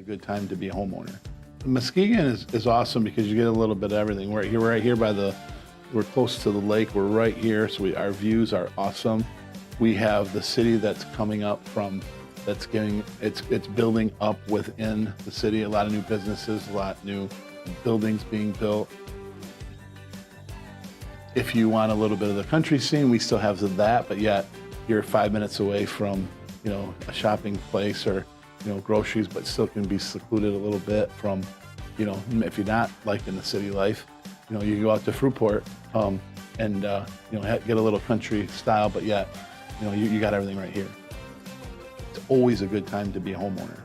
good time to be a homeowner. Muskegon is awesome because you get a little bit of everything. We're right here we're close to the lake. We're right here, so our views are awesome. We have the city that's coming up it's building up within the city. A lot of new businesses, a lot of new buildings being built. If you want a little bit of the country scene, we still have that, but yet you're 5 minutes away from, a shopping place or, groceries, but still can be secluded a little bit from, if you're not liking the city life, you go out to Fruitport and get a little country style, but yet, you got everything right here. It's always a good time to be a homeowner.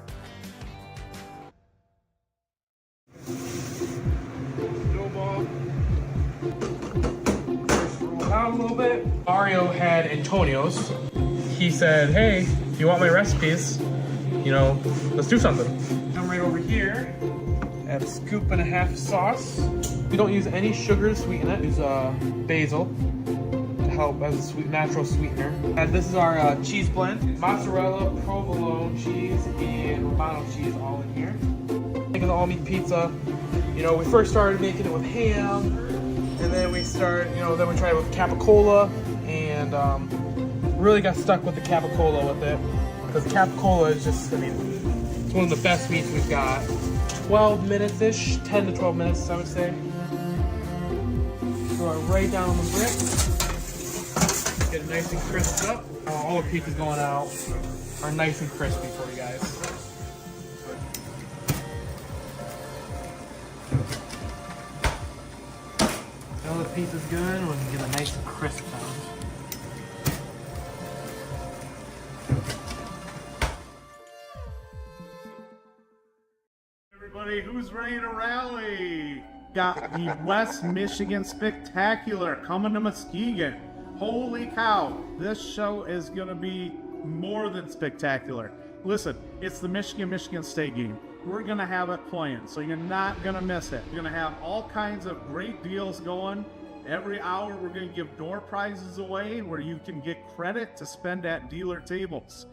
Out a little bit. Mario had Antonio's. He said, hey, if you want my recipes, let's do something. I'm right over here. I have a scoop and a half of sauce. We don't use any sugar to sweeten it. We use basil to help as a natural sweetener. And this is our cheese blend. Mozzarella, provolone cheese, and Romano cheese all in here. Making the all-meat pizza. We first started making it with ham. And then we tried it with capicola, and really got stuck with the capicola with it. Because capicola is just, it's one of the best meats we've got. 12 minutes-ish, 10 to 12 minutes, I would say. Throw it right down on the brick. Get it nice and crisped up. All the pizzas going out are nice and crispy for you guys. The pizza's good when you get a nice and crisp sound. Everybody, who's ready to rally? Got the West Michigan Spectacular coming to Muskegon. Holy cow, this show is going to be more than spectacular. Listen, it's the Michigan State game. We're going to have it playing, so you're not going to miss it. You're going to have all kinds of great deals going. Every hour, we're going to give door prizes away where you can get credit to spend at dealer tables.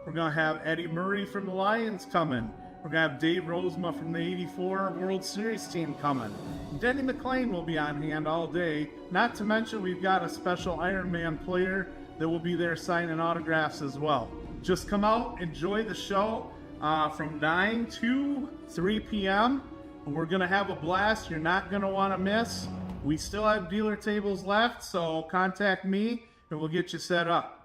We're going to have Eddie Murray from the Lions coming. We're going to have Dave Rosema from the '84 World Series team coming. Denny McClain will be on hand all day. Not to mention, we've got a special Ironman player that will be there signing autographs as well. Just come out, enjoy the show. From 9 to 3 p.m. We're going to have a blast. You're not going to want to miss. We still have dealer tables left, so contact me and we'll get you set up.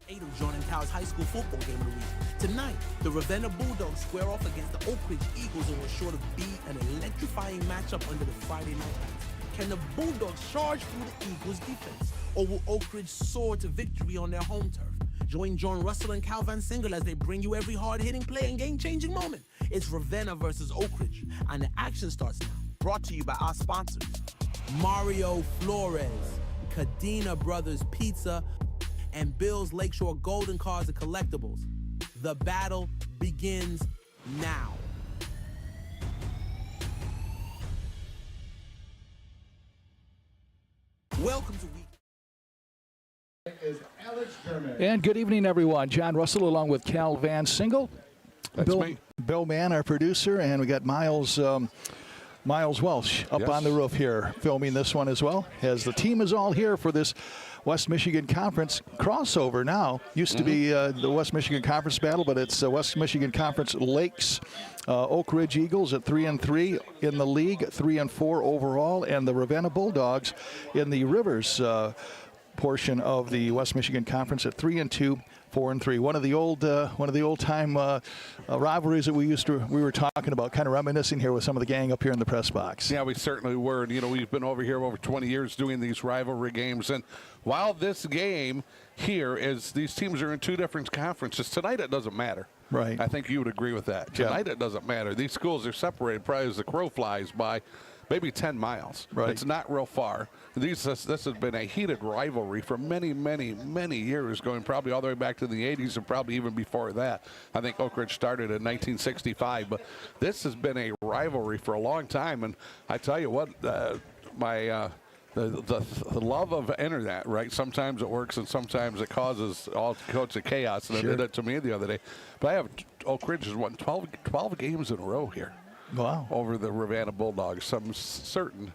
Of joining Cal's high school football game of the week. Tonight, the Ravenna Bulldogs square off against the Oakridge Eagles in what's sure to be an electrifying matchup under the Friday night lights. Can the Bulldogs charge through the Eagles' defense, or will Oakridge soar to victory on their home turf? Join John Russell and Singel as they bring you every hard-hitting play and game-changing moment. It's Ravenna versus Oakridge, and the action starts now. Brought to you by our sponsors, Mario Flores, Cadena Brothers Pizza, and Bill's Lakeshore Golden Cars and Collectables. The battle begins now. Welcome to week. And good evening, everyone. John Russell along with Cal Van Singel. That's me. Bill Mann, our producer, and we got Miles Welsh up on the roof here filming this one as well, as the team is all here for this West Michigan Conference crossover now. Used to be the West Michigan Conference battle, but it's West Michigan Conference Lakes. Oakridge Eagles at 3-3 in the league, 3-4 overall, and the Ravenna Bulldogs in the Rivers portion of the West Michigan Conference at 3-2. 4-3. One of the old time rivalries that we were talking about, kind of reminiscing here with some of the gang up here in the press box. Yeah, we certainly were. And, we've been over here over 20 years doing these rivalry games. And while this game here is these teams are in two different conferences, tonight it doesn't matter. Right. I think you would agree with that. Tonight it doesn't matter. These schools are separated probably as the crow flies by maybe 10 miles. Right. It's not real far. This has been a heated rivalry for many, many, many years, going probably all the way back to the 80s and probably even before that. I think Oakridge started in 1965, but this has been a rivalry for a long time. And I tell you what, the love of internet, right? Sometimes it works and sometimes it causes all sorts of chaos. And it did it to me the other day. But I have Oakridge has won 12 games in a row here. Wow. Over the Ravenna Bulldogs. I'm certain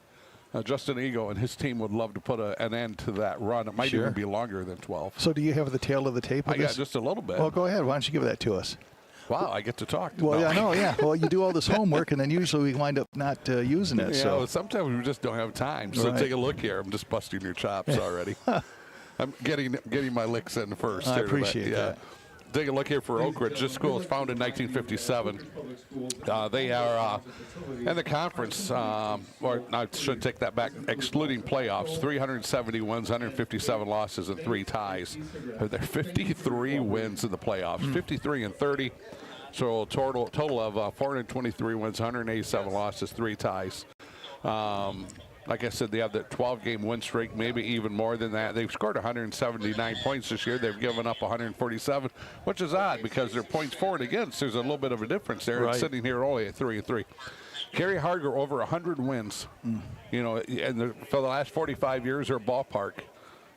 Justin Ego and his team would love to put an end to that run. It might even be longer than 12. So do you have the tail of the tape of I this? got just a little bit. Well, go ahead. Why don't you give that to us? Wow, I get to talk. Well, I know, yeah. Well, you do all this homework, and then usually we wind up not using it. Yeah, so well, sometimes we just don't have time. So take a look here. I'm just busting your chops already. I'm getting my licks in first. I appreciate that. Take a look here for Oakridge. This school was founded in 1957. They are in the conference, or I should take that back, excluding playoffs, 370 wins, 157 losses, and 3 ties. They're 53 wins in the playoffs, 53 and 30. So total of 423 wins, 187 losses, 3 ties. Like I said, they have the 12-game win streak, maybe even more than that. They've scored 179 points this year. They've given up 147, which is odd because their points for and against, there's a little bit of a difference there. It's sitting here only at 3-3. Kerry Harger over 100 wins. You know, and for the last 45 years, their ballpark,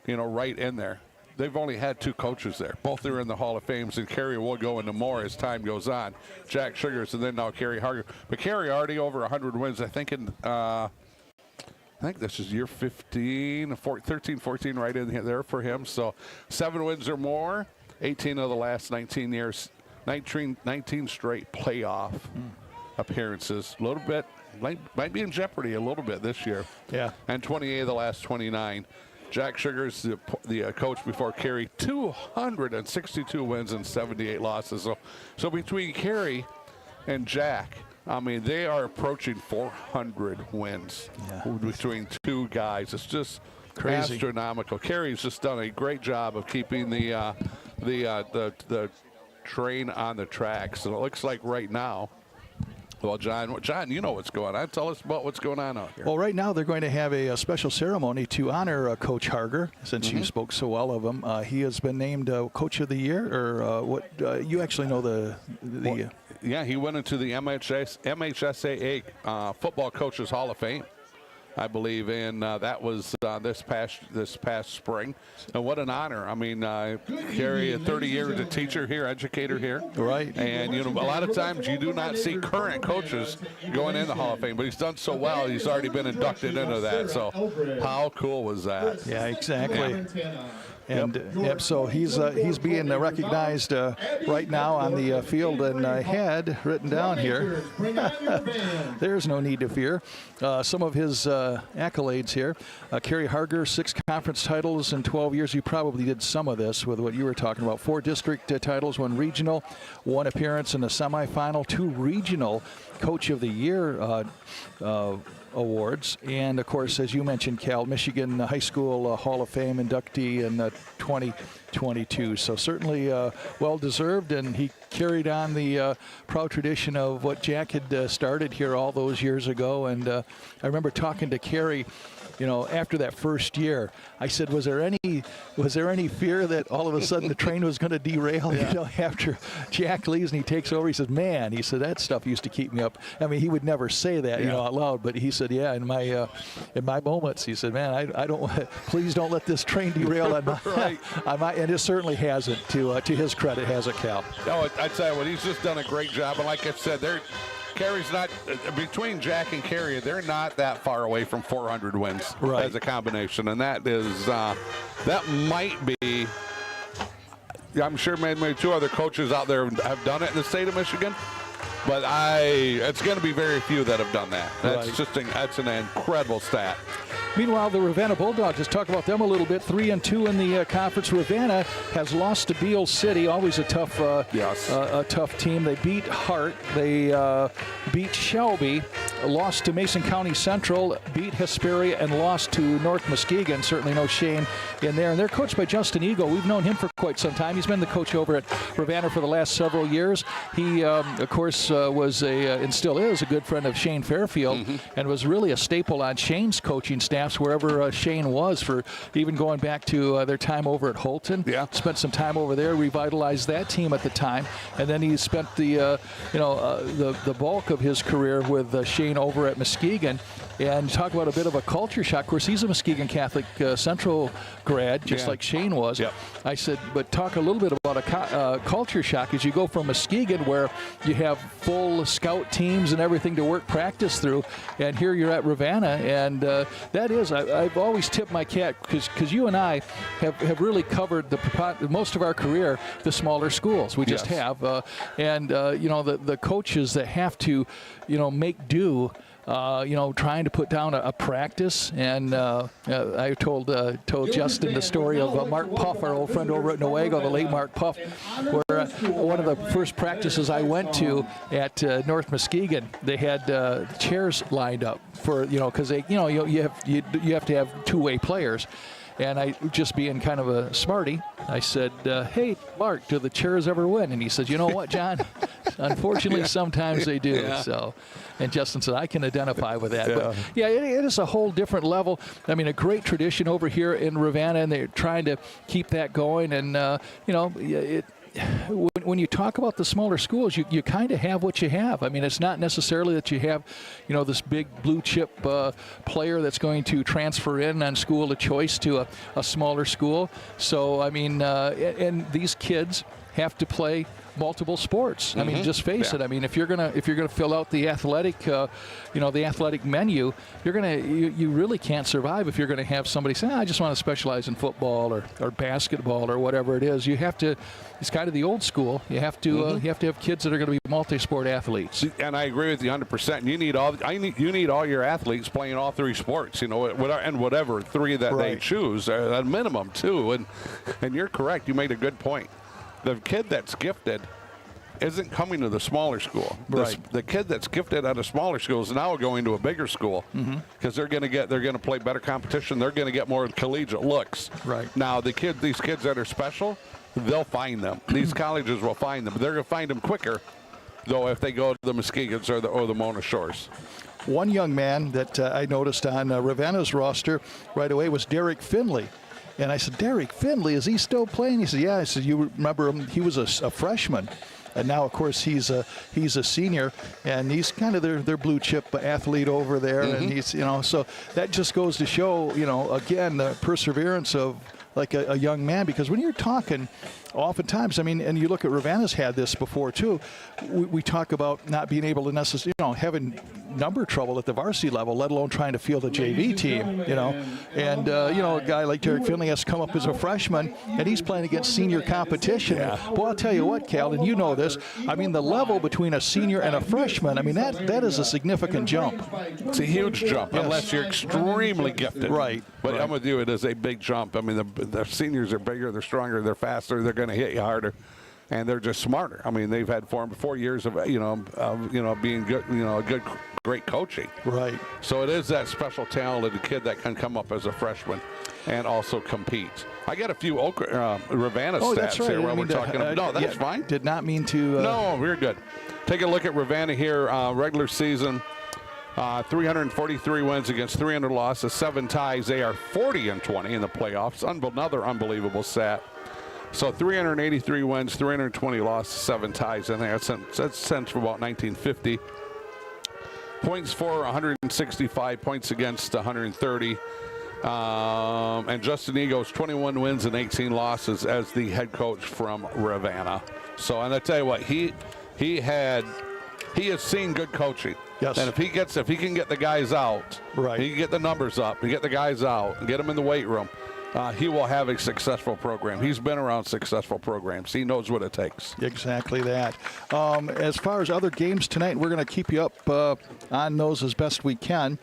you know, right in there. They've only had 2 coaches there. Both are in the Hall of Fames, and Kerry will go into more as time goes on. Jack Sugars and then now Kerry Harger. But Kerry already over 100 wins, I think, in I think this is year 13, 14, right in there for him. So 7 wins or more, 18 of the last 19 years, 19 straight playoff appearances. A little bit, might be in jeopardy a little bit this year. Yeah. And 28 of the last 29. Jack Sugars, the coach before Kerry, 262 wins and 78 losses. So between Kerry and Jack, I mean, they are approaching 400 wins between 2 guys. It's just crazy, astronomical. Kerry's just done a great job of keeping the train on the tracks. And it looks like right now, well, John, you know what's going on. Tell us about what's going on out here. Well, right now they're going to have a special ceremony to honor Coach Harger, since you spoke so well of him. He has been named Coach of the Year, or what? You actually know the yeah, he went into the MHSAA Football Coaches Hall of Fame, I believe, and that was this past spring. And what an honor! I mean, Kerry, 30 years as a teacher here, educator here, right? And you know, a lot of times you do not see current coaches going in the Hall of Fame, but he's done so well, he's already been inducted into that. So, how cool was that? Yeah, exactly. Yeah. And so he's being recognized right now on the field, and I had written down here, there's no need to fear, some of his accolades here. Kerry Harger, 6 conference titles in 12 years. You probably did some of this with what you were talking about. 4 district titles, 1 regional, 1 appearance in the semifinal, 2 regional Coach of the Year awards, and of course, as you mentioned, Cal, Michigan High School Hall of Fame inductee in 2022. So certainly well deserved, and he carried on the proud tradition of what Jack had started here all those years ago. And I remember talking to Kerry, you know, after that first year, I said, was there any fear that all of a sudden the train was going to derail? You know, after Jack leaves and he takes over, he said, man, he said, that stuff used to keep me up. I mean, he would never say that, you know, out loud, but he said, yeah, in my moments, he said, man, I don't, please don't let this train derail on my, and it certainly hasn't. To his credit, hasn't, Cal? No, I tell you what, he's just done a great job, and like I said, Kerry's not, between Jack and Kerry, they're not that far away from 400 wins as a combination. And that is, that might be, I'm sure maybe 2 other coaches out there have done it in the state of Michigan. But it's going to be very few that have done that. That's an incredible stat. Meanwhile, the Ravenna Bulldogs, let's talk about them a little bit. 3-2 in the conference. Ravenna has lost to Beale City, always a tough team. They beat Hart. They beat Shelby, lost to Mason County Central, beat Hesperia, and lost to North Muskegon. Certainly no shame in there. And they're coached by Justin Ego. We've known him for quite some time. He's been the coach over at Ravenna for the last several years. He, of course, was and still is a good friend of Shane Fairfield, and was really a staple on Shane's coaching staffs wherever Shane was, for even going back to their time over at Holton. Yeah. Spent some time over there, revitalized that team at the time, and then he spent the bulk of his career with Shane over at Muskegon. And talk about a bit of a culture shock. Of course, he's a Muskegon Catholic Central grad, just like Shane was. Yep. I said, but talk a little bit about a culture shock as you go from Muskegon, where you have full scout teams and everything to work practice through, and here you're at Ravenna. And that is, I've always tipped my cap, because you and I have really covered most of our career the smaller schools. We just have. The coaches that have to, make do, trying to put down a practice. And I told Justin the story of Mark Puff, our old friend over at Newaygo, the late Mark Puff, where one of the first practices I went to at North Muskegon, they had chairs lined up for, because you have to have two-way players. And I, just being kind of a smarty, I said, hey, Mark, do the chairs ever win? And he said, you know what, John? Unfortunately, sometimes they do. Yeah. So, and Justin said, I can identify with that. Yeah. But, yeah, it is a whole different level. I mean, a great tradition over here in Ravenna, and they're trying to keep that going. And, when you talk about the smaller schools, you kind of have what you have. I mean, it's not necessarily that you have, this big blue chip player that's going to transfer in on school of choice to a smaller school. So, I mean, and these kids have to play multiple sports. I mean, just face it. I mean, if you're gonna fill out the athletic, the athletic menu, you really can't survive if you're gonna have somebody say, I just want to specialize in football or basketball or whatever it is. You have to. It's kind of the old school. You have to have kids that are going to be multi-sport athletes. And I agree with you 100%. You need all your athletes playing all three sports. And whatever three that they choose, at minimum two. And you're correct. You made a good point. The kid that's gifted isn't coming to the smaller school. Right. The kid that's gifted at a smaller school is now going to a bigger school because they're going to play better competition. They're going to get more collegiate looks. Right. Now these kids that are special, they'll find them. These colleges will find them. They're going to find them quicker, though, if they go to the Muskegons or the Mona Shores. One young man that I noticed on Ravenna's roster right away was Derek Finley. And I said, Derek Finley, is he still playing? He said, yeah. I said, you remember him? He was a freshman. And now, of course, he's a senior, and he's kind of their blue chip athlete over there. And he's, so that just goes to show, again, the perseverance of like a young man. Because when you're talking, oftentimes, I mean, and you look at Ravenna's had this before too. We talk about not being able to necessarily, having number trouble at the varsity level, let alone trying to field a JV team, And, a guy like Derek Finley has come up as a freshman, and he's playing against senior competition. Yeah. Well, I'll tell you what, Cal, and you know this, I mean, the level between a senior and a freshman, I mean, that is a significant jump. It's a huge jump, unless you're extremely gifted. Right. But I'm with you, it is a big jump. I mean, the seniors are bigger, they're stronger, they're faster, they're going to hit you harder, and they're just smarter. I mean, they've had 4 years of being good, great coaching. Right. So it is that special talented kid that can come up as a freshman and also compete. I got a few Ravenna stats here while we're talking. No, that's fine. Did not mean to. No, we're good. Take a look at Ravenna here. Regular season, 343 wins against 300 losses, 7 ties. They are 40-20 in the playoffs. Another unbelievable stat. So 383 wins, 320 losses, 7 ties in there. That's since about 1950. Points for 165, points against 130. And Justin Eagles, 21 wins and 18 losses as the head coach from Ravenna. So, and I tell you what, he has seen good coaching. Yes. And if he can get the guys out, right, he can get the numbers up, and get the guys out, and get them in the weight room, he will have a successful program. He's been around successful programs. He knows what it takes. Exactly that. As far as other games tonight, we're going to keep you up on those as best we can.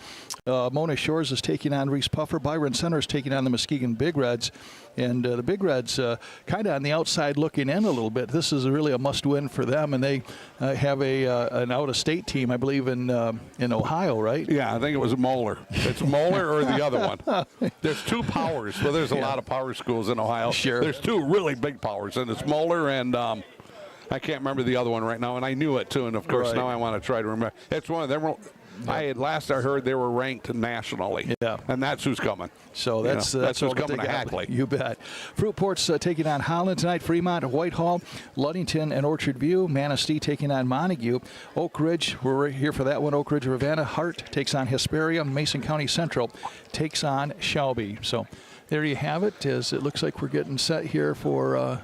Mona Shores is taking on Reese Puffer. Byron Center is taking on the Muskegon Big Reds. And the Big Reds kind of on the outside looking in a little bit. This is really a must-win for them, and they have an out-of-state team, I believe, in Ohio, right? Yeah, I think it was Moeller. It's Moeller or the other one. There's 2 powers, but there's a lot of power schools in Ohio. Sure. There's 2 really big powers, and it's Moeller and I can't remember the other one right now, and I knew it too, and of course now I want to try to remember. It's one of them. Last I heard they were ranked nationally. Yeah. And that's who's coming. So that's who's all coming they to got. Hackley. You bet. Fruitport's taking on Holland tonight. Fremont, Whitehall, Ludington, and Orchard View. Manistee taking on Montague. Oakridge, we're here for that one. Oakridge, Ravenna. Hart takes on Hesperia. Mason County Central takes on Shelby. So there you have it. As it looks like we're getting set here for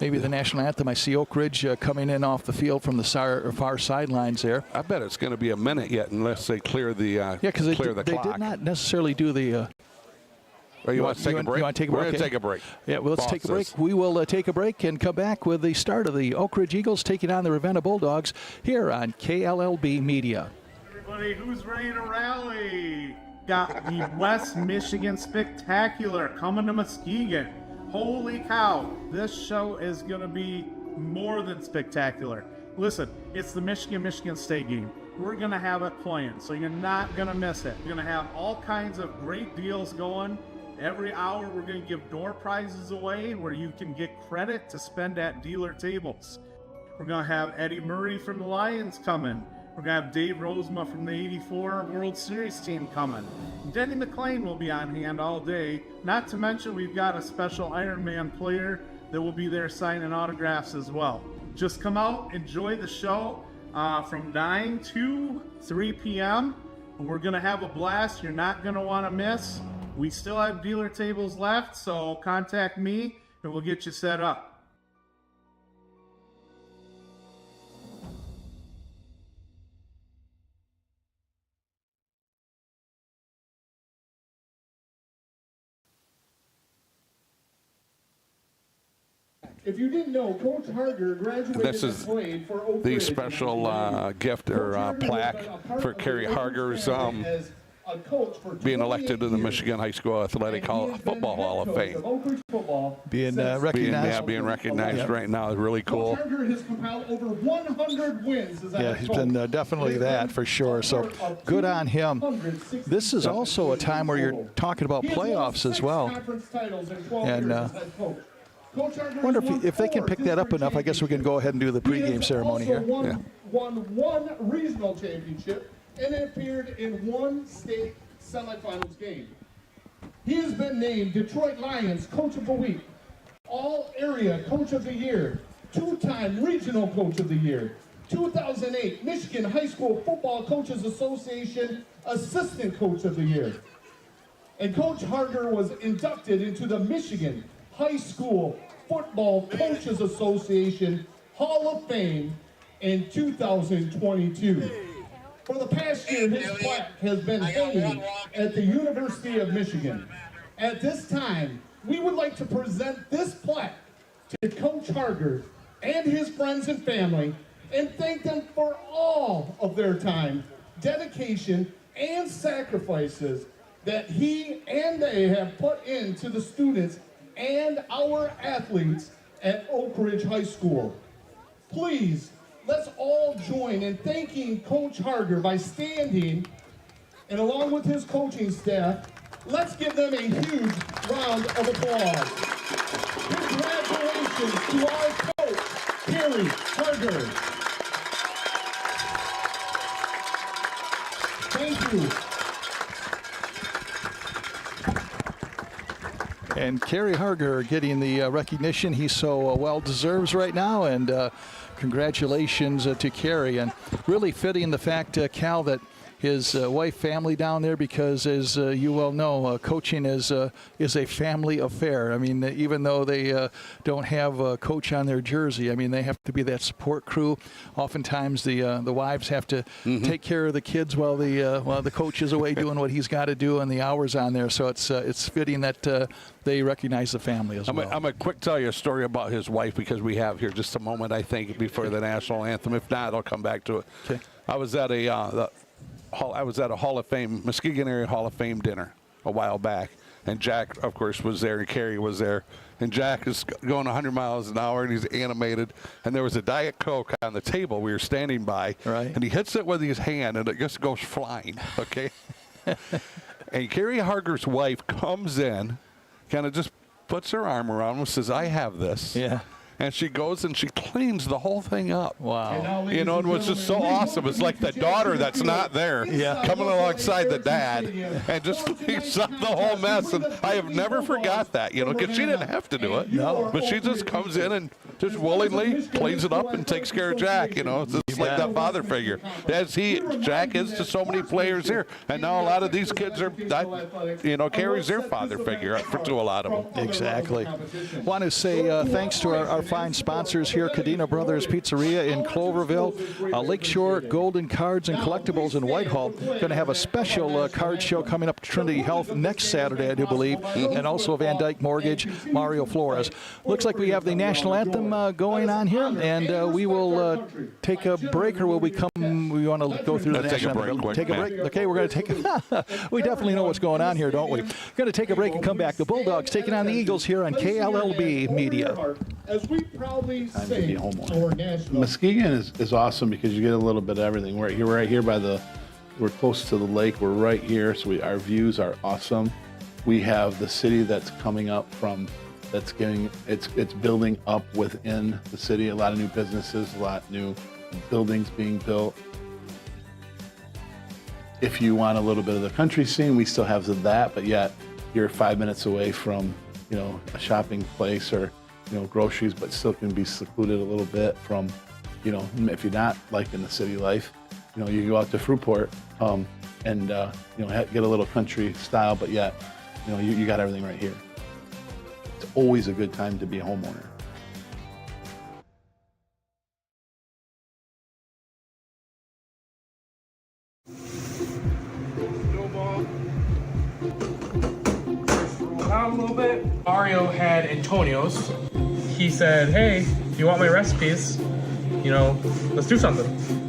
maybe the national anthem. I see Oakridge coming in off the field from the far sidelines there. I bet it's going to be a minute yet unless they clear the because the they clock. did not necessarily do the. You want to take a break? You want to take a break? We're going to Okay. take a break. Yeah, well, let's take a break. Bosses. We will take a break and come back with the start of the Oakridge Eagles taking on the Ravenna Bulldogs here on KLLB Media. Everybody, who's ready to rally? Got the West Michigan Spectacular coming to Muskegon. Holy cow, this show is going to be more than spectacular. Listen, it's the Michigan State game. We're going to have it playing, so you're not going to miss it. You're going to have all kinds of great deals going. Every hour, we're going to give door prizes away where you can get credit to spend at dealer tables. We're going to have Eddie Murray from the Lions coming. We're going to have Dave Rosema from the 84 World Series team coming. Denny McClain will be on hand all day. Not to mention, we've got a special Ironman player that will be there signing autographs as well. Just come out, enjoy the show from 9 to 3 p.m. We're going to have a blast you're not going to want to miss. We still have dealer tables left, so contact me and we'll get you set up. If you didn't know, Coach Harger graduated This is and played for Oakridge. The special gift or plaque for Kerry Harger's being elected to the Michigan High School Athletic Football Hall of Fame. Being recognized. Being recognized right now is really cool. Coach Harger has compiled over 100 wins as a Yeah, head he's coach. been definitely that for sure. So good on him. This is also a time where you're talking about playoffs as well. And I wonder if they can pick that up enough. I guess we can go ahead and do the pregame ceremony here. Won one regional championship and appeared in one state semifinals game. He has been named Detroit Lions Coach of the Week, All-Area Coach of the Year, two-time Regional Coach of the Year, 2008 Michigan High School Football Coaches Association Assistant Coach of the Year. And Coach Harger was inducted into the Michigan High School Football Coaches Association Hall of Fame in 2022. For the past year, his plaque has been hanging at the University of Michigan. At this time, we would like to present this plaque to Coach Harger and his friends and family and thank them for all of their time, dedication, and sacrifices that he and they have put into the students and our athletes at Oakridge High School. Please, let's all join in thanking Coach Harger by standing, and along with his coaching staff, let's give them a huge round of applause. Congratulations to our coach, Kerry Harger. Thank you. And Kerry Harger getting the recognition he so well deserves right now. And congratulations to Kerry. And really fitting the fact, Cal, that his wife, family down there, because as you well know, coaching is a family affair. I mean, even though they don't have a coach on their jersey, I mean, they have to be that support crew. Oftentimes, the wives have to take care of the kids while the coach is away doing what he's got to do and the hours on there. So it's fitting that they recognize the family as well. I'm going to quick tell you a story about his wife because we have here just a moment, I think, before the national anthem. If not, I'll come back to it. Okay. I was at a Hall of Fame, Muskegon area Hall of Fame dinner a while back, and Jack, of course, was there, and Kerry was there, and Jack is going 100 miles an hour, and he's animated, and there was a Diet Coke on the table we were standing by, right. And he hits it with his hand, and it just goes flying, okay? And Kerry Harger's wife comes in, kind of just puts her arm around him and says, I have this. Yeah. and she goes and she cleans the whole thing up. Wow. You know, it was just so awesome. It's like the daughter that's not there coming alongside the dad and just cleans up the whole mess. And I have never forgot that, you know, because she didn't have to do it. No. But she just comes in and just willingly cleans it up and takes care of Jack. You know, it's just like that father figure, as Jack is to so many players here. And now a lot of these kids are, you know, carries their father figure to a lot of them. Exactly. Want to say thanks to our fine sponsors here, Cadena Brothers Pizzeria in Cloverville, Lakeshore, Golden Cards and Collectables in Whitehall. Going to have a special card show coming up to Trinity Health next Saturday, I do believe, and also VanDyk Mortgage, Mario Flores. Looks like we have the national anthem going on here, and we will take a break, or will we come? We want to go through the national anthem. Take a break. Okay, we're going to take a we definitely know what's going on here, don't we? Going to take a break and come back. The Bulldogs taking on the Eagles here on KLLB Media. As we proudly Time to say be a homeowner. our national Muskegon is awesome because you get a little bit of everything. We're right here we're close to the lake. We're right here, so our views are awesome. We have the city that's coming up it's building up within the city. A lot of new businesses, a lot of new buildings being built. If you want a little bit of the country scene, we still have that, but yet you're 5 minutes away from, you know, a shopping place or, you know, groceries, but still can be secluded a little bit from, you know, if you're not like in the city life, you know, you go out to Fruitport and, you know, get a little country style, but yet, you know, you got everything right here. It's always a good time to be a homeowner. Out a little bit. Mario had Antonio's. He said, hey, you want my recipes? You know, let's do something.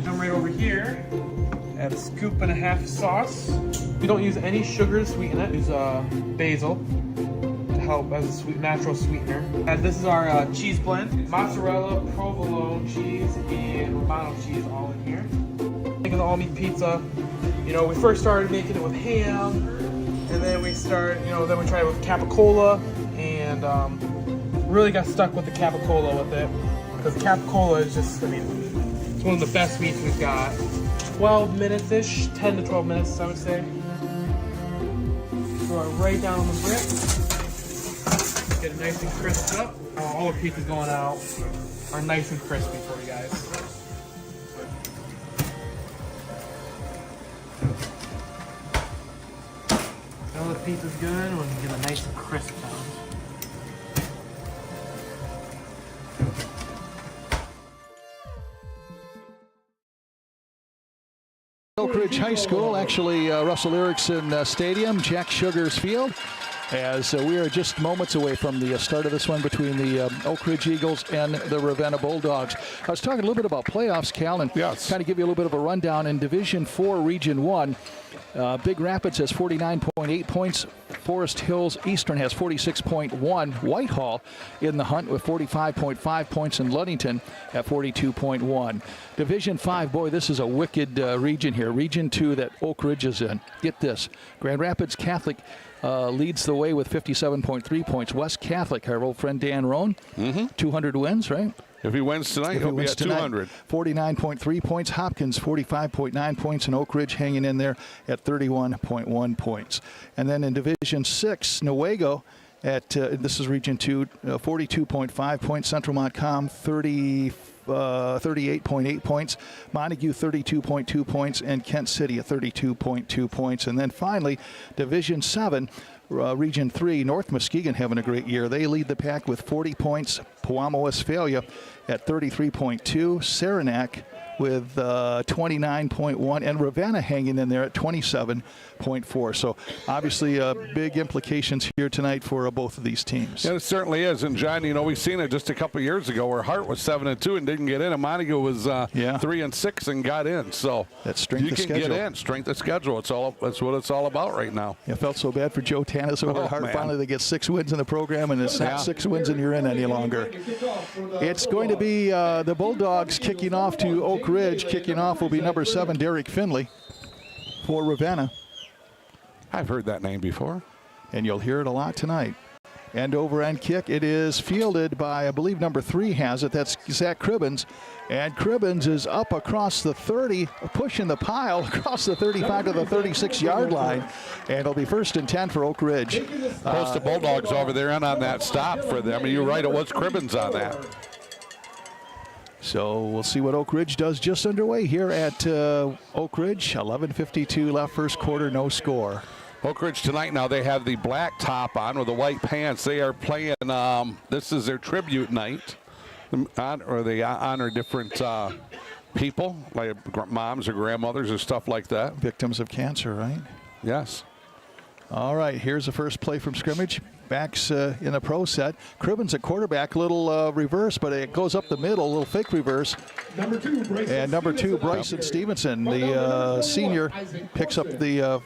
I'm right over here. Add a scoop and a half sauce. We don't use any sugar to sweeten it. We use basil to help as a natural sweetener. And this is our cheese blend. Mozzarella, provolone cheese, and Romano cheese all in here. Making the all-meat pizza. You know, we first started making it with ham. And then we tried it with capicola, and really got stuck with the capicola with it. Because capicola is just, it's one of the best meats we've got. 12 minutes-ish, 10 to 12 minutes, I would say. Throw it right down on the brick. Get it nice and crisped up. All the pizzas going out are nice and crispy for you guys. All the pizza's good when you get a nice and crisp one. Oakridge High School, actually Russell Erickson Stadium, Jack Sugar's Field, as we are just moments away from the start of this one between the Oakridge Eagles and the Ravenna Bulldogs. I was talking a little bit about playoffs, Cal, and kind of give you a little bit of a rundown. In Division 4, Region 1, Big Rapids has 49.8 points. Forest Hills Eastern has 46.1. Whitehall in the hunt with 45.5 points, and Ludington at 42.1. Division 5, boy, this is a wicked region here. Region 2 that Oakridge is in. Get this. Grand Rapids Catholic leads the way with 57.3 points. West Catholic, our old friend Dan Roan, 200 wins, right? If he wins tonight, he'll be at 200. 49.3 points. Hopkins, 45.9 points. And Oakridge hanging in there at 31.1 points. And then in Division 6, Newaygo at, this is Region 2, 42.5 points. Central Montcalm, 38.8 points. Montague, 32.2 points. And Kent City at 32.2 points. And then finally, Division 7, Region 3, North Muskegon having a great year. They lead the pack with 40 points. Pewamo, Westphalia at 33.2. Saranac with 29.1, and Ravenna hanging in there at 27.4. So obviously big implications here tonight for both of these teams. Yeah, it certainly is. And John, you know, we've seen it just a couple years ago where Hart was 7-2 and didn't get in, and Montague was 3-6 and got in. So that's strength of schedule. You can get in, strength of schedule. That's what it's all about right now. I felt so bad for Joe Tanis over at Hart. Finally, they get 6 wins in the program, and it's not 6 wins and you're in any longer. It's going to be the Bulldogs kicking off to Oakridge. Kicking off will be number 7, Derek Finley for Ravenna. I've heard that name before. And you'll hear it a lot tonight. End-over-end kick. It is fielded by, I believe, number 3 has it. That's Zach Cribbins. And Cribbins is up across the 30, pushing the pile across the 35 to the 36-yard line. And it'll be 1st and 10 for Oak Ridge. Post the Bulldogs over there and on that stop for them. You're right, it was Cribbins on that. So we'll see what Oak Ridge does. Just underway here at Oak Ridge. 11:52 left, first quarter, no score. Oak Ridge tonight now, they have the black top on with the white pants. They are playing, this is their tribute night, or they honor different people, like moms or grandmothers or stuff like that. Victims of cancer, right? Yes. All right, here's the first play from scrimmage. Backs in the pro set. Cribbins at quarterback, little reverse, but it goes up the middle, a little fake reverse. Number 2, Bryson. And number 2, Bryson Stevenson, the senior, picks up the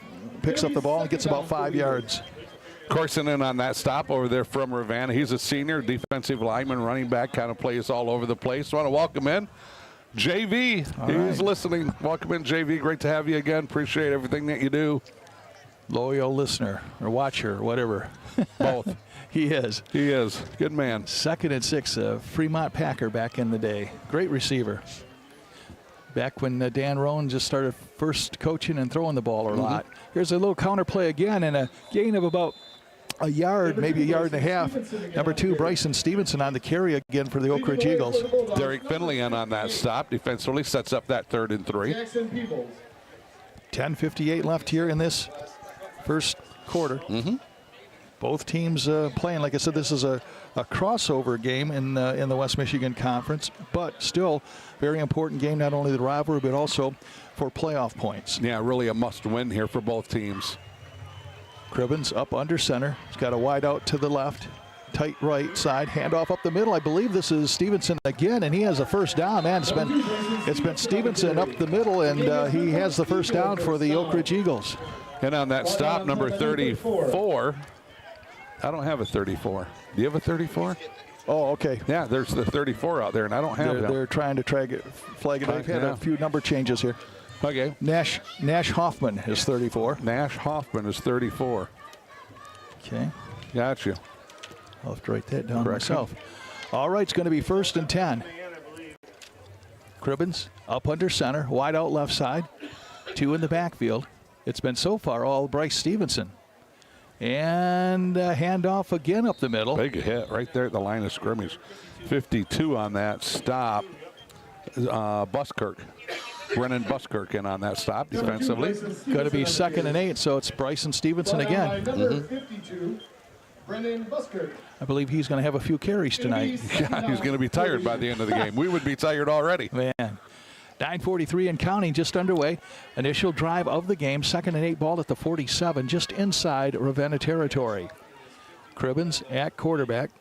ball and gets about 5 yards. Corson in on that stop over there from Ravenna. He's a senior, defensive lineman, running back, kind of plays all over the place. Want to welcome in JV. He's listening. Welcome in, JV. Great to have you again. Appreciate everything that you do. Loyal listener or watcher, or whatever. Both. He is. He is. Good man. 2nd and 6, Fremont Packer back in the day. Great receiver. Back when Dan Roan just started first coaching and throwing the ball a lot. Here's a little counter play again and a gain of about a yard, maybe a yard and a half. Number 2, Bryson Stevenson on the carry again for the Oakridge Eagles. Derek Finley in on that stop. Defensively sets up that 3rd and 3. 10:58 left here in this first quarter. Both teams playing. Like I said, this is a crossover game in the West Michigan Conference, but still very important game, not only the rivalry, but also for playoff points. Yeah, really a must-win here for both teams. Cribbins up under center. He's got a wide out to the left, tight right side, handoff up the middle. I believe this is Stevenson again, and he has a first down. Man, it's been Stevenson up the middle, and he has the first down for the Oakridge Eagles. And on that stop, number 34. I don't have a 34. Do you have a 34? Oh, okay. Yeah, there's the 34 out there, and I don't have that. They're trying to flag it. They've had a few number changes here. Okay. Nash Hoffman is 34. Nash Hoffman is 34. Okay. Got you. I'll have to write that down myself. All right, it's going to be 1st and 10. Cribbins up under center, wide out left side. 2 in the backfield. It's been so far all Bryce Stevenson. And handoff again up the middle. Big hit right there at the line of scrimmage. 52 on that stop. Buskirk. Brennan Buskirk in on that stop defensively. Going to be 2nd and 8, so it's Bryson Stevenson again. Number 52, Brennan Buskirk. I believe he's going to have a few carries tonight. Yeah, he's going to be tired by the end of the game. We would be tired already. Man. 9:43 and counting, just underway. Initial drive of the game, 2nd and 8 ball at the 47, just inside Ravenna territory. Cribbins at quarterback.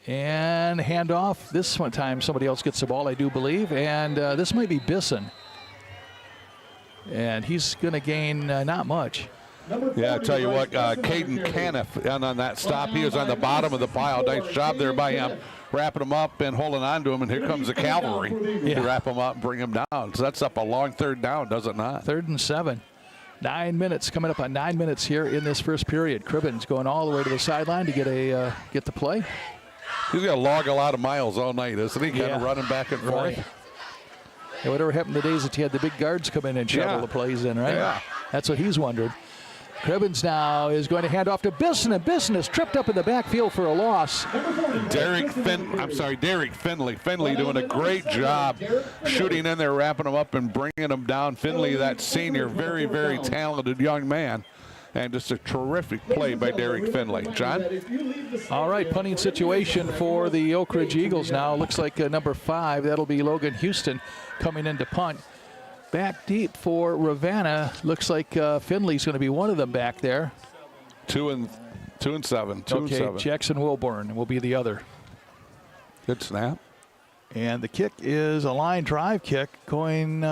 And handoff. This one time somebody else gets the ball, I do believe. And this might be Bisson. And he's going to gain not much. Yeah, I tell you what, Caden Caniff on that stop. He was on the bottom of the pile. Nice job there by him, wrapping him up and holding on to him. And here comes the cavalry to wrap him up and bring him down. So that's up a long 3rd down, does it not? 3rd and 7. 9 minutes, coming up on 9 minutes here in this first period. Cribbins going all the way to the sideline to get the play. He's going to log a lot of miles all night, isn't he? Kind of running back and forth. Right. Yeah, whatever happened to the days that you had the big guards come in and shovel the plays in, right? Yeah. That's what he's wondered. Cribbins now is going to hand off to Bisson, and Bisson is tripped up in the backfield for a loss. Derek Finley. Finley doing a great job shooting in there, wrapping him up and bringing him down. Finley, that senior, very, very talented young man. And just a terrific play by Derek Finley. John? All right, punting situation for the Oakridge Eagles now. Looks like number 5, that'll be Logan Houston coming in to punt. Back deep for Ravenna. Looks like Finley's going to be one of them back there. 2 and 7. Okay, Jackson Wilborn will be the other. Good snap. And the kick is a line drive kick going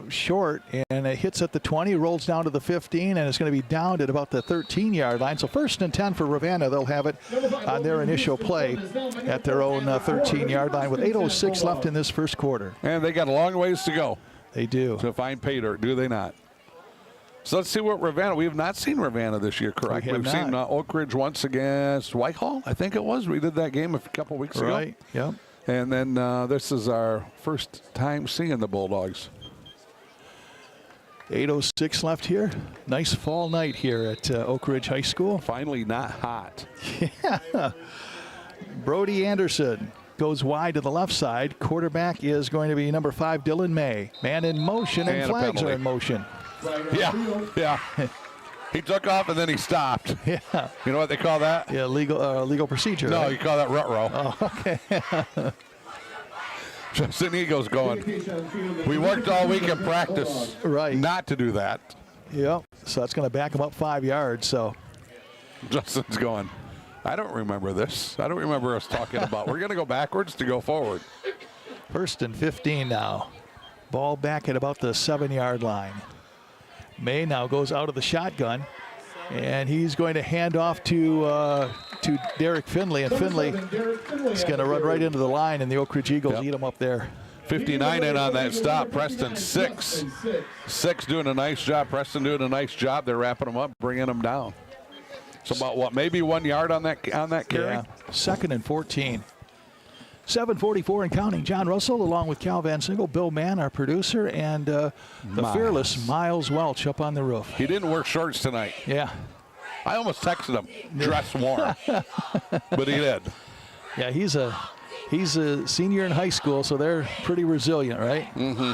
short, and it hits at the 20, rolls down to the 15, and it's going to be downed at about the 13-yard line. So 1st and 10 for Ravenna. They'll have it on their initial play at their own 13-yard line with 8:06 left in this first quarter. And they got a long ways to go. They do. To find pay dirt, do they not? So let's see what Ravenna. We have not seen Ravenna this year, correct? We have We've seen not. Oakridge once against Whitehall, I think it was. We did that game a couple weeks ago. Right, yep. And then this is our first time seeing the Bulldogs. 8:06 left here. Nice fall night here at Oakridge High School. Finally not hot. Yeah. Brody Anderson goes wide to the left side. Quarterback is going to be number 5, Dylan May. Man in motion, and And a flags penalty. are in motion. Yeah. He took off and then he stopped. Yeah. You know what they call that? Yeah, legal procedure. No, right? you call that rut row. Oh, okay. Justin Eagles going, we worked all week in practice Right. not to do that. Yep. So that's going to back him up 5 yards. So Justin's going, I don't remember this. I don't remember us talking about we're going to go backwards to go forward. 1st and 15 now. Ball back at about the 7-yard line. May now goes out of the shotgun, and he's going to hand off to Derek Finley, and Finley is going to run right into the line, and the Oakridge Eagles eat him up there. 59 in on that stop. Preston 6. 6 doing a nice job. Preston doing a nice job. They're wrapping them up, bringing them down. So about what, maybe 1 yard on that carry? Yeah. 2nd and 14. 7:44 and counting. John Russell along with Cal Van Singel, Bill Mann, our producer, and the fearless Miles Welch up on the roof. He didn't wear shorts tonight. Yeah. I almost texted him, dress warm. But he did. Yeah, he's a senior in high school, so they're pretty resilient, right? Mm-hmm.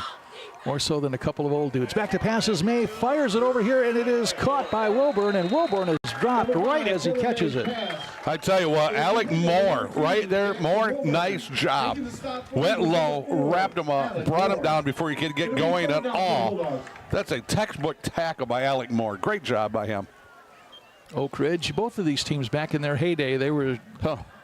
More so than a couple of old dudes. Back to passes. May fires it over here, and it is caught by Wilburn, and Wilburn is dropped right as he catches it. I tell you what, Alec Moore, right there, Moore, nice job. Went low, wrapped him up, brought him down before he could get going at all. That's a textbook tackle by Alec Moore. Great job by him. Oakridge, both of these teams back in their heyday, they were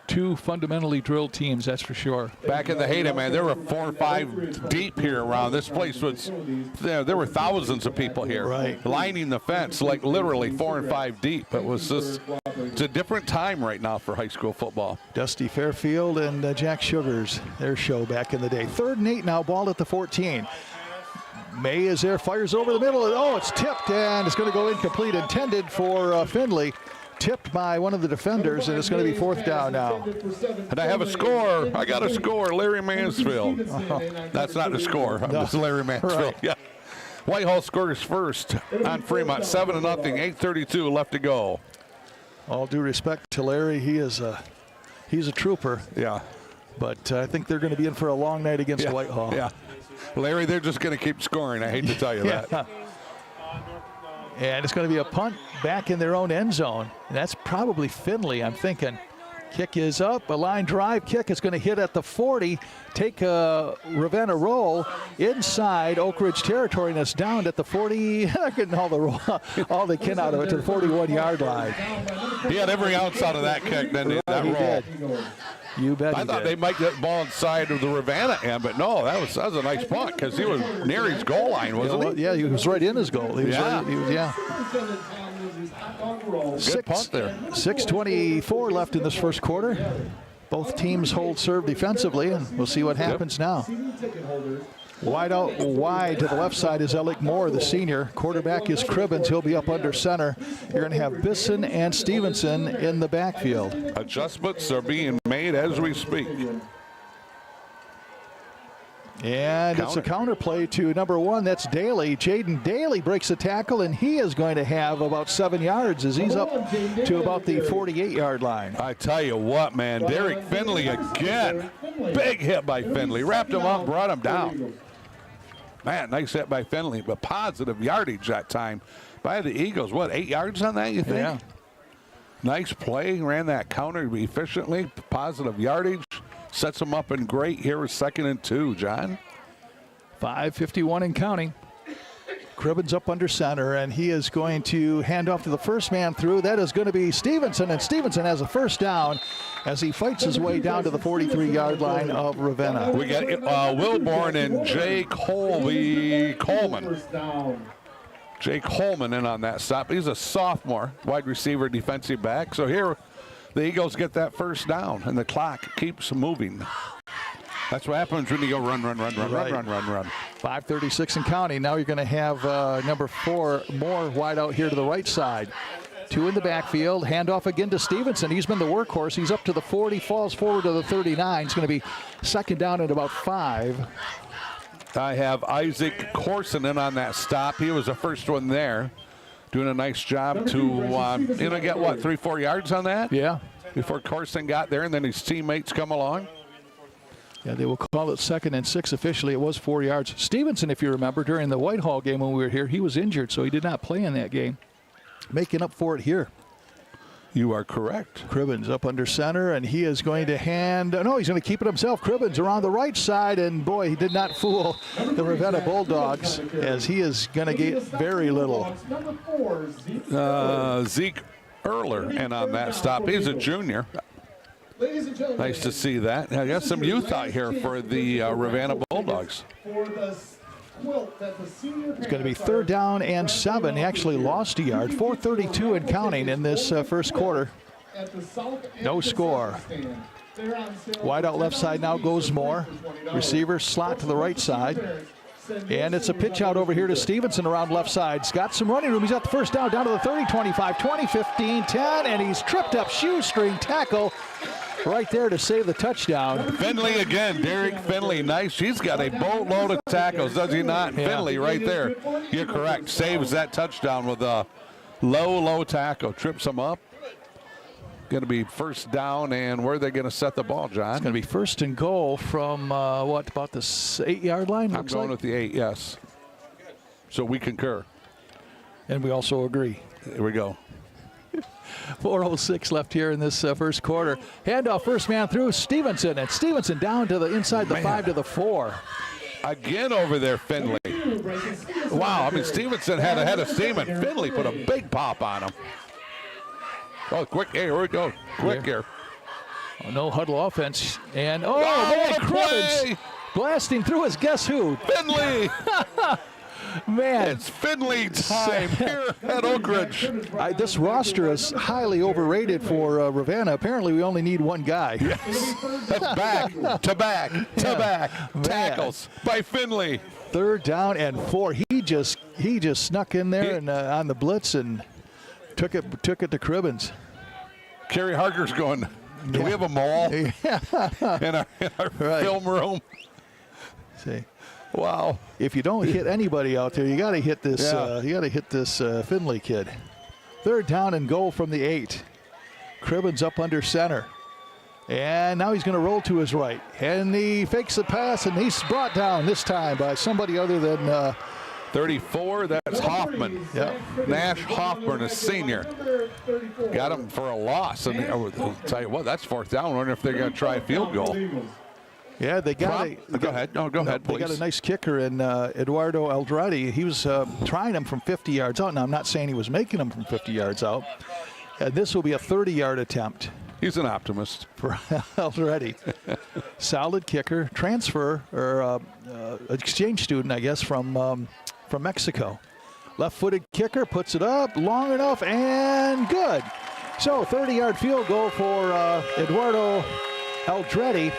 two fundamentally drilled teams, that's for sure. Back in the heyday, man, there were 4 or 5 deep here around. This place was, there were thousands of people here. Right. Lining the fence, like literally 4 and 5 deep. It was just, it's a different time right now for high school football. Dusty Fairfield and Jack Sugars, their show back in the day. 3rd and 8 now, ball at the 14. May is there, fires over the middle, and oh, it's tipped, and it's going to go incomplete, intended for Finley. Tipped by one of the defenders, and it's going to be 4th down now. And I have a score. I got a score, Larry Mansfield. That's not the score. It's Larry Mansfield. Right. Yeah. Whitehall scores first on Fremont, 7-0, 8:32 left to go. All due respect to Larry, he's a trooper. Yeah. But I think they're going to be in for a long night against Whitehall. Yeah. Larry, they're just going to keep scoring. I hate to tell you that. And it's going to be a punt back in their own end zone. And that's probably Finley, I'm thinking. Kick is up, a line drive kick. It's going to hit at the 40, take a Ravenna roll inside Oakridge territory, and it's down at the 40. They're getting all they can out of it to the 41-yard line. He had every ounce out of that kick, didn't he? That He roll. did. You bet. I thought they might get the ball inside of the Ravenna end, but no, that was a nice punt because he was near his goal line, wasn't he? Yeah, he was right in his goal. He was Yeah. Good punt there. 6:24 left in this first quarter. Both teams hold serve defensively, and we'll see what happens now. Wide to the left side is Alec Moore, the senior. Quarterback is Cribbins. He'll be up under center. You're going to have Bisson and Stevenson in the backfield. Adjustments are being made as we speak. And it's a counter play to number 1. That's Daly. Jaden Daly breaks a tackle, and he is going to have about 7 yards as he's up to about the 48-yard line. I tell you what, man, Derek Finley again. Big hit by Finley. Wrapped him up, brought him down. Man, nice hit by Finley, but positive yardage that time by the Eagles. What, 8 yards on that, you think? Yeah. Nice play, ran that counter efficiently, positive yardage. Sets him up in great. Here is 2nd and 2, John. 5:51 and counting. Cribbins up under center, and he is going to hand off to the first man through. That is going to be Stevenson, and Stevenson has a first down as he fights his way down to the 43-yard line of Ravenna. We got Wilborn and Jake Coleman. Jake Coleman in on that stop. He's a sophomore, wide receiver, defensive back. So here the Eagles get that first down, and the clock keeps moving. That's what happens when you go run. 5:36 and counting. Now you're going to have number 4 more wide out here to the right side. 2 in the backfield. Handoff again to Stevenson. He's been the workhorse. He's up to the 40, falls forward to the 39. It's going to be second down at about 5. I have Isaac Corson in on that stop. He was the first one there. Doing a nice job to, get what, 3-4 yards on that? Yeah. Before Corson got there, and then his teammates come along. Yeah, they will call it 2nd and 6 officially. It was 4 yards. Stevenson, if you remember, during the Whitehall game when we were here, he was injured, so he did not play in that game. Making up for it here. You are correct. Cribbins up under center, and he is going to hand. No, he's going to keep it himself. Cribbins around the right side, and boy, he did not fool the Ravenna Bulldogs, as he is going to get very little. Zeke Erler in on that stop. He's a junior. Nice to see that. I got some youth out here for the Ravenna Bulldogs. It's going to be 3rd down and 7. He actually lost a yard. 4:32 and counting in this first quarter. No score. Wide out left side now goes Moore. Receiver slot to the right side. And it's a pitch out over here to Stevenson around left side. He's got some running room. He's got the first down to the 30, 25, 20, 15, 10. And he's tripped up shoestring tackle right there to save the touchdown. Finley again, Derek Finley, nice. He's got a boatload of tackles, does he not? Yeah. Finley right there. You're correct. Saves that touchdown with a low tackle. Trips him up. Going to be first down, and where are they going to set the ball, John? It's going to be first and goal from, about the 8-yard line? I'm going with the 8, yes. So we concur. And we also agree. Here we go. 4:06 left here in this first quarter. Handoff, first man through, Stevenson. And Stevenson down to the inside the 5 to the 4. Again over there, Finley. Wow, I mean, Stevenson had a head of steam, and Finley put a big pop on him. Oh, quick, here we go. Quick here. Oh, no huddle offense. And, man, Cribbins blasting through his guess who? Finley! Man. It's Finley time here at Oakridge. This roster is highly overrated for Ravenna. Apparently, we only need one guy. Yes. That's back. Tackles by Finley. 3rd down and 4. He just snuck in there and on the blitz and took it to Cribbins. Kerry Harker's going, do we have a mall in our film room? See. Wow! If you don't hit anybody out there, you got to hit this. You got to hit this Finley kid. 3rd down and goal from the 8. Cribbins up under center, and now he's going to roll to his right, and he fakes the pass, and he's brought down this time by somebody other than 34. That's Hoffman. Yeah, Nash Hoffman, a senior. Got him for a loss, and I'll tell you what, that's 4th down. I wonder if they're going to try a field goal. Yeah, they got go ahead. No, go ahead, please. They got a nice kicker in Eduardo Aldrade. He was trying him from 50 yards out. Now, I'm not saying he was making him from 50 yards out. This will be a 30-yard attempt. He's an optimist. For Aldrade. Solid kicker, transfer, or exchange student, I guess, from Mexico. Left-footed kicker, puts it up, long enough, and good. So, 30-yard field goal for Eduardo Aldrade.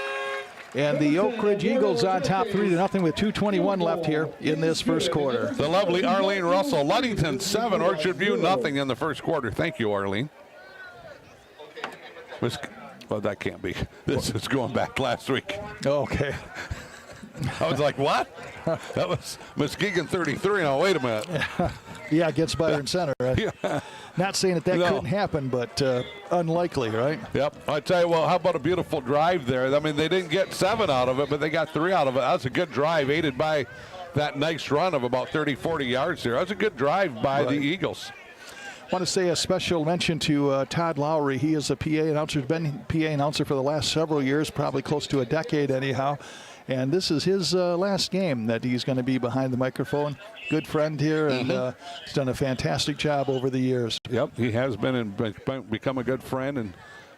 And the Oakridge Eagles on top 3-0 with 2:21 left here in this first quarter. The lovely Arlene Russell. Ludington 7, Orchard View nothing in the first quarter. Thank you, Arlene. Well, that can't be. This is going back last week. Okay. I was like, what? That was Muskegon 33. Now, wait a minute. Yeah, against Byron Center. Right? Yeah. Not saying that couldn't happen, but unlikely, right? Yep. I tell you, well, how about a beautiful drive there? I mean, they didn't get 7 out of it, but they got 3 out of it. That's a good drive, aided by that nice run of about 30, 40 yards there. That's a good drive by the Eagles. I want to say a special mention to Todd Lowry. He is a PA announcer, has been PA announcer for the last several years, probably close to a decade anyhow. And this is his last game that he's going to be behind the microphone. Good friend here, and he's done a fantastic job over the years. Yep, he has been and become a good friend, and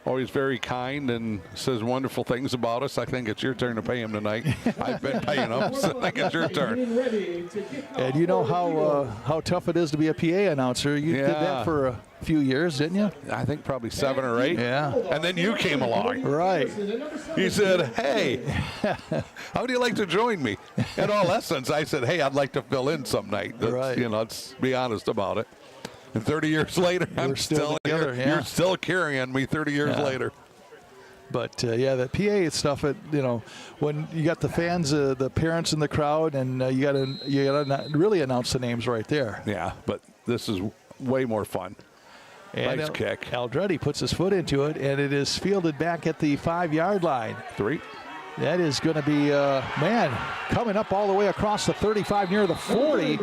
always very kind and says wonderful things about us. I think it's your turn to pay him tonight. I've been paying him, so I think it's your turn. And you know how tough it is to be a PA announcer. You did that for a few years, didn't you? I think probably 7 or 8. Yeah. And then you came along. Right. You said, hey, how would you like to join me? In all essence, I said, hey, I'd like to fill in some night. Right. You know, let's be honest about it. And 30 years later, I'm still together. here. Yeah. You're still carrying me 30 years later. But yeah, the PA stuff, when you got the fans, the parents in the crowd, and you gotta really announce the names right there. Yeah, but this is way more fun. And nice kick. Aldretti puts his foot into it, and it is fielded back at the 5-yard line. 3. That is going to be, coming up all the way across the 35 near the 40.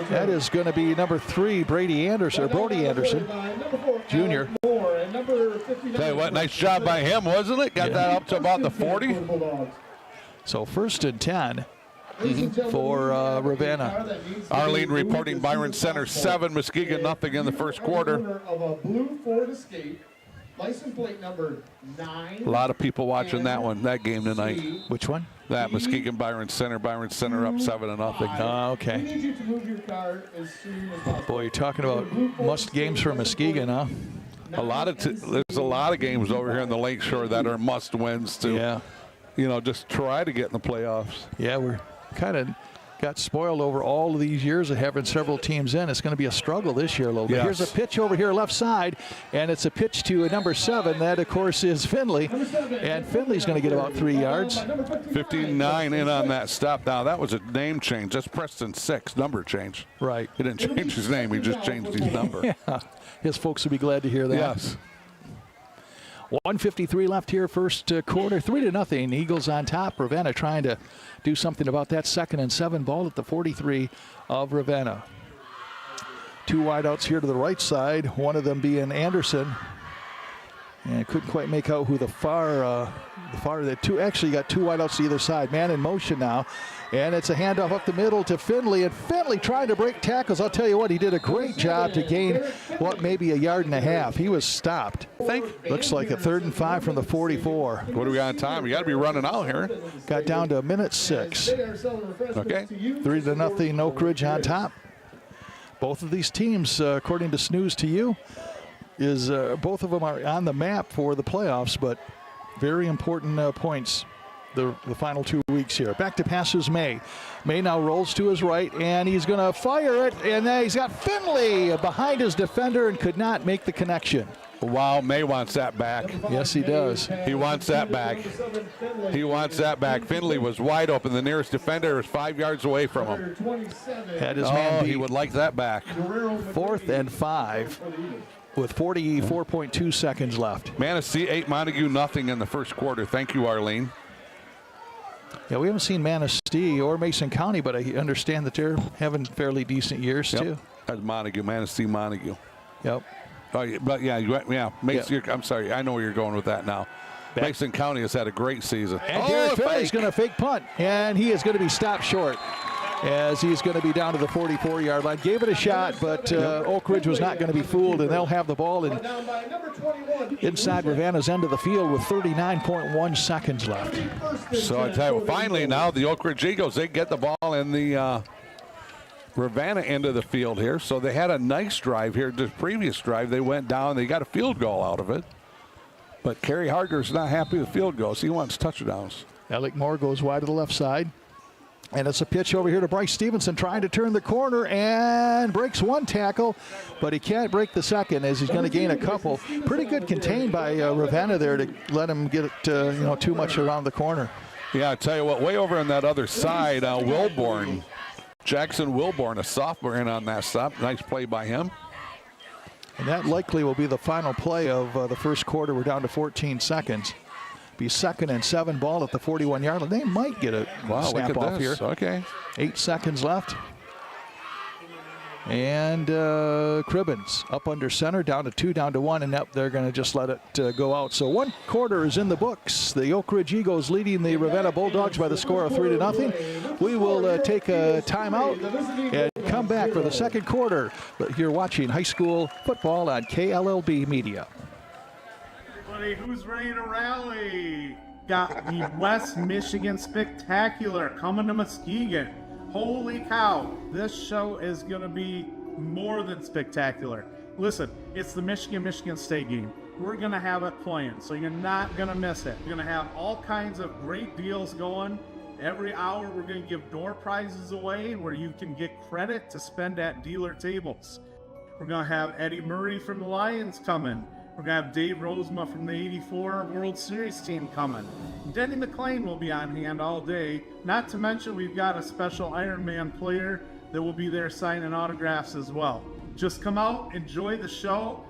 That is going to be number 3, Brody Anderson, Jr. Tell you what, nice job by him, wasn't it? Got that up to about the 40. So 1st and 10 for Ravenna. Arlene reporting Byron Center 7, Muskegon nothing in the first quarter. License plate number 9. A lot of people watching that game tonight. Which one? That Muskegon Byron Center up 7-0. Oh, okay. We need you to move your card as soon as possible. Boy, you're talking about must games for Muskegon, huh? There's a lot of games over here in the Lakeshore that are must wins to, just try to get in the playoffs. Yeah, we're kind of got spoiled over all of these years of having several teams in. It's going to be a struggle this year a little bit. Yes. Here's a pitch over here left side, and it's a pitch to number 7. That, of course, is Finley. And Finley's going to get about 3 yards. 59 in on that stop. Now, that was a name change. That's Preston 6, number change. Right. He didn't change his name. He just changed his number. Yeah. His folks will be glad to hear that. Yes. 1:53 left here, first quarter, 3-0. Eagles on top. Ravenna trying to do something about that 2nd and 7 ball at the 43 of Ravenna. 2 wideouts here to the right side, one of them being Anderson. And couldn't quite make out who the far actually got 2 wideouts to either side. Man in motion now. And it's a handoff up the middle to Finley. And Finley trying to break tackles. I'll tell you what, he did a great job to gain, maybe 1.5 yards. He was stopped. Looks like a 3rd and 5 from the 44. What do we got on time? We got to be running out here. Got down to 1:06. Okay. 3-0 Oakridge on top. Both of these teams, according to Snooze to You, both of them are on the map for the playoffs, but very important points the final 2 weeks here. Back to passes May. May now rolls to his right, and he's going to fire it, and then he's got Finley behind his defender and could not make the connection. Wow, May wants that back. Yes, he does. He wants that back. He wants that back. Finley was wide open. The nearest defender is 5 yards away from him. Had his man beat. He would like that back. 4th and 5 with 44.2 seconds left. Manistee 8, Montague nothing in the first quarter. Thank you, Arlene. Yeah, we haven't seen Manistee or Mason County, but I understand that they're having fairly decent years too. That's Montague, Montague. Yep. Oh, but I'm sorry, I know where you're going with that now. Mason County has had a great season. And here Finley's going to fake punt, and he is going to be stopped short as he's going to be down to the 44-yard line. Gave it a shot, but Oakridge was not going to be fooled, and they'll have the ball inside Ravenna's end of the field with 39.1 seconds left. So I tell you, finally now the Oakridge Eagles, they get the ball in the Ravenna end of the field here. So they had a nice drive here. The previous drive, they went down. They got a field goal out of it. But Kerry Harger's not happy with field goals. He wants touchdowns. Alec Moore goes wide to the left side. And it's a pitch over here to Bryce Stevenson trying to turn the corner and breaks 1 tackle, but he can't break the second as he's going to gain a couple. Pretty good contained by Ravenna there to let him get it, too much around the corner. Yeah, I tell you what, way over on that other side, Jackson Wilborn, a sophomore, in on that stop. Nice play by him. And that likely will be the final play of the first quarter. We're down to 14 seconds. Be 2nd and 7 ball at the 41-yard line. They might get a snap off here. Okay. 8 seconds left. And Cribbins up under center, down to 2, down to 1, and up they're going to just let it go out. So 1 quarter is in the books. The Oakridge Eagles leading the Ravenna Bulldogs by the score of 3-0. We will take a timeout and come back for the 2nd quarter. But you're watching high school football on KLLB Media. Everybody, who's ready to rally? Got the West Michigan Spectacular coming to Muskegon. Holy cow, this show is going to be more than spectacular. Listen, it's the Michigan State game. We're going to have it playing, so you're not going to miss it. We're going to have all kinds of great deals going. Every hour, we're going to give door prizes away where you can get credit to spend at dealer tables. We're going to have Eddie Murray from the Lions coming. We're going to have Dave Rosema from the 84 World Series team coming. Denny McClain will be on hand all day. Not to mention, we've got a special Iron Man player that will be there signing autographs as well. Just come out, enjoy the show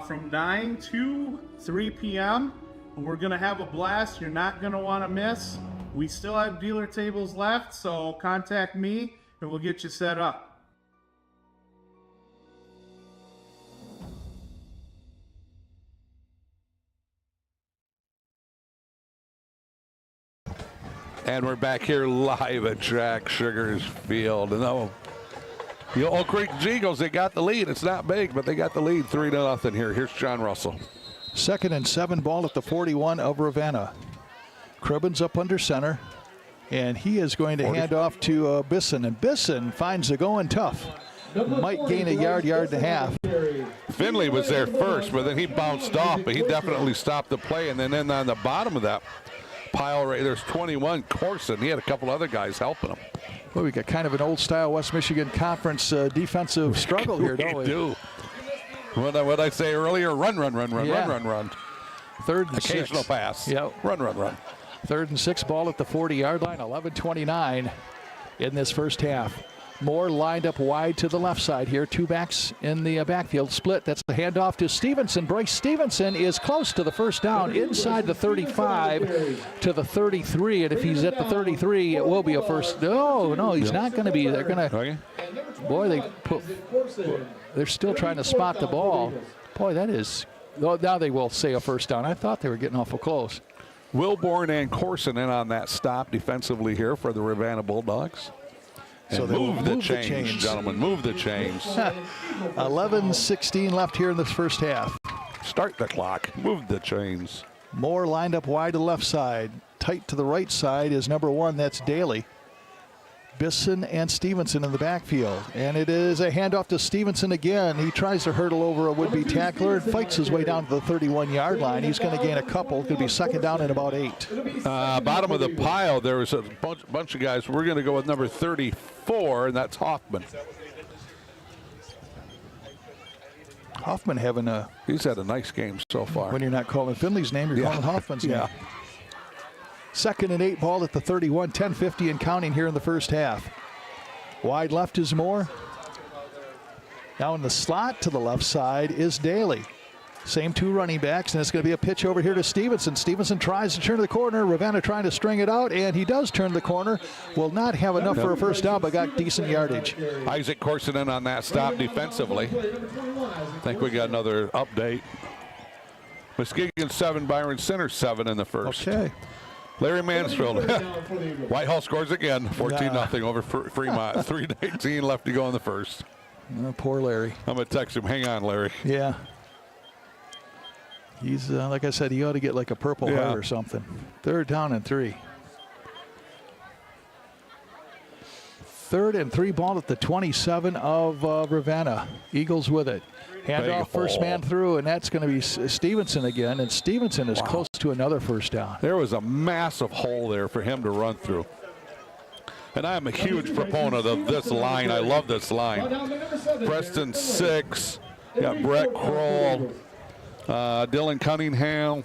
from 9 to 3 p.m. We're going to have a blast you're not going to want to miss. We still have dealer tables left, so contact me and we'll get you set up. And we're back here live at Jack Sugar's Field. And the Oakridge Eagles, they got the lead. It's not big, but they got the lead 3-0 here. Here's John Russell. 2nd and 7, ball at the 41 of Ravenna. Cribbins up under center, and he is going to hand off to Bisson. And Bisson finds the going tough. Might gain a yard and a half. Finley was there first, but then he bounced off, but he definitely stopped the play. And then on the bottom of that pile right there's 21 Corson. He had a couple other guys helping him. Well, we got kind of an old-style West Michigan Conference defensive struggle here, don't we? We do. What I say earlier, run. 3rd and Occasional 6. pass. Yep. Run. 3rd and 6, ball at the 40-yard line, 11:29 in this first half. Moore lined up wide to the left side here. 2 backs in the backfield split. That's the handoff to Stevenson. Bryce Stevenson is close to the first down inside the 35 to the 33. And if he's at the 33, it will be a first. No, he's not going to be. They're going to. Boy, they're still trying to spot the ball. Boy, that is. Now they will say a first down. I thought they were getting awful close. Wilborn and Corson in on that stop defensively here for the Ravenna Bulldogs. And so move the chains, gentlemen. Move the chains. 11:16 left here in this first half. Start the clock. Move the chains. Moore lined up wide to the left side. Tight to the right side is number 1. That's Daly. Bisson and Stevenson in the backfield. And it is a handoff to Stevenson again. He tries to hurdle over a would-be tackler. Fights his way down to the 31-yard line. He's going to gain a couple. Could be 2nd down and about 8. Bottom of the pile, there was a bunch of guys. We're going to go with number 34, and that's Hoffman. Hoffman having a... He's had a nice game so far. When you're not calling Finley's name, you're calling Hoffman's name. 2nd and 8, ball at the 31, 10:50 and counting here in the first half. Wide left is Moore. Now in the slot to the left side is Daly. Same 2 running backs, and it's going to be a pitch over here to Stevenson. Stevenson tries to turn to the corner. Ravenna trying to string it out, and he does turn the corner. Will not have enough for a first down, but got decent yardage. Isaac Corson in on that stop defensively. I think we got another update. Muskegon 7, Byron Center 7 in the first. Okay. Larry Mansfield. Whitehall scores again, 14-0 over Fremont. 3:19 left to go in the first. Poor Larry. I'm going to text him. Hang on, Larry. Yeah. He's, like I said, he ought to get like a Purple Heart or something. 3rd down and 3. 3rd and 3, ball at the 27 of Ravenna. Eagles with it. Handoff, first man through, and that's going to be Stevenson again, and Stevenson is close to another first down. There was a massive hole there for him to run through. And I'm a huge proponent of this line. I love this line. Preston 6, got Brett Kroll, Dylan Cunningham,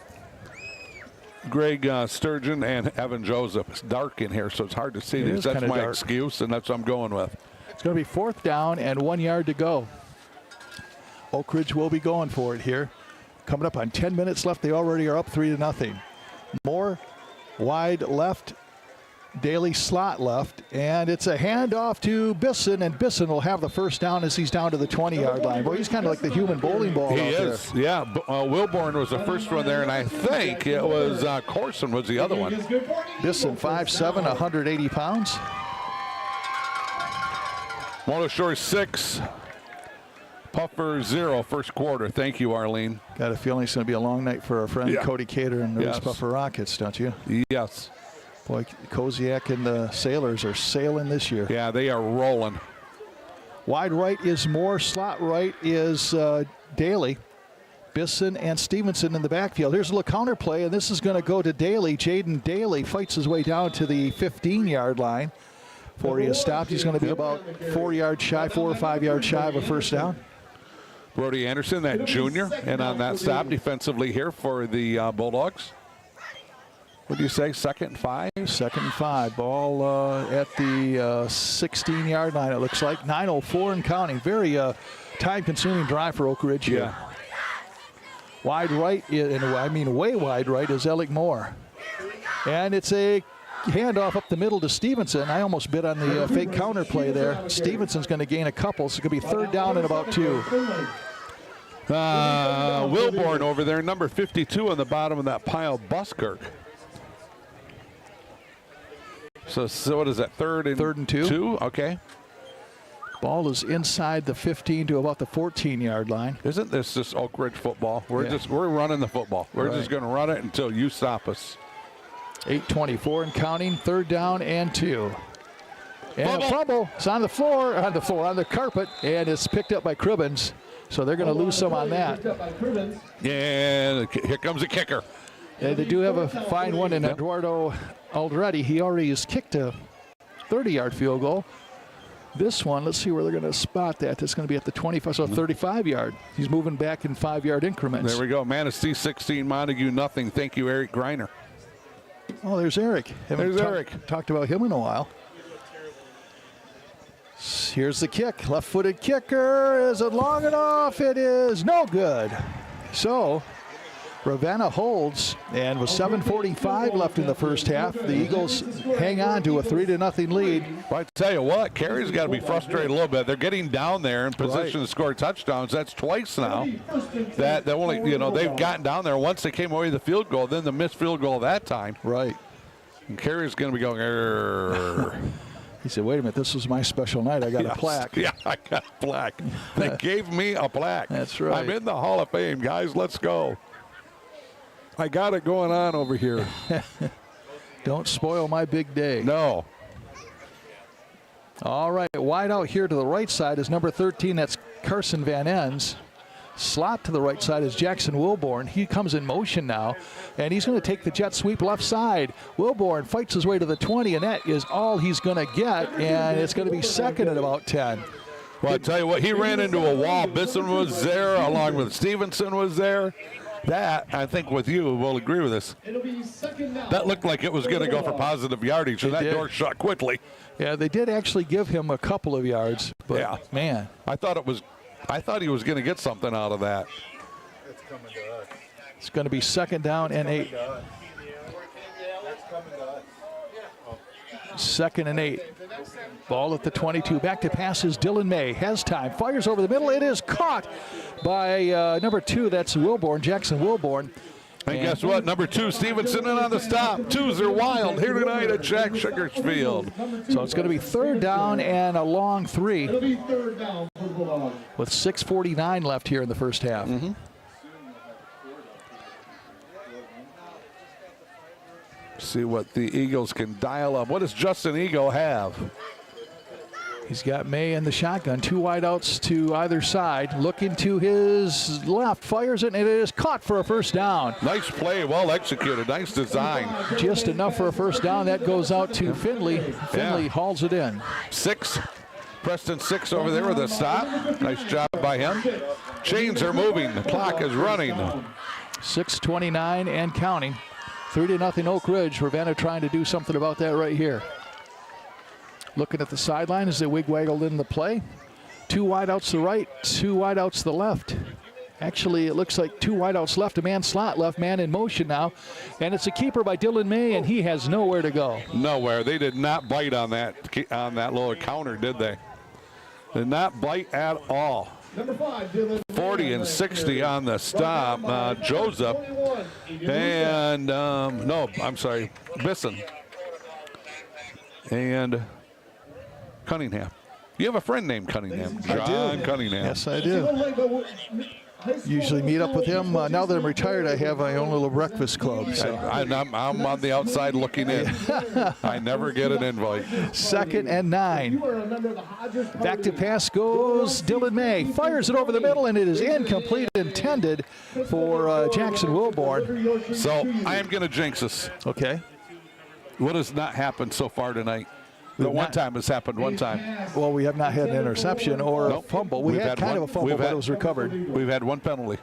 Greg Sturgeon, and Evan Joseph. It's dark in here, so it's hard to see these. That's my excuse, and that's what I'm going with. It's going to be 4th down and 1 yard to go. Oakridge will be going for it here. Coming up on 10 minutes left. They already are up 3-0. Moore wide left. Daly slot left. And it's a handoff to Bisson. And Bisson will have the first down as he's down to the 20-yard line. Boy, he's kind of like the human bowling ball He out is, there. yeah. Wilborn was the first one there, and I think it was Corson was the other one. Bisson 5'7", 180 pounds. Lakeshore 6. Puffer 0, first quarter. Thank you, Arlene. Got a feeling it's going to be a long night for our friend Yeah. Cody Cater and the Yes. East Puffer Rockets, don't you? Yes. Boy, Koziak and the Sailors are sailing this year. Yeah, they are rolling. Wide right is Moore. Slot right is Daly. Bisson and Stevenson in the backfield. Here's a little counter play, and this is going to go to Daly. Jaden Daly fights his way down to the 15-yard line before he is stopped. He's going to be about 4 yards shy, 4 or 5 yards shy of a first down. Brody Anderson, that junior, and on that stop defensively here for the Bulldogs. What do you say, 2nd and 5? 2nd and 5. Ball at the 16-yard line, it looks like. 9:04 and counting. Very time-consuming drive for Oakridge here. Yeah. Wide right, way wide right, is Alec Moore. And it's a handoff up the middle to Stevenson. I almost bid on the fake counter play there. Stevenson's going to gain a couple, so it's going to be 3rd down and about 2. Wilborn over there, number 52 on the bottom of that pile, Buskirk. So what is that, 3rd and 2? Okay. Ball is inside the 15 to about the 14-yard line. Isn't this just Oakridge football? We're running the football. We're just going to run it until you stop us. 8:24 and counting. 3rd down and 2. And Fumble. a fumble. It's on the carpet, and it's picked up by Cribbins. So they're going to lose some on that. And here comes a kicker. And they do have a fine one in Eduardo Aldretti. He already has kicked a 30-yard field goal. This one, let's see where they're going to spot that. It's going to be at the 25, so 35-yard. He's moving back in 5-yard increments. There we go. Manistee 16, Montague nothing. Thank you, Eric Greiner. Oh, there's Eric. Eric. Talked about him in a while. Here's the kick. Left-footed kicker. Is it long enough? It is no good. So Ravenna holds, and with 7:45 left in the first half, the Eagles hang on to a 3-0 lead. Well, I tell you what, Carey's got to be frustrated a little bit. They're getting down there in position to score touchdowns. That's twice now. That only, they've gotten down there. Once they came away with the field goal, then the missed field goal that time. Right. And Carey's going to be going, "Err." He said, wait a minute, this was my special night. I got a plaque. Yeah, I got a plaque. They gave me a plaque. That's right. I'm in the Hall of Fame, guys. Let's go. I got it going on over here. Don't spoil my big day. No. All right, wide out here to the right side is number 13. That's Carson Van Ens. Slot to the right side is Jackson Wilborn. He comes in motion now, and he's going to take the jet sweep left side. Wilborn fights his way to the 20, and that is all he's going to get, and it's going to be 2nd at about 10. Well, I tell you what, he ran into a wall. Bisson was there, along with Stevenson was there. That, I think with you, will agree with this. That looked like it was going to go for positive yardage, and that door shut quickly. Yeah, they did actually give him a couple of yards, but man. I thought he was going to get something out of that. It's going to be 2nd down and 8. 2nd and 8. Ball at the 22. Back to pass is Dylan May. Has time. Fires over the middle. It is caught by number 2. That's Wilborn, Jackson Wilborn. And guess what? Number 2, Stevenson in on the stop. Twos are wild here tonight at Jack Sugars Field. So it's going to be 3rd down and a long 3. It'll be 3rd down for Bulldogs. With 6:49 left here in the first half. See what the Eagles can dial up. What does Justin Eagle have? He's got May in the shotgun. 2 wideouts to either side. Looking to his left. Fires it, and it is caught for a first down. Nice play. Well executed. Nice design. Just enough for a first down. That goes out to Finley. Finley hauls it in. 6. Preston 6 over there with a stop. Nice job by him. Chains are moving. The clock is running. 6:29 and counting. 3-0 Oak Ridge. Ravenna trying to do something about that right here. Looking at the sideline as they wig-waggled in the play. 2 wideouts to the right, 2 wideouts to the left. Actually, it looks like 2 wideouts left, a man slot left, man in motion now. And it's a keeper by Dylan May, and he has nowhere to go. Nowhere. They did not bite on that little counter, did they? Did not bite at all. Number 5, Dylan. 40 and 60 on the stop. Joseph and Bisson and Cunningham. You have a friend named Cunningham. I do. John Cunningham. Yes, I do. Usually meet up with him. Now that I'm retired, I have my own little breakfast club. So. I'm on the outside looking in. I never get an invite. 2nd and 9. Back to pass goes Dylan May. Fires it over the middle, and it is incomplete, intended for Jackson Wilborn. So I am going to jinx us. Okay. What has not happened so far tonight? The one time has happened one time. Well, we have not had an interception or a fumble. We had kind of a fumble, but it was recovered. We've had one penalty.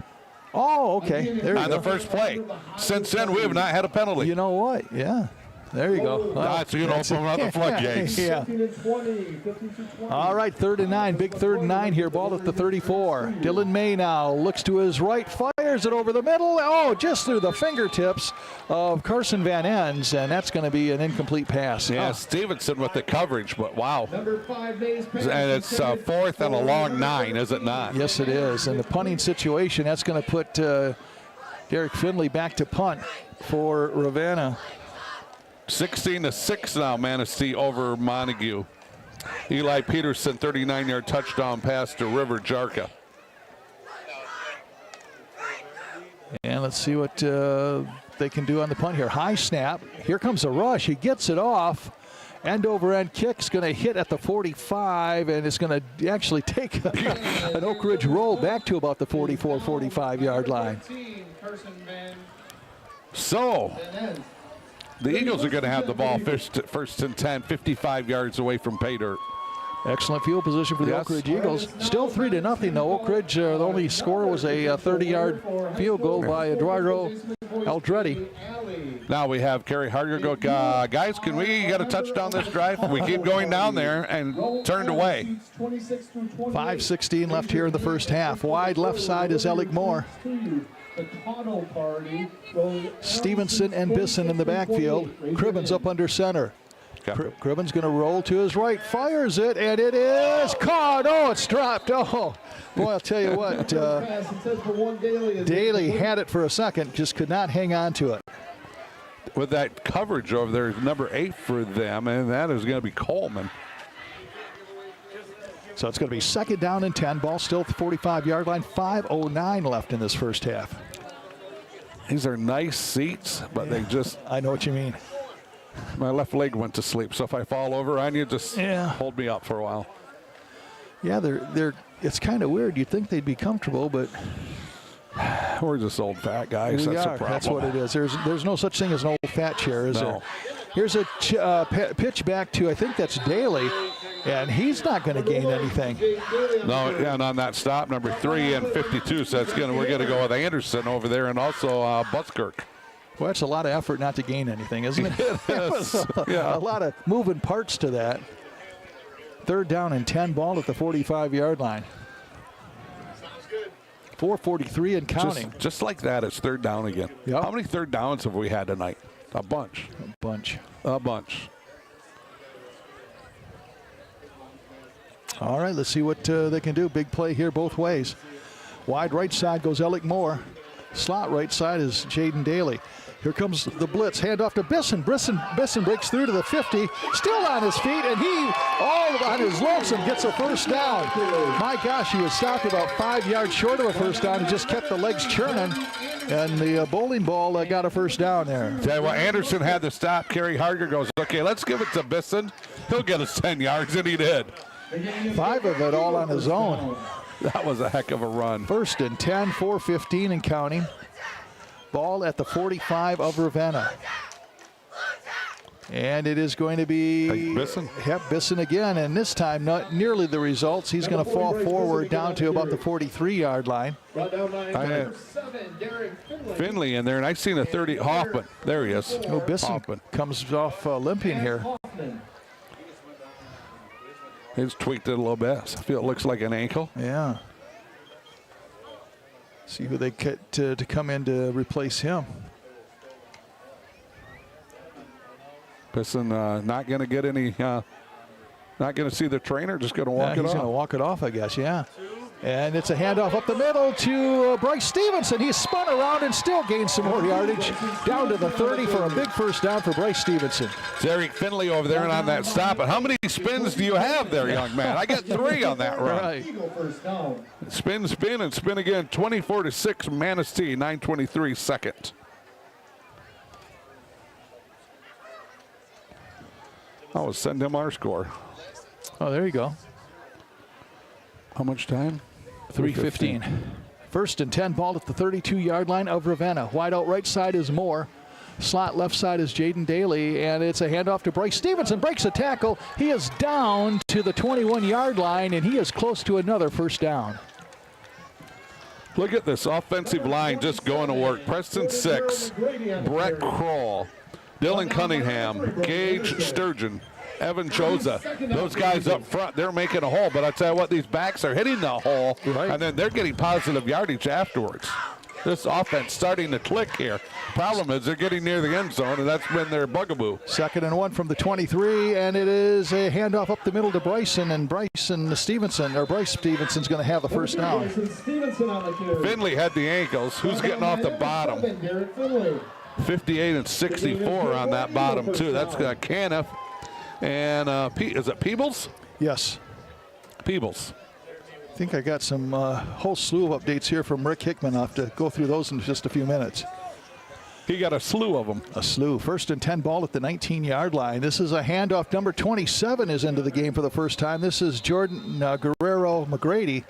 Oh, okay. There you On go. the first play. Since then, we have not had a penalty. You know what? Yeah. There you go. That's, open up the floodgates. Yeah. All right, 3rd and 9. Big 3rd and 9 here. Ball at the 34. Dylan May now looks to his right, fires it over the middle. Oh, just through the fingertips of Carson Van Ens, and that's going to be an incomplete pass. Yeah, Stevenson with the coverage, but wow. And it's 4th and a long 9, is it not? Yes, it is. And the punting situation, that's going to put Derek Finley back to punt for Ravenna. 16-6 now, Manistee over Montague. Eli Peterson, 39-yard touchdown pass to River Jarka. And let's see what they can do on the punt here. High snap. Here comes a rush. He gets it off. End over end kick's going to hit at the 45, and it's going to actually take an Oakridge roll back to about the 44, 45-yard line. So the Eagles are going to have the ball first and 10, 55 yards away from pay dirt. Excellent field position for the Oakridge Eagles. Still 3-0 though. Oakridge, the only score was a 30-yard field goal by Eduardo Aldretti. Now we have Kerry Harger. Guys, can we get a touchdown this drive? We keep going down there and turned away. 5:16 left here in the first half. Wide left side is Alec Moore. Stevenson and Bisson in the backfield. Cribbins up under center. Cribbins going to roll to his right, fires it, and it is caught. Oh, it's dropped. Oh, boy, I'll tell you what. Daly had it for a second, just could not hang on to it. With that coverage over there is number 8 for them, and that is going to be Coleman. So it's going to be 2nd down and 10. Ball still at the 45-yard line. 5:09 left in this first half. These are nice seats, but they just... I know what you mean. My left leg went to sleep, so if I fall over on you, just hold me up for a while. Yeah, they're. It's kind of weird. You'd think they'd be comfortable, but we're just old fat guys. That's a problem. That's what it is. There's no such thing as an old fat chair, is there? Here's a pitch back to, I think that's Daly, and he's not going to gain anything. No, and on that stop, number 3 and 52, so we're going to go with Anderson over there, and also Buskirk. Well, that's a lot of effort not to gain anything, isn't it? Yes. A lot of moving parts to that. 3rd down and 10, ball at the 45-yard line. 4:43 and counting. Just like that, it's 3rd down again. Yep. How many 3rd downs have we had tonight? A bunch. A bunch. All right, let's see what they can do. Big play here both ways. Wide right side goes Alec Moore. Slot right side is Jaden Daly. Here comes the blitz. Hand off to Bisson. Bisson breaks through to the 50. Still on his feet, and he, all on his lonesome, gets a first down. My gosh, he was stopped about 5 yards short of a first down. He just kept the legs churning, and the bowling ball got a first down there. Tell you what, Anderson had to stop. Kerry Harger goes, okay, let's give it to Bisson. He'll get us 10 yards, and he did. 5 of it all on his own. That was a heck of a run. 1st and 10, 4:15 and counting. Ball at the 45 of Ravenna. And it is going to be Bisson. Yep, Bisson again, and this time not nearly the results. He's going to fall forward down to about the 43-yard line. Finley in there, and I've seen a 30. Hoffman, there he is. Oh, Bisson Hoffman comes off limping here. He's tweaked it a little bit. I feel it looks like an ankle. Yeah. See who they get to come in to replace him. Bisson not going to get any, not going to see the trainer, just going to walk it off. He's going to walk it off, I guess, yeah. And it's a handoff up the middle to Bryce Stevenson. He spun around and still gained some more yardage. Down to the 30 for a big first down for Bryce Stevenson. It's Eric Finley over there and on that stop. But how many spins do you have there, young man? I got 3 on that run. Right. Spin, spin, and spin again. 24-6, Manistee, 9:23 second. I'll send him our score. Oh, there you go. How much time? 3:15. First and 10, ball at the 32-yard line of Ravenna. Wide out right side is Moore. Slot left side is Jaden Daly, and it's a handoff to Bryce Stevenson. Breaks a tackle. He is down to the 21-yard line, and he is close to another first down. Look at this offensive line just going to work. Preston 6, Brett Kroll, Dylan Cunningham, Gage Sturgeon, Evan Choza. Those guys up front, they're making a hole. But I tell you what, these backs are hitting the hole, and then they're getting positive yardage afterwards. This offense starting to click here. Problem is they're getting near the end zone, and that's been their bugaboo. 2nd and 1 from the 23, and it is a handoff up the middle to Bryson, and Bryce Stevenson's going to have the first down. Finley had the ankles. Who's getting off the bottom? 58 and 64 on that bottom, too. That's Caniff. And is it Peebles? Yes. Peebles. I think I got some whole slew of updates here from Rick Hickman. I'll have to go through those in just a few minutes. He got a slew of them. A slew. 1st and 10, ball at the 19-yard line. This is a handoff. Number 27 is into the game for the first time. This is Jordan Guerrero McGrady.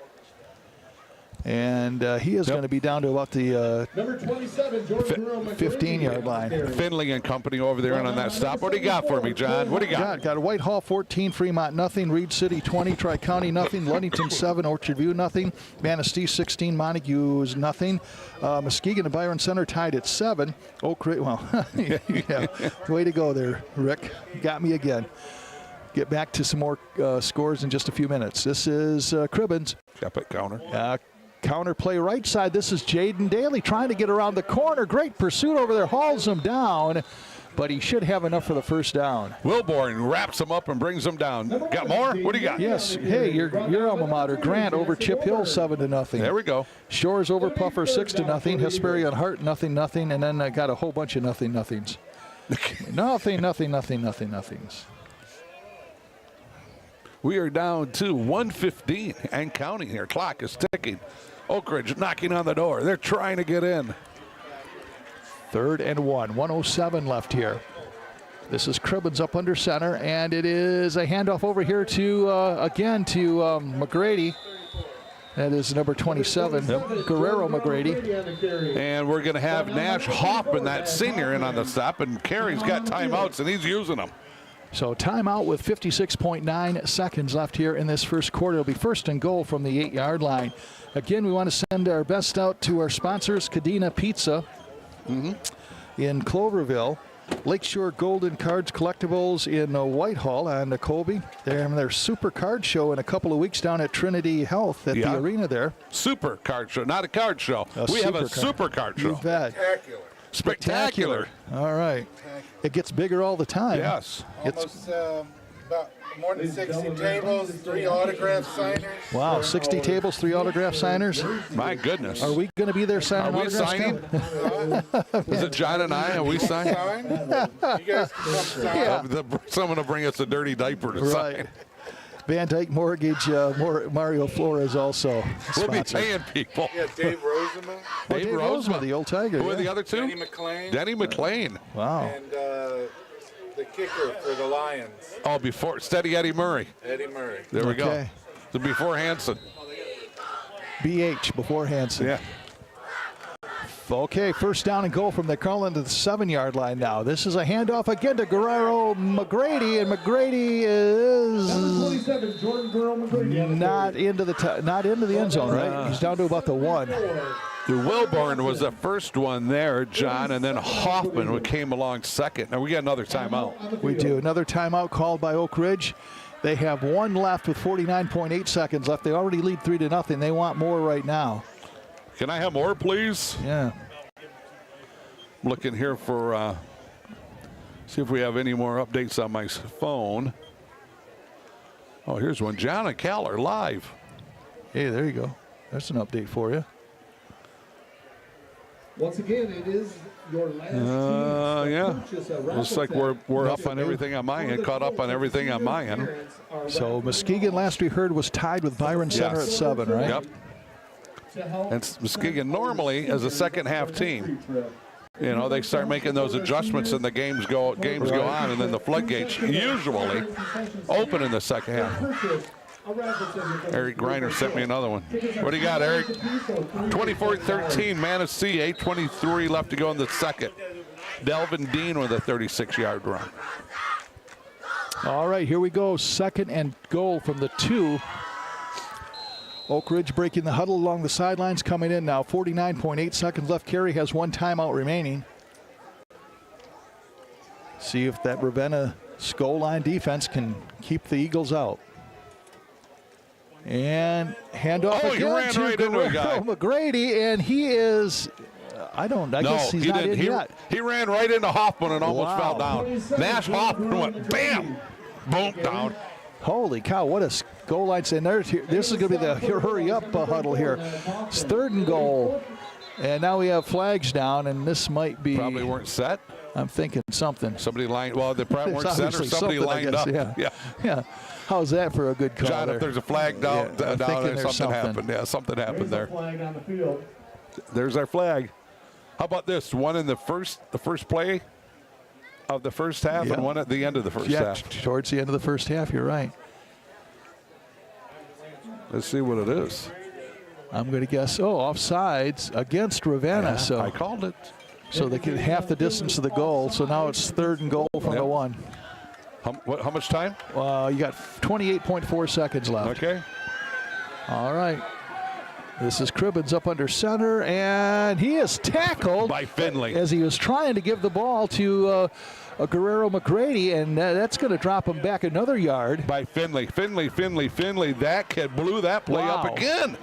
And he is going to be down to about the 15-yard line. Finley and company over there and on that stop. What do you got for me, John? What do you got? Got a Whitehall 14, Fremont nothing, Reed City 20, Tri-County nothing, Ludington 7, Orchard View nothing, Manistee 16, Montague's nothing. Muskegon and Byron Center tied at 7. Oakridge, well, yeah, way to go there, Rick. Got me again. Get back to some more scores in just a few minutes. This is Cribbins. Epic counter. Counter play right side. This is Jaden Daly trying to get around the corner. Great pursuit over there. Hauls him down, but he should have enough for the first down. Wilborn wraps him up and brings him down. Got more? What do you got? Yes. Hey, your alma mater. Grant over Chip Hill 7-0. There we go. Shores over Puffer 6-0. Hesperia and Hart 0-0. And then I got a whole bunch of nothings. Nothings. We are down to 1:15 and counting here. Clock is ticking. Oakridge knocking on the door. They're trying to get in. 3rd and 1. 1:07 left here. This is Cribbins up under center, and it is a handoff over here to, again, to McGrady. That is number 27, Guerrero McGrady. And we're going to have Nash Hoffman, that senior, in on the stop. And Carey's got timeouts, and he's using them. So timeout with 56.9 seconds left here in this first quarter. It'll be 1st and goal from the 8-yard line. Again, we want to send our best out to our sponsors, Cadena Pizza in Cloverville, Lakeshore Golden Cards Collectables in Whitehall and Colby. They're having their super card show in a couple of weeks down at Trinity Health at the arena there. Super card show, not a card show. We have a super card show. You bet. Spectacular. All right. It gets bigger all the time. Yes. Almost about more than 60 tables, 3 autograph signers. Wow, 60 tables, 3 autograph signers. My goodness. Are we going to be there signing autographs? Are we signing? Is it John and I? Are we signing? You guys can come sign. Someone will bring us a dirty diaper to sign. VanDyk Mortgage, Mario Flores also. We'll be paying people. Yeah, Dave Roseman. Dave Roseman, the old Tiger. Who are the other two? Denny McClain. Wow. And the kicker for the Lions. Oh, before Steady Eddie Murray. Eddie Murray. There we go. So before Hanson. BH, before Hanson. Yeah. Okay, 1st down and goal from the Carlin to the 7-yard line now. This is a handoff again to Guerrero McGrady, and McGrady is not into the end zone, right? He's down to about the 1. Wilborn was the first one there, John, and then Hoffman came along second. Now we got another timeout. We do. Another timeout called by Oakridge. They have 1 left with 49.8 seconds left. They already lead 3-0. They want more right now. Can I have more, please? Yeah. I'm looking here for, see if we have any more updates on my phone. Oh, here's one. John and Cal are live. Hey, there you go. That's an update for you. Once again, it is your last Yeah. Looks like we're up on everything on my end, caught up on everything on my end. So Muskegon, last we heard, was tied with Byron Center at 7, right? Yep. And Muskegon normally, as a second-half team, you know, they start making those adjustments and the games go on, and then the floodgates usually open in the second half. Eric Griner sent me another one. What do you got, Eric? 24-13, Manistee, 8:23 left to go in the second. Delvin Dean with a 36-yard run. All right, here we go. Second and goal from the 2. Oakridge breaking the huddle along the sidelines, coming in now. 49.8 seconds left. Carey has 1 timeout remaining. See if that Ravenna goal line defense can keep the Eagles out. And handoff again he ran to right into a guy. McGrady, and he is, I guess he's not in yet. He ran right into Hoffman and almost fell down. Nash Hoffman went bam, boom, down. Holy cow, what a goal line. And this is going to be the hurry up huddle here. It's 3rd and goal. And now we have flags down, and this might be. Probably weren't set. I'm thinking something. Somebody lined, well, they probably weren't set or somebody lined up. Yeah. How's that for a good call? John, if there's a flag down there, something happened. Yeah, something happened there. Flag on the field. There's our flag. How about this? One in the first play of the first half and one at the end of the first half. Towards the end of the first half, you're right. Let's see what it is. I'm going to guess, offsides against Ravenna. Yeah, so I called it. So they get half the distance of the goal. So now it's 3rd and goal from the 1. How much time? You got 28.4 seconds left. Okay. All right. This is Cribbins up under center, and he is tackled by Finley as he was trying to give the ball to Guerrero McGrady, and that's going to drop him back another yard. By Finley. That kid blew that play up again.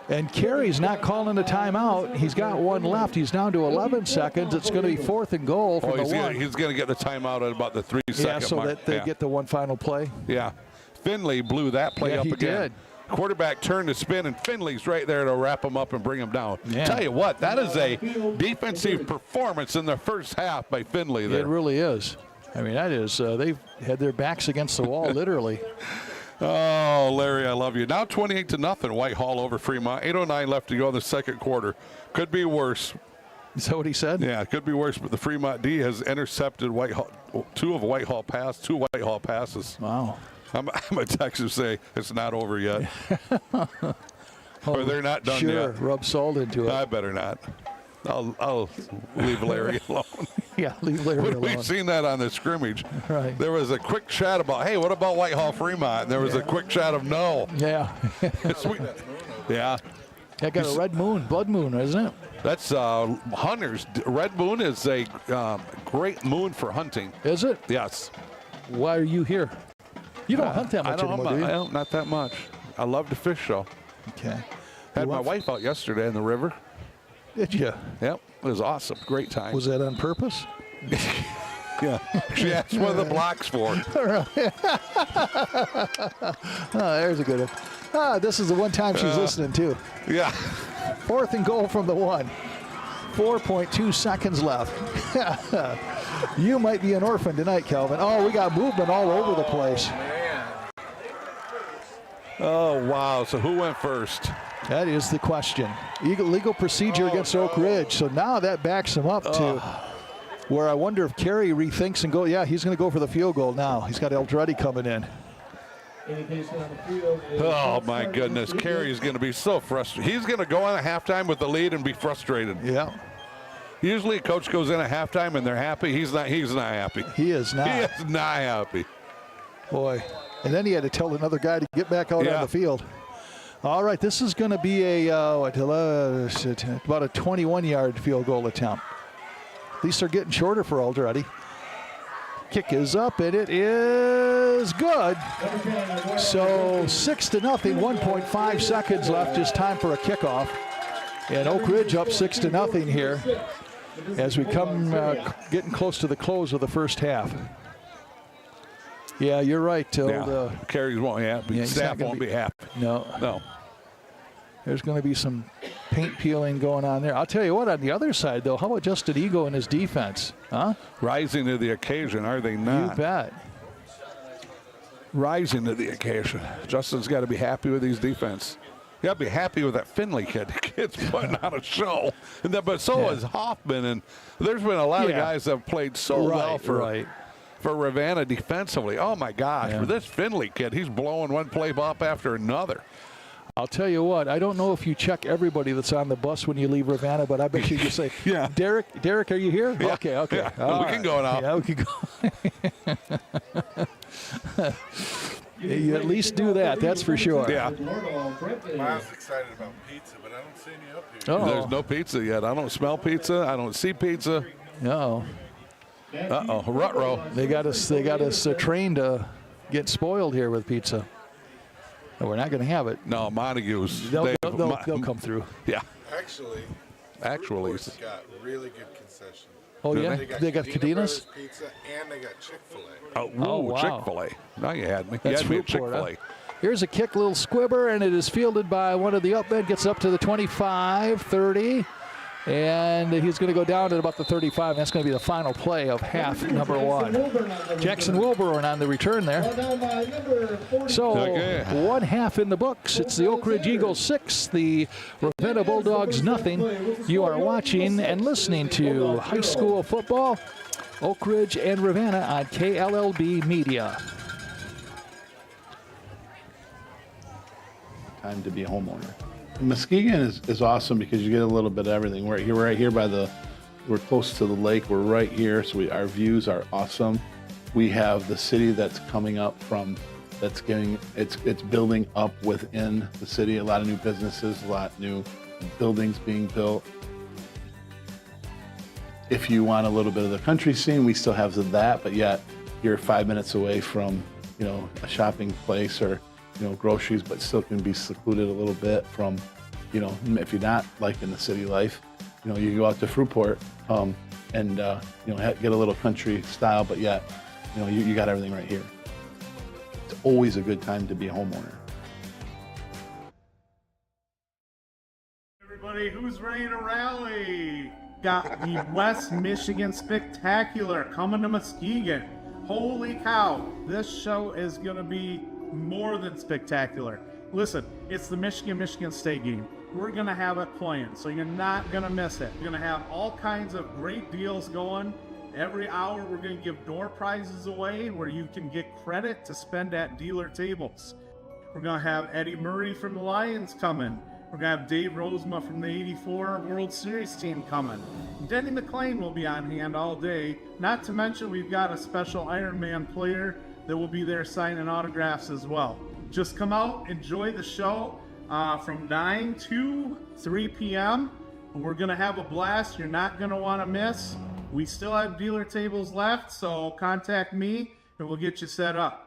And Carey's not calling a timeout. He's got 1 left. He's down to 11 seconds. It's going to be 4th and goal from the 1. He's going to get the timeout at about the 3-second mark. So that they get the one final play. Yeah. Finley blew that play up again. Did. Quarterback turned to spin, and Finley's right there to wrap him up and bring him down. Yeah. Tell you what, that is a defensive performance in the first half by Finley there. It really is. I mean, that is, they've had their backs against the wall, literally. Oh, Larry, I love you. Now 28-0, Whitehall over Fremont. 8:09 left to go in the second quarter. Could be worse. Is that what he said? Yeah, it could be worse, but the Fremont D has intercepted Whitehall, 2 Whitehall passes. Wow. I'm a Texas say it's not over yet. Or they're not done yet. Rub salt into it. I better not. I'll leave Larry alone. Yeah, leave Larry alone. We've seen that on the scrimmage. Right. There was a quick chat about, hey, what about Whitehall Fremont? And there was a quick chat of no. Yeah. Yeah. That got a red moon, blood moon, isn't it? That's hunters. Red moon is a great moon for hunting. Is it? Yes. Why are you here? You don't hunt that much anymore, do you? Not that much. I love to fish, though. Okay. Had my wife out yesterday in the river. Did you? Yep. It was awesome. Great time. Was that on purpose? Yeah. She asked what are the blocks for. There's a good one. This is the one time she's listening, too. Yeah. 4th and goal from the 1. 4.2 seconds left. You might be an orphan tonight, Calvin. Oh, we got movement all over the place. Oh, wow. So who went first? That is the question. Legal procedure against Oak Ridge. So now that backs him up to where I wonder if Carey rethinks and go, he's going to go for the field goal now. He's got Eldreddy coming in. Oh, my goodness. Carey's going to be so frustrated. He's going to go on at halftime with the lead and be frustrated. Yeah. Usually a coach goes in at halftime and they're happy. He's not happy. He is not. He is not happy. Boy. And then he had to tell another guy to get back out on the field. All right, this is going to be about a 21-yard field goal attempt. At least they're getting shorter for Eldreddy. Kick is up, and it is good. So 6-0, 1.5 seconds left. Just time for a kickoff. And Oak Ridge up 6-0 here as we come getting close to the close of the first half. Yeah, you're right. Carries won't be happy. Staff won't be happy. No. There's going to be some paint peeling going on there. I'll tell you what, on the other side, though, how about Justin Ego and his defense? Huh? Rising to the occasion, are they not? You bet. Rising to the occasion. Justin's got to be happy with his defense. You got to be happy with that Finley kid. The kid's putting on a show. But so is Hoffman. And there's been a lot of guys that have played so well for Ravenna defensively. Oh, my gosh. For this Finley kid, he's blowing one play up after another. I'll tell you what, I don't know if you check everybody that's on the bus when you leave Ravenna, but I bet you say, Derek, are you here? Yeah. Okay. Yeah. We can go now. Yeah, we can go. You at least do that, that's for sure. Yeah. Miles excited about pizza, but I don't see any up here. Oh. There's no pizza yet. I don't smell pizza. I don't see pizza. No. Rutrow. They got us trained to get spoiled here with pizza. And we're not going to have it. No, Montague's. They'll come through. Yeah. Actually, Foodcourt's got really good concessions. Oh, yeah? They got Cadena's? Pizza, and they got Chick-fil-A. Oh, wow. Chick-fil-A. Now you had me. That's you had me at Foodcourt, Chick-fil-A. huh? Here's a kick, little squibber, and it is fielded by one of the up men. Gets up to the 25, 30. And he's going to go down at about the 35. That's going to be the final play of half number one. Jackson Wilburn on the return there. So 1 half in the books. It's the Oakridge Eagles 6, the Ravenna Bulldogs nothing. You are watching and listening to high school football, Oakridge and Ravenna on KLLB Media. Time to be a homeowner. Muskegon is awesome because you get a little bit of everything. We're right here we're close to the lake. We're right here, so our views are awesome. We have the city that's coming up it's building up within the city. A lot of new businesses, a lot of new buildings being built. If you want a little bit of the country scene, we still have that, but yet you're 5 minutes away from, a shopping place or groceries, but still can be secluded a little bit from, if you're not liking the city life, you go out to Fruitport and get a little country style, but yet, you got everything right here. It's always a good time to be a homeowner. Everybody, who's ready to rally? Got the West Michigan Spectacular coming to Muskegon. Holy cow, this show is going to be more than spectacular. Listen, it's the Michigan State game. We're going to have it playing, so you're not going to miss it. We're going to have all kinds of great deals going. Every hour we're going to give door prizes away where you can get credit to spend at dealer tables. We're going to have Eddie Murray from the Lions coming. We're going to have Dave Rosema from the 84 World Series team coming. Denny McClain will be on hand all day. Not to mention we've got a special Ironman player that will be there signing autographs as well. Just come out, enjoy the show from 9 to 3 p.m. We're going to have a blast. You're not going to want to miss. We still have dealer tables left, so contact me and we'll get you set up.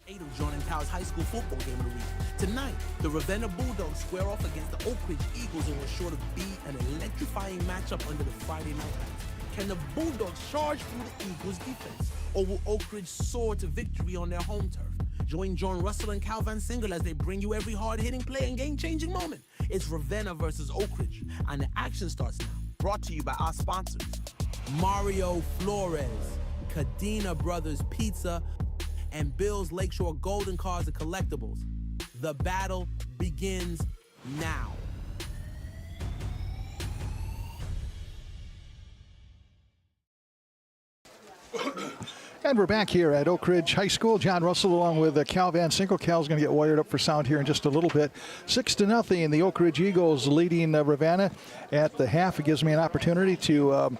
of Jordan Cow's high school football game of the week. Tonight, the Ravenna Bulldogs square off against the Oakridge Eagles in what's sure to be an electrifying matchup under the Friday night lights. Can the Bulldogs charge through the Eagles' defense, or will Oakridge soar to victory on their home turf? Join John Russell and Singel as they bring you every hard-hitting play and game-changing moment. It's Ravenna versus Oakridge, and the action starts now. Brought to you by our sponsors, Mario Flores, Cadena Brothers Pizza, and Bill's Lakeshore Golden Cards and Collectables. The battle begins now. And we're back here at Oakridge High School. John Russell along with Cal Van Sinkle. Cal's going to get wired up for sound here in just a little bit. 6-0, the Oakridge Eagles leading Ravenna at the half. It gives me an opportunity to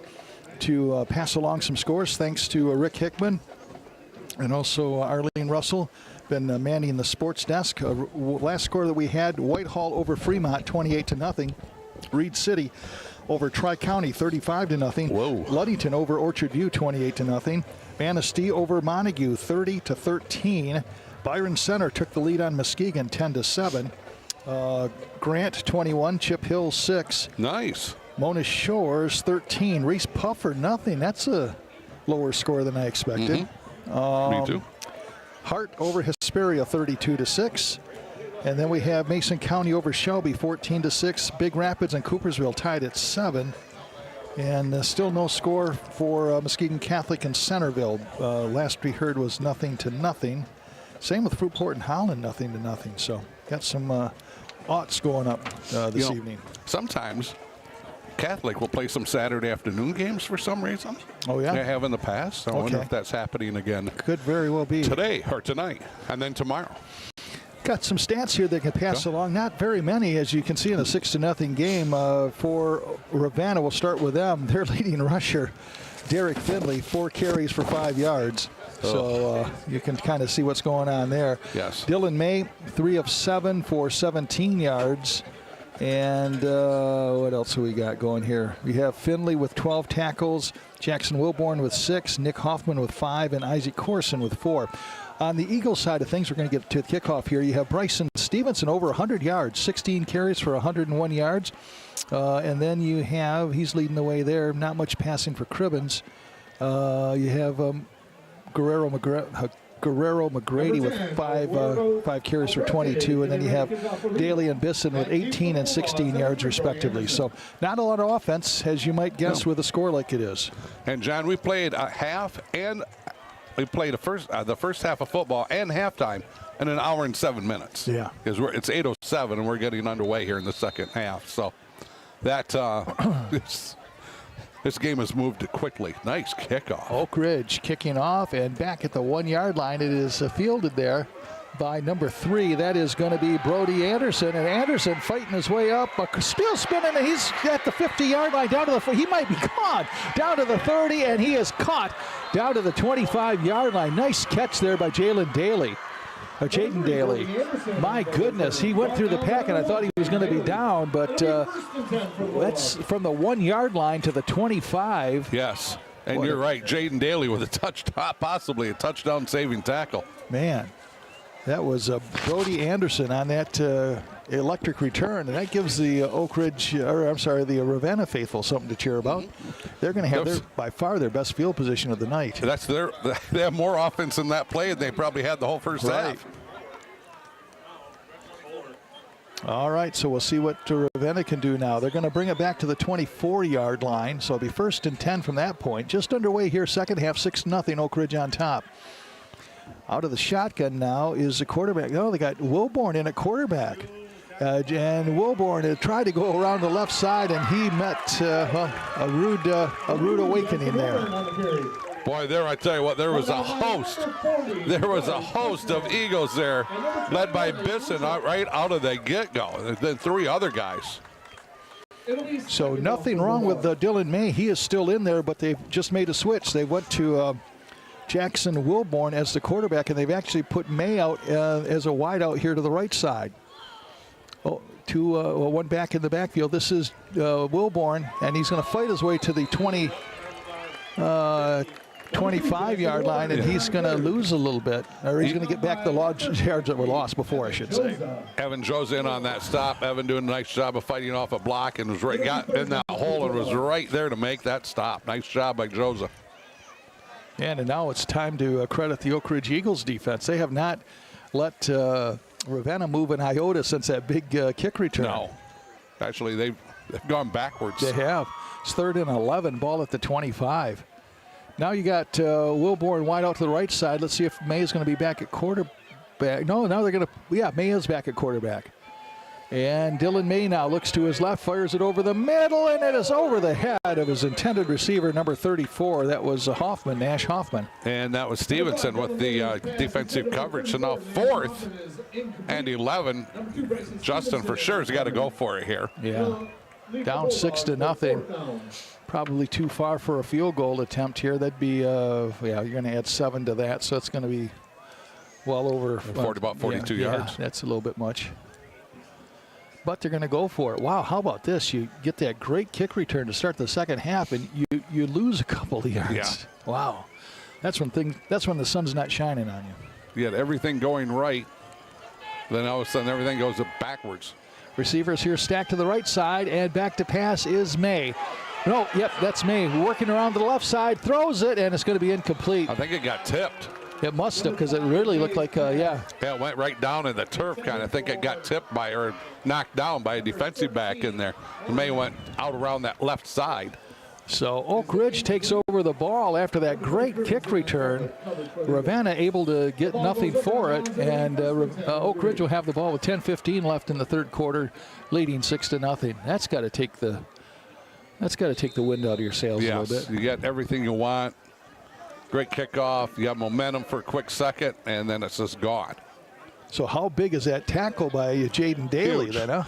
pass along some scores thanks to Rick Hickman and also Arlene Russell. Been manning the sports desk. Last score that we had, Whitehall over Fremont, 28-0. Reed City over Tri-County, 35-0. Whoa. Ludington over Orchard View, 28-0. Manistee over Montague, 30-13. Byron Center took the lead on Muskegon, 10-7. Grant, 21. Chip Hill, 6. Nice. Mona Shores, 13. Reese Puffer, nothing. That's a lower score than I expected. Me too. Hart over Hesperia, 32-6. And then we have Mason County over Shelby, 14-6. Big Rapids and Coopersville tied at 7. And still no score for Muskegon Catholic and Centerville. Last we heard was 0-0. Same with Fruitport and Holland, 0-0. So got some odds going up this evening. Sometimes Catholic will play some Saturday afternoon games for some reason. Oh, yeah? They have in the past. I wonder if that's happening again. Could very well be. Today or tonight, and then tomorrow. Got some stats here that can pass along. Not very many, as you can see in the 6-0 game for Ravenna. We'll start with them. Their leading rusher, Derek Finley, 4 carries for 5 yards. So you can kind of see what's going on there. Yes. Dylan May, 3 of 7 for 17 yards. And what else have we got going here? We have Finley with 12 tackles, Jackson Wilborn with 6, Nick Hoffman with 5, and Isaac Corson with 4. On the Eagles side of things, we're going to get to the kickoff here. You have Bryson Stevenson over 100 yards, 16 carries for 101 yards. And then you have, he's leading the way there, not much passing for Cribbins. You have Guerrero McGrady with 5 carries for 22, and then you have Daly and Bisson with 18 and 16 yards respectively. So not a lot of offense, as you might guess, with a score like it is. And John, we played a half, and we played the first half of football and halftime in an hour and 7 minutes. Yeah, because it's 8:07 and we're getting underway here in the second half. So that this game has moved quickly. Nice kickoff. Oakridge kicking off, and back at the 1-yard line, it is fielded there by number 3. That is going to be Brody Anderson, and Anderson fighting his way up, still spinning, and he's at the 50-yard line, down to the, he might be caught, down to the 30, and he is caught down to the 25-yard line. Nice catch there by Jaden Daly. My goodness, he went through the pack, and I thought he was going to be down, but that's from the 1-yard line to the 25. Yes, and you're right, Jaden Daly with a touchdown, possibly a touchdown-saving tackle. Man, that was Brody Anderson on that electric return, and that gives the the Ravenna faithful something to cheer about. They're going to have by far their best field position of the night. They have more offense in that play than they probably had the whole first half. All right, so we'll see what Ravenna can do now. They're going to bring it back to the 24-yard line, so it'll be 1st and 10 from that point. Just underway here, second half, 6-0, Oakridge on top. Out of the shotgun now is the quarterback. Oh, they got Wilborn in at quarterback. And Wilborn had tried to go around the left side, and he met a rude awakening there. Boy, there, I tell you what, there was a host of Eagles there, led by Bisson right out of the get-go, and then 3 other guys. So nothing wrong with Dylan May. He is still in there, but they've just made a switch. They went to Jackson Wilborn as the quarterback, and they've actually put May out as a wideout here to the right side. One back in the backfield. This is Wilborn, and he's going to fight his way to the 25-yard line, and he's going to lose a little bit, or he's going to get back the yards that were lost before, I should say. Evan Joe's in on that stop. Evan doing a nice job of fighting off a block and got in that hole and was right there to make that stop. Nice job by Joseph. And now it's time to credit the Oakridge Eagles defense. They have not let Ravenna move an iota since that big kick return. No. Actually, they've gone backwards. They have. It's 3rd and 11, ball at the 25. Now you got Wilborn wide out to the right side. Let's see if May is going to be back at quarterback. No, now they're going to, yeah, May is back at quarterback. And Dylan May now looks to his left, fires it over the middle, and it is over the head of his intended receiver, number 34. That was Hoffman, Nash Hoffman. And that was Stevenson with the defensive coverage. So now 4th and 11. Justin for sure has got to go for it here. Yeah. Down 6-0. Probably too far for a field goal attempt here. That'd be, yeah, you're going to add 7 to that, so it's going to be well over. About 42 yards. Yeah, that's a little bit much. But they're going to go for it. Wow, how about this? You get that great kick return to start the second half, and you lose a couple of yards. Yeah. Wow. That's when the sun's not shining on you. You had everything going right. Then all of a sudden everything goes backwards. Receivers here stacked to the right side, and back to pass is May. No, yep, that's May. Working around to the left side, throws it, and it's going to be incomplete. I think it got tipped. It must have, because it really looked like, yeah. Yeah, it went right down in the turf kind of. I think it got tipped by or knocked down by a defensive back in there. May went out around that left side. So Oakridge takes over the ball after that great kick return. Ravenna able to get nothing for it, and Oakridge will have the ball with 10:15 left in the third quarter, leading 6-0. That's got to take the wind out of your sails a little bit. You got everything you want. Great kickoff. You have momentum for a quick second, and then it's just gone. So how big is that tackle by Jaden Daly then, huh?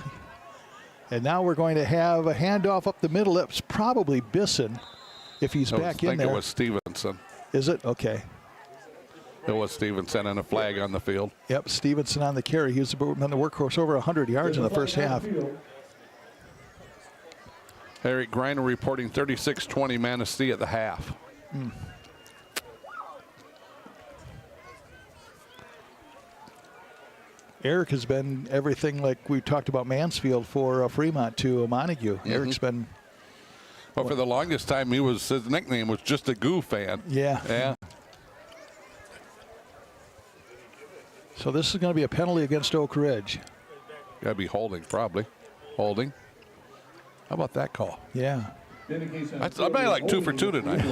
And now we're going to have a handoff up the middle. That's probably Bisson if he's back in there. I think it was Stevenson. Is it? Okay. It was Stevenson and a flag on the field. Yep, Stevenson on the carry. He was on the workhorse over 100 yards in the first half. Eric Greiner reporting 36-20 Manistee at the half. Eric has been everything like we talked about Mansfield for Fremont to Montague. Eric's been. Well, for the longest time, his nickname was just a Goo fan. Yeah. Yeah. So this is going to be a penalty against Oakridge. Got to be holding, probably. Holding. How about that call? Yeah. I bet like 2 for 2 tonight.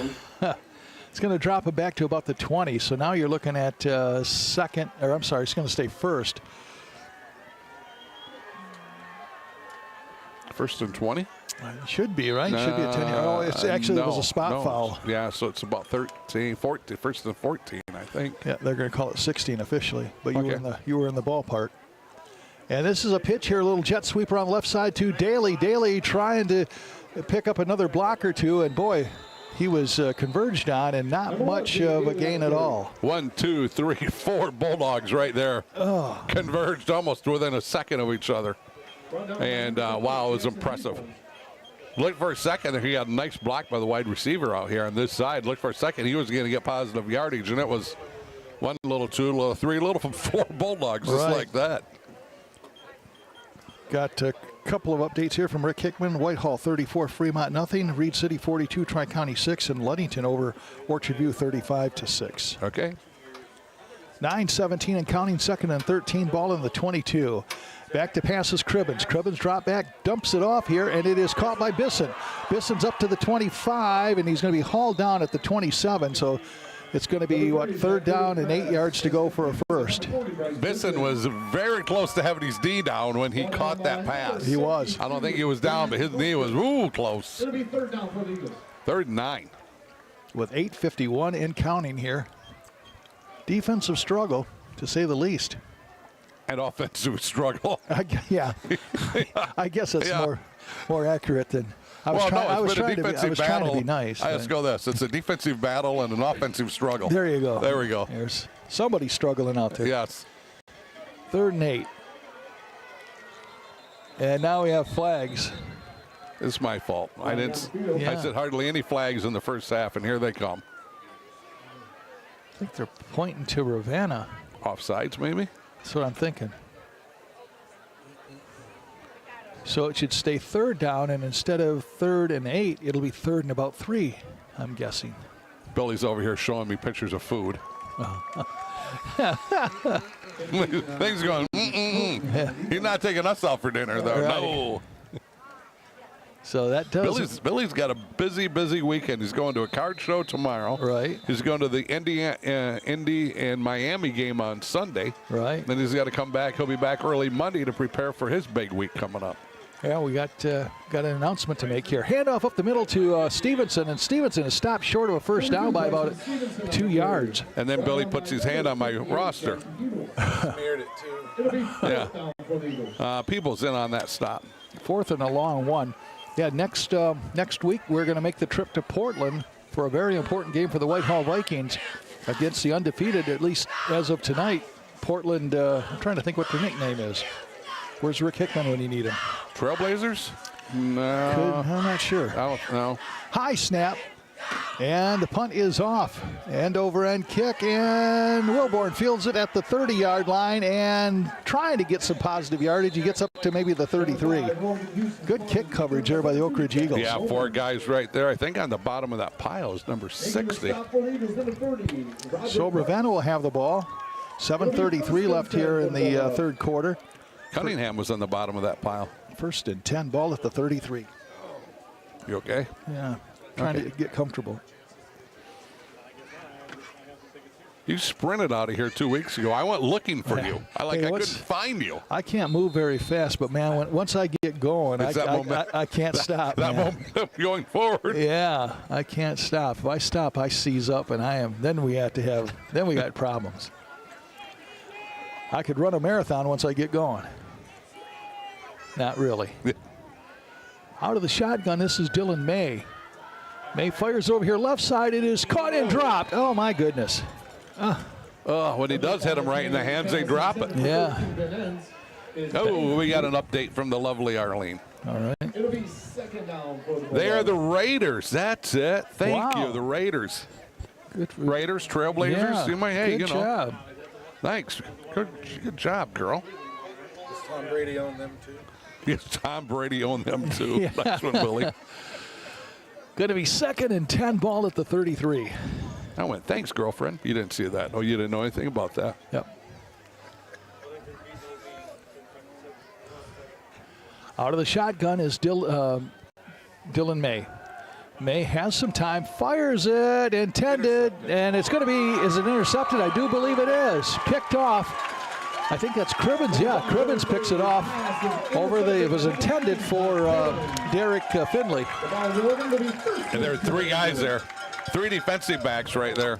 It's going to drop it back to about the 20. So now you're looking at second, or I'm sorry, it's going to stay first. 1st and 20? It should be, right? Should be a 10-yard. Oh, it's actually it was a spot foul. Yeah, so it's about 13, 14, 1st and 14, I think. Yeah, they're going to call it 16 officially, but you were in the ballpark. And this is a pitch here, a little jet sweeper on the left side to Daly. Daly trying to pick up another block or two, and boy, he was converged on, and not much of a gain at all. 1, 2, 3, 4 Bulldogs right there. Converged almost within a second of each other. And wow, it was impressive. Looked for a second there. He had a nice block by the wide receiver out here on this side. Looked for a second. He was going to get positive yardage, and it was 1 little, 2 little, 3 little, 4 Bulldogs just like that. Got a couple of updates here from Rick Hickman. Whitehall 34, Fremont nothing. Reed City 42, Tri-County 6, and Ludington over Orchard View 35-6. Okay. 9:17 and counting, 2nd and 13, ball in the 22. Back to passes Cribbins. Cribbins drop back, dumps it off here, and it is caught by Bisson. Bisson's up to the 25, and he's going to be hauled down at the 27. So it's going to be, what, 3rd down and 8 yards to go for a first. Bisson was very close to having his knee down when he caught that pass. He was. I don't think he was down, but his knee was close. It'll be 3rd down for the Eagles. 3rd and 9. With 8:51 in counting here. Defensive struggle, to say the least. And offensive struggle. Yeah. I guess that's more accurate than. I was trying to be nice. Let's go this. It's a defensive battle and an offensive struggle. There you go. There we go. There's somebody struggling out there. Yes. 3rd and 8. And now we have flags. It's my fault. I said hardly any flags in the first half, and here they come. I think they're pointing to Ravenna. Offsides, maybe? That's what I'm thinking. So it should stay 3rd down, and instead of 3rd and 8, it'll be 3rd and about 3, I'm guessing. Billy's over here showing me pictures of food. Things going, He's not taking us out for dinner, though. Right. No. So that does. Billy's got a busy weekend. He's going to a card show tomorrow. Right. He's going to the Indy and Miami game on Sunday. Right. Then he's got to come back. He'll be back early Monday to prepare for his big week coming up. Yeah, we got an announcement to make here. Handoff up the middle to Stevenson, and Stevenson is stopped short of a first down by about 2 yards. And then Billy puts his hand on my roster. Smeared it too. Yeah. People's in on that stop. 4th and a long one. Yeah, next week we're going to make the trip to Portland for a very important game for the Whitehall Vikings against the undefeated, at least as of tonight, Portland. I'm trying to think what their nickname is. Where's Rick Hickman when you need him? Trailblazers? No. I'm not sure. I don't know. High snap. And the punt is off. End over end kick, and Wilborn fields it at the 30-yard line and trying to get some positive yardage. He gets up to maybe the 33. Good kick coverage there by the Oakridge Eagles. Yeah, 4 guys right there. I think on the bottom of that pile is number 60. So Ravenna will have the ball. 7:33 left here in the 3rd quarter. Cunningham was on the bottom of that pile. 1st and 10, ball at the 33. You okay? Yeah, trying to get comfortable. You sprinted out of here 2 weeks ago. I went looking for you. I couldn't find you. I can't move very fast, but man, once I get going, I can't stop. That momentum going forward. Yeah, I can't stop. If I stop, I seize up, and then we got problems. I could run a marathon once I get going. Not really. Out of the shotgun, this is Dylan May. May fires over here left side. It is caught and dropped. Oh, my goodness. When he does hit him right in the hands, they drop it. Yeah. Oh, we got an update from the lovely Arlene. All right. It'll be 2nd down for the They are the Raiders. That's it. Thank you, the Raiders. Good Raiders, Trailblazers. Yeah, good job. Thanks. Good job, girl. Does Tom Brady own them too? Yes, Tom Brady owned them too. Yeah. Nice one, Billy. Going to be 2nd and 10, ball at the 33. I went, thanks, girlfriend. You didn't see that. Oh, you didn't know anything about that. Yep. Out of the shotgun is Dylan May. May has some time, fires it, intended, and it's going to be, is it intercepted? I do believe it is. Picked off. I think that's Cribbins. Yeah, Cribbins picks it off it was intended for Derek Finley. And there are 3 guys there. 3 defensive backs right there.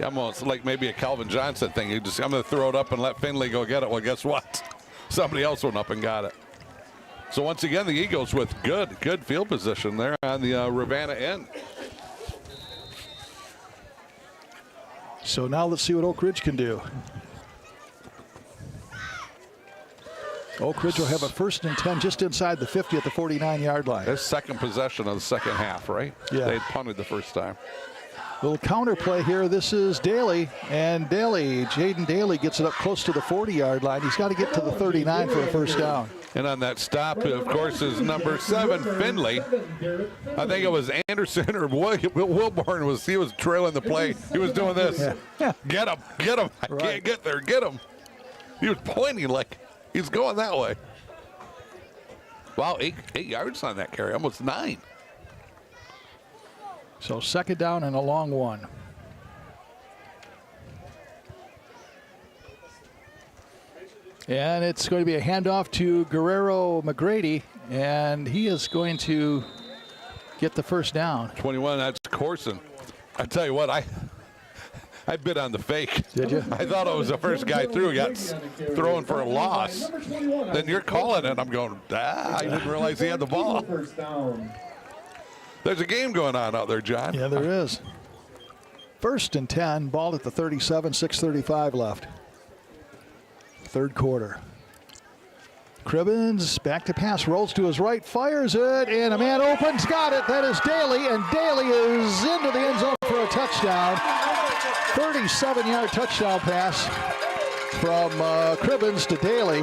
Almost like maybe a Calvin Johnson thing. I'm going to throw it up and let Finley go get it. Well, guess what? Somebody else went up and got it. So once again, the Eagles with good field position there on the Ravenna end. So now let's see what Oakridge can do. Oakridge will have a 1st and 10 just inside the 50 at the 49-yard line. There's second possession of the second half, right? Yeah. They punted the first time. Little counter play here. This is Daly, and Jaden Daly gets it up close to the 40-yard line. He's got to get to the 39 for a first down. And on that stop, of course, is number 7, Finley. I think it was Anderson or Wilborn. He was trailing the play. He was doing this. Yeah. Get him. I can't get there. Get him. He was pointing like he's going that way. Wow, 8 yards on that carry, almost 9. So 2nd down and a long one. And it's going to be a handoff to Guerrero McGrady, and he is going to get the first down. 21, that's Corson. I tell you what, I bid on the fake. Did you? I thought it was the first guy through, got thrown for a loss. Then you're calling it. I'm going, I didn't realize he had the ball. There's a game going on out there, John. Yeah, there is. 1st and 10, ball at the 37, 6:35 left. 3rd quarter. Cribbins back to pass, rolls to his right, fires it, and a man opens, got it. That is Daly, and Daly is into the end zone for a touchdown. 37-yard touchdown pass from Cribbins to Daly.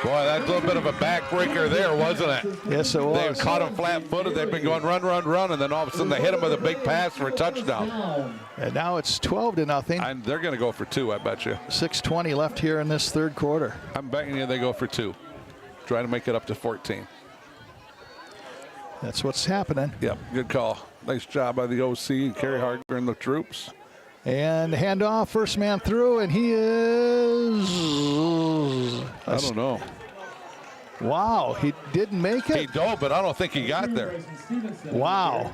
Boy, that's a little bit of a backbreaker there, wasn't it? Yes, it was. They caught him flat-footed. They've been going run, run, run, and then all of a sudden they hit him with a big pass for a touchdown. And now it's 12-0. And they're going to go for 2, I bet you. 6:20 left here in this third quarter. I'm betting you they go for 2. Try to make it up to 14. That's what's happening. Yep, good call. Nice job by the OC, Kerry Harger and the troops. And handoff, first man through, and he is... I don't know. Wow, he didn't make it? He dove, but I don't think he got there. Wow.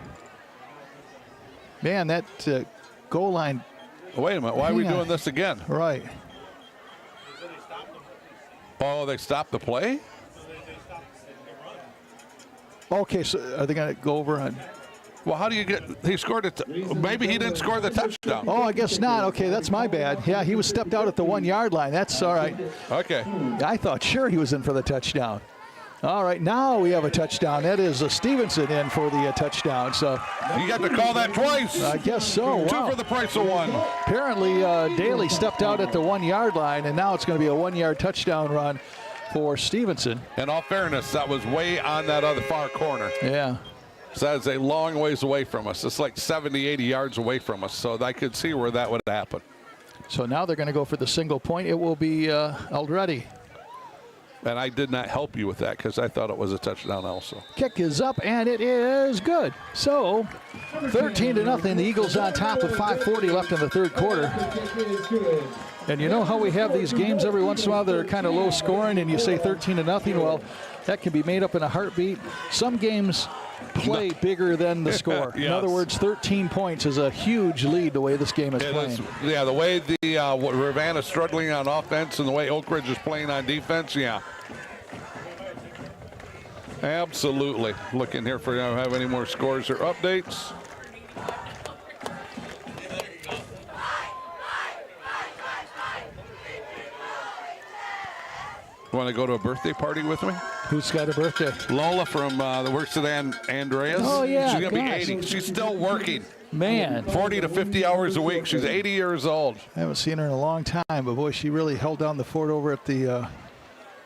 Man, that goal line... Wait a minute, why are we doing this again? Right. Oh, they stopped the play? Okay, so are they going to go over on... Well, how do you get... He scored it. Maybe he didn't score the touchdown. Oh, I guess not. Okay, that's my bad. Yeah, he was stepped out at the 1-yard line. That's all right. Okay. I thought sure he was in for the touchdown. All right, now we have a touchdown. That is Stevenson in for the touchdown. So you got to call that twice. I guess so. Wow. 2 for the price of 1. Apparently, Daly stepped out at the 1-yard line, and now it's going to be a 1-yard touchdown run for Stevenson. In all fairness, that was way on that other far corner. Yeah. So that is a long ways away from us. It's like 70, 80 yards away from us. So I could see where that would happen. So now they're going to go for the single point. It will be Eldreddy. And I did not help you with that because I thought it was a touchdown also. Kick is up, and it is good. So 13-0. The Eagles on top with 5:40 left in the third quarter. And you know how we have these games every once in a while that are kind of low scoring, and you say 13-0. Well, that can be made up in a heartbeat. Some games play bigger than the score. Yes. In other words, 13 points is a huge lead the way this game is playing. Yeah, the way the Ravenna struggling on offense and the way Oakridge is playing on defense, yeah. Absolutely. Looking here for have any more scores or updates. You want to go to a birthday party with me? Who's got a birthday? Lola from the works at Andreas. Oh, yeah. She's going to be 80. She's still working. Man. 40 to 50 hours a week. She's 80 years old. I haven't seen her in a long time, but boy, she really held down the fort over at the...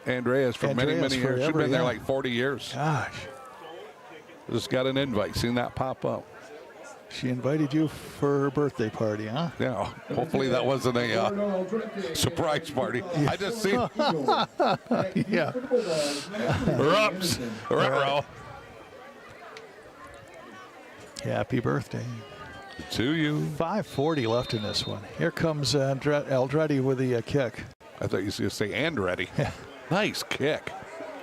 Andreas for many years. Forever, She's been there like 40 years. Gosh. Just got an invite. Seen that pop up. She invited you for her birthday party, huh? Yeah. Hopefully that wasn't a surprise party. Yeah. I just seen. Yeah. Rups. Ruh-roh. Happy birthday. To you. 5:40 left in this one. Here comes Eldreddy with the kick. I thought you were going to say Andretti. Yeah. Nice kick.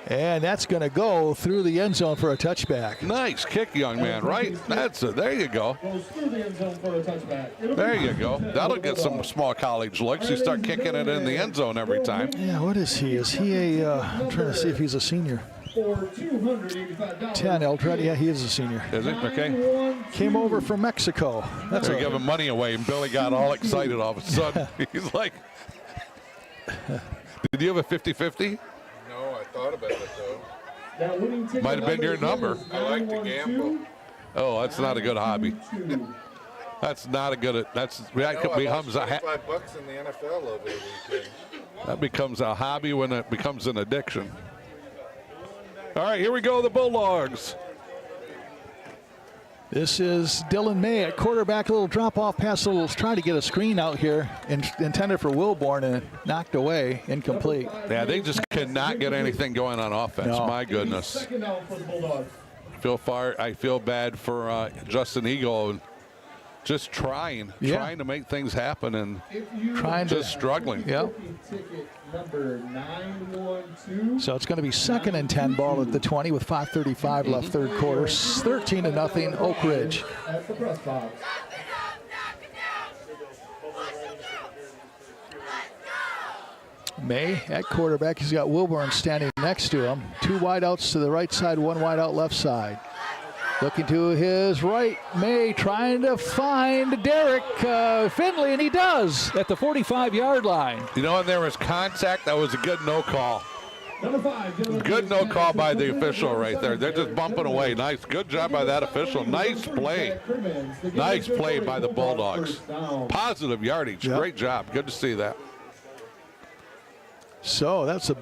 And that's going to go through the end zone for a touchback. Nice kick, young man, right? That's it. There you go. Goes through the end zone for a touchback. There you go. That'll get some small college looks. You start kicking it in the end zone every time. Yeah, what is he? Is he a, I'm trying to see if he's a senior. For $285. 10, Eldreddy, yeah, he is a senior. Is it? Okay. Came over from Mexico. That's They're giving money away, and Billy got all excited all of a sudden. He's like, did you have a 50-50? No, I thought about it though. Might have been your number. I like to gamble. Oh, that's not a good hobby. That's not a good. That becomes a $25 in the NFL over the weekend. that becomes a hobby when it becomes an addiction. All right, here we go. The Bulldogs. This is Dylan May at quarterback. A little drop-off pass. A little trying to get a screen out here, intended for Wilborn, and knocked away, incomplete. Yeah, they just cannot get anything going on offense. No. My goodness. Second down for the Bulldogs. I feel bad for Justin Eagle, just trying to make things happen and struggling. Yep. Ticket number 912. So it's going to be 2nd and 10 ball at the 20 with 5:35 left third quarter. 13-0 Oakridge. At the press box. May at quarterback. He's got Wilborn standing next to him. 2 wideouts to the right side, 1 wideout left side. Looking to his right, May trying to find Derek Finley, and he does at the 45-yard line. You know, when there was contact, that was a good no call. Number 5. Good no call by the official right there. They're just bumping away. Nice. Good job by that official. Nice play. Nice play by the Bulldogs. Positive yardage. Yep. Great job. Good to see that. So that's the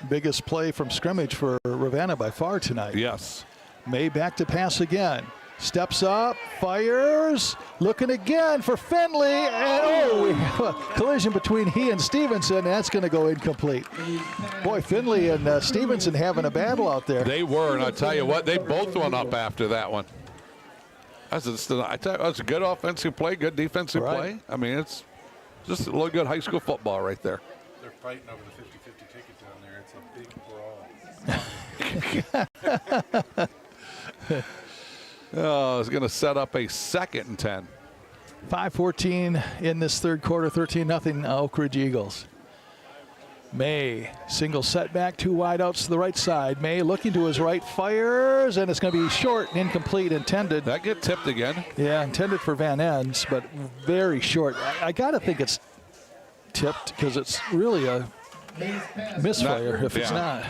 biggest play from scrimmage for Ravenna by far tonight. Yes. May back to pass again. Steps up, fires, looking again for Finley, and we have a collision between he and Stevenson. That's going to go incomplete. Boy, Finley and Stevenson having a battle out there. They were, and I tell you what, they both went up after that one. That's a good offensive play, good defensive play. I mean, it's just a little good high school football right there. They're fighting over the 50-50 ticket down there. It's a big brawl. Oh, it's going to set up a 2nd and 10. 5:14 in this third quarter, 13-0 Oakridge Eagles. May, single setback, 2 wideouts to the right side. May looking to his right, fires, and it's going to be short and incomplete, intended. That get tipped again. Yeah, intended for Van Ens, but very short. I got to think it's tipped because it's really a misfire if it's not.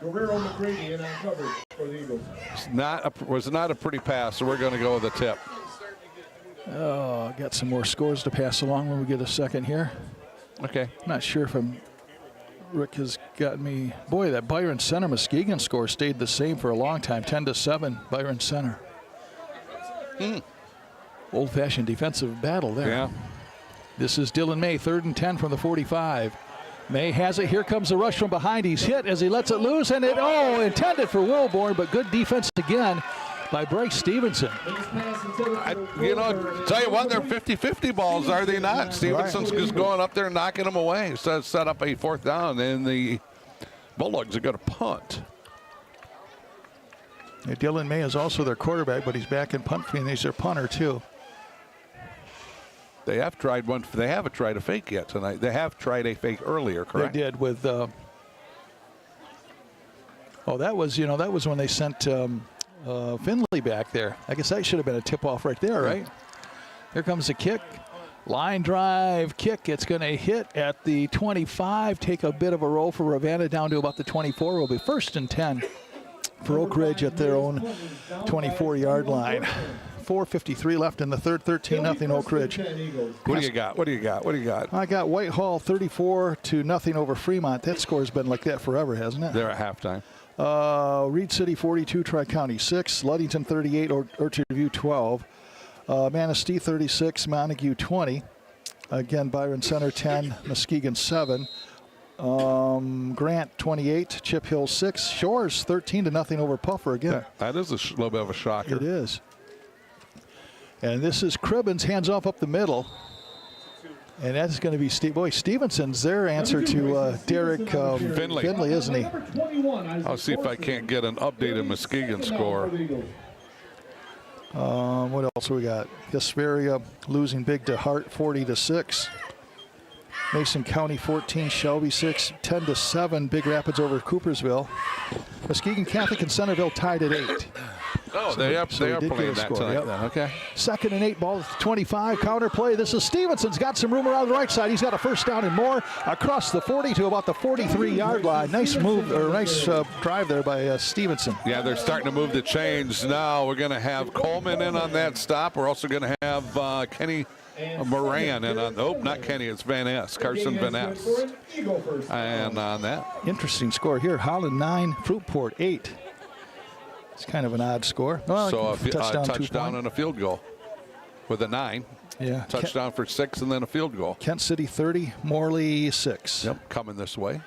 Guerrero McGrady in on coverage for the Eagles. Was not a pretty pass, so we're going to go with a tip. Oh, got some more scores to pass along when we get a second here. Okay. Not sure if Rick has got me. Boy, that Byron Center Muskegon score stayed the same for a long time. 10-7, Byron Center. Old-fashioned defensive battle there. Yeah. This is Dylan May, 3rd and 10 from the 45. May has it. Here comes the rush from behind. He's hit as he lets it loose, and intended for Wilborn, but good defense again by Bryce Stevenson. Tell you what, they're 50-50 balls, are they not? Stevenson's just going up there and knocking them away. So set up a 4th down, and the Bulldogs are going to punt. Yeah, Dylan May is also their quarterback, but he's back in punt and he's their punter too. They have tried one. They haven't tried a fake yet tonight. They have tried a fake earlier, correct? They did with. That was when they sent Finley back there. I guess that should have been a tip-off right there, right? Here comes the kick. Line drive kick. It's going to hit at the 25. Take a bit of a roll for Ravenna down to about the 24. Will be 1st and 10 for Oakridge at their own 24-yard line. 4:53 left in the third. 13-0 Oakridge. What do you got? I got Whitehall 34-0 over Fremont. That score's been like that forever, hasn't it? They're at halftime. Reed City 42, Tri-County 6, Ludington 38, Orchard View 12, Manistee 36, Montague 20. Again, Byron Center 10, Muskegon 7. Grant 28, Chip Hill 6, Shores 13-0 over Puffer again. That is a little bit of a shocker. It is. And this is Cribbins, hands off up the middle. And that's going to be Stevenson's their answer to Derek Finley, isn't he? I'll see if I can't get an updated Muskegon score. What else we got? Hesperia losing big to Hart 40-6. Mason County 14, Shelby 6, 10-7. Big Rapids over Coopersville. Muskegon Catholic and Centerville tied at 8. Oh, they are playing that tonight. Yep. Then. Okay. 2nd and 8, ball at the 25. Counter play. This is Stevenson's got some room around the right side. He's got a 1st down and more across the 40 to about the 43-yard line. Nice move, or nice drive there by Stevenson. Yeah, they're starting to move the chains now. We're going to have Coleman in on that stop. We're also going to have Kenny Moran in on. Nope, not Kenny. It's Van Ness, Carson Van Ness. And on that. Interesting score here. Holland 9, Fruitport 8. It's kind of an odd score. Well, so a touchdown and a field goal with a 9. Yeah. Touchdown for 6 and then a field goal. Kent City 30, Morley 6. Yep, coming this way.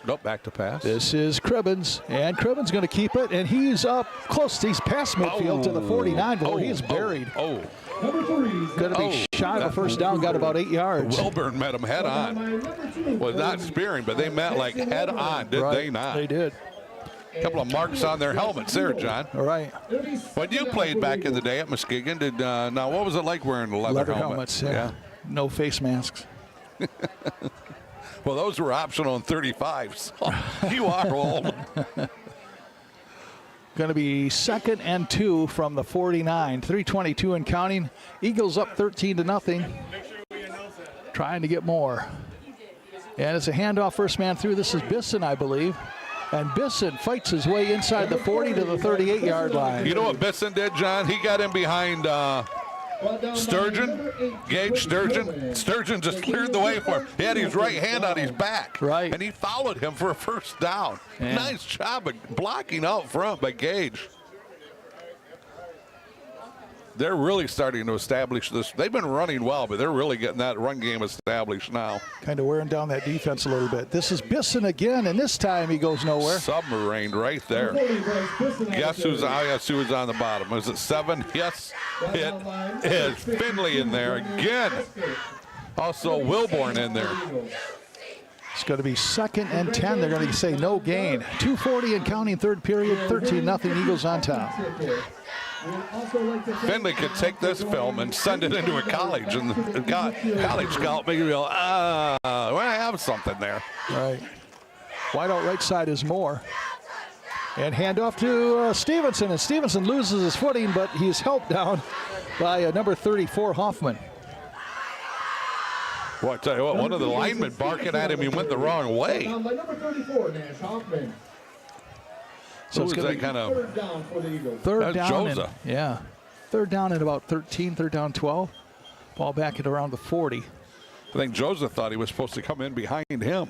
Nope, back to pass. This is Cribbins, and Cribbins going to keep it, and he's up close. He's past midfield to the 49, but he's buried. Going to be shy of a 1st down, got about 8 yards. Wilburn met him head on. Well, not spearing, but they met like head on, did they not? They did. A couple of marks on their helmets there, John. All right. When you played back in the day at Muskegon, now what was it like wearing the leather helmets? Yeah. No face masks. Well, those were optional in 35s. So you are old. Going to be 2nd and 2 from the 49. 3:22 and counting. Eagles up 13-0. Trying to get more. And it's a handoff, first man through. This is Bisson, I believe. And Bisson fights his way inside the 40 to the 38-yard line. You know what Bisson did, John? He got in behind Sturgeon, Gage Sturgeon. Sturgeon just cleared the way for him. He had his right hand on his back. Right. And he followed him for a first down. Yeah. Nice job of blocking out front by Gage. They're really starting to establish this. They've been running well, but they're really getting that run game established now. Kind of wearing down that defense a little bit. This is Bisson again, and this time he goes nowhere. Submarined right there. Guess who's on the bottom? Is it 7? Yes, it is. Finley in there again. Also Wilborn in there. It's going to be 2nd and 10. They're going to say no gain. 2:40 and counting, third period. 13-0 Eagles on top. Finley could take this film and send it into a college, and the college scout maybe go, well, I have something there. Right. Wide out right side is Moore. And handoff to Stevenson, and Stevenson loses his footing, but he's helped down by number 34, Hoffman. Well, I tell you what, one of the linemen barking at him, he went the wrong way. Number 34, Nash Hoffman. So it's going to be kind of third down for the Eagles. third down. Joza. Yeah. Third down at about 13, third down 12. Ball back at around the 40. I think Joseph thought he was supposed to come in behind him.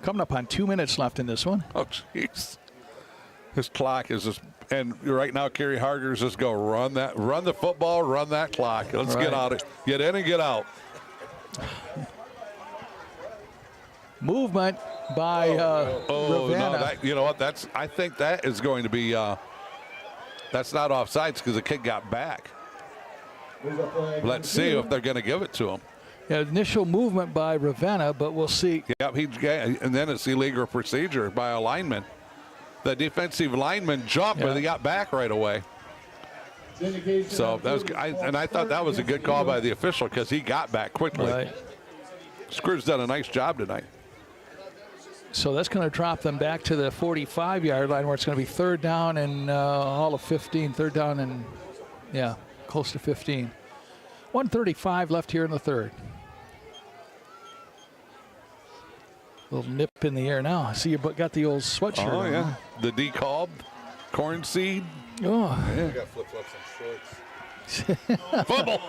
Coming up on 2 minutes left in this one. Oh, jeez. His clock is just, and right now Kerry Harger's just go run the football, run that clock. Let's get out of, get in and get out. Movement by Ravenna. No, you know what? I think that is going to be. That's not offsides because the kid got back. Let's see if they're going to give it to him. Yeah, initial movement by Ravenna, but we'll see. Yep, and then it's illegal procedure by a lineman. The defensive lineman jumped, but he got back right away. So that was, I thought that was a good call by the official because he got back quickly. Right. Screw's done a nice job tonight. So that's going to drop them back to the 45-yard line where it's going to be third down and all of 15. Third down and, yeah, close to 15. 1:35 left here in the third. Little nip in the air now. I see you got the old sweatshirt on. Oh, yeah. The decal, corn seed. Oh. Yeah. I got flip-flops and shorts. Fumble.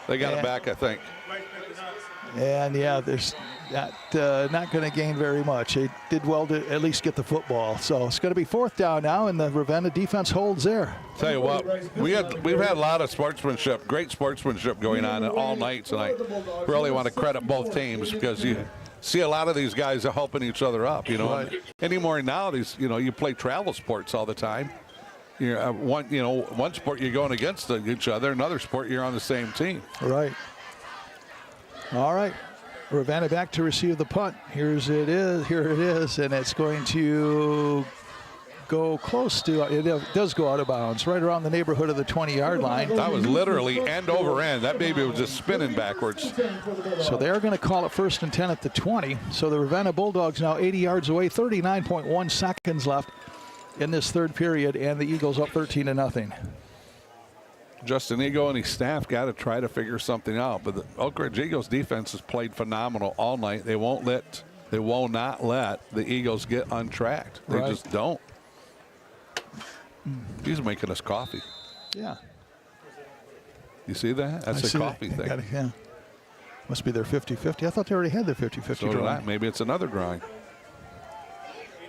They got it back, I think. And, yeah, there's not going to gain very much. They did well to at least get the football. So it's going to be fourth down now, and the Ravenna defense holds there. Tell you what, we've had a lot of sportsmanship, great sportsmanship going on all night tonight. Really want to credit both teams because you see a lot of these guys are helping each other up. You know, Right. anymore now, you play travel sports all the time. One sport you're going against each other, another sport you're on the same team. Right. All right. Ravenna back to receive the punt. Here it is, and it's going to go close to, it does go out of bounds, right around the neighborhood of the 20-yard line. That was literally end over end. That baby was just spinning backwards. So they're going to call it 1st and 10 at the 20. So the Ravenna Bulldogs now 80 yards away, 39.1 seconds left in this third period, and the Eagles up 13-0. Justin Ego and his staff got to try to figure something out. But the Oakridge Eagles defense has played phenomenal all night. They will not let the Eagles get untracked. They just don't. He's making us coffee. Yeah. You see that? That's a coffee thing. Yeah. Must be their 50-50. I thought they already had their 50-50 So did I. Maybe it's another drawing.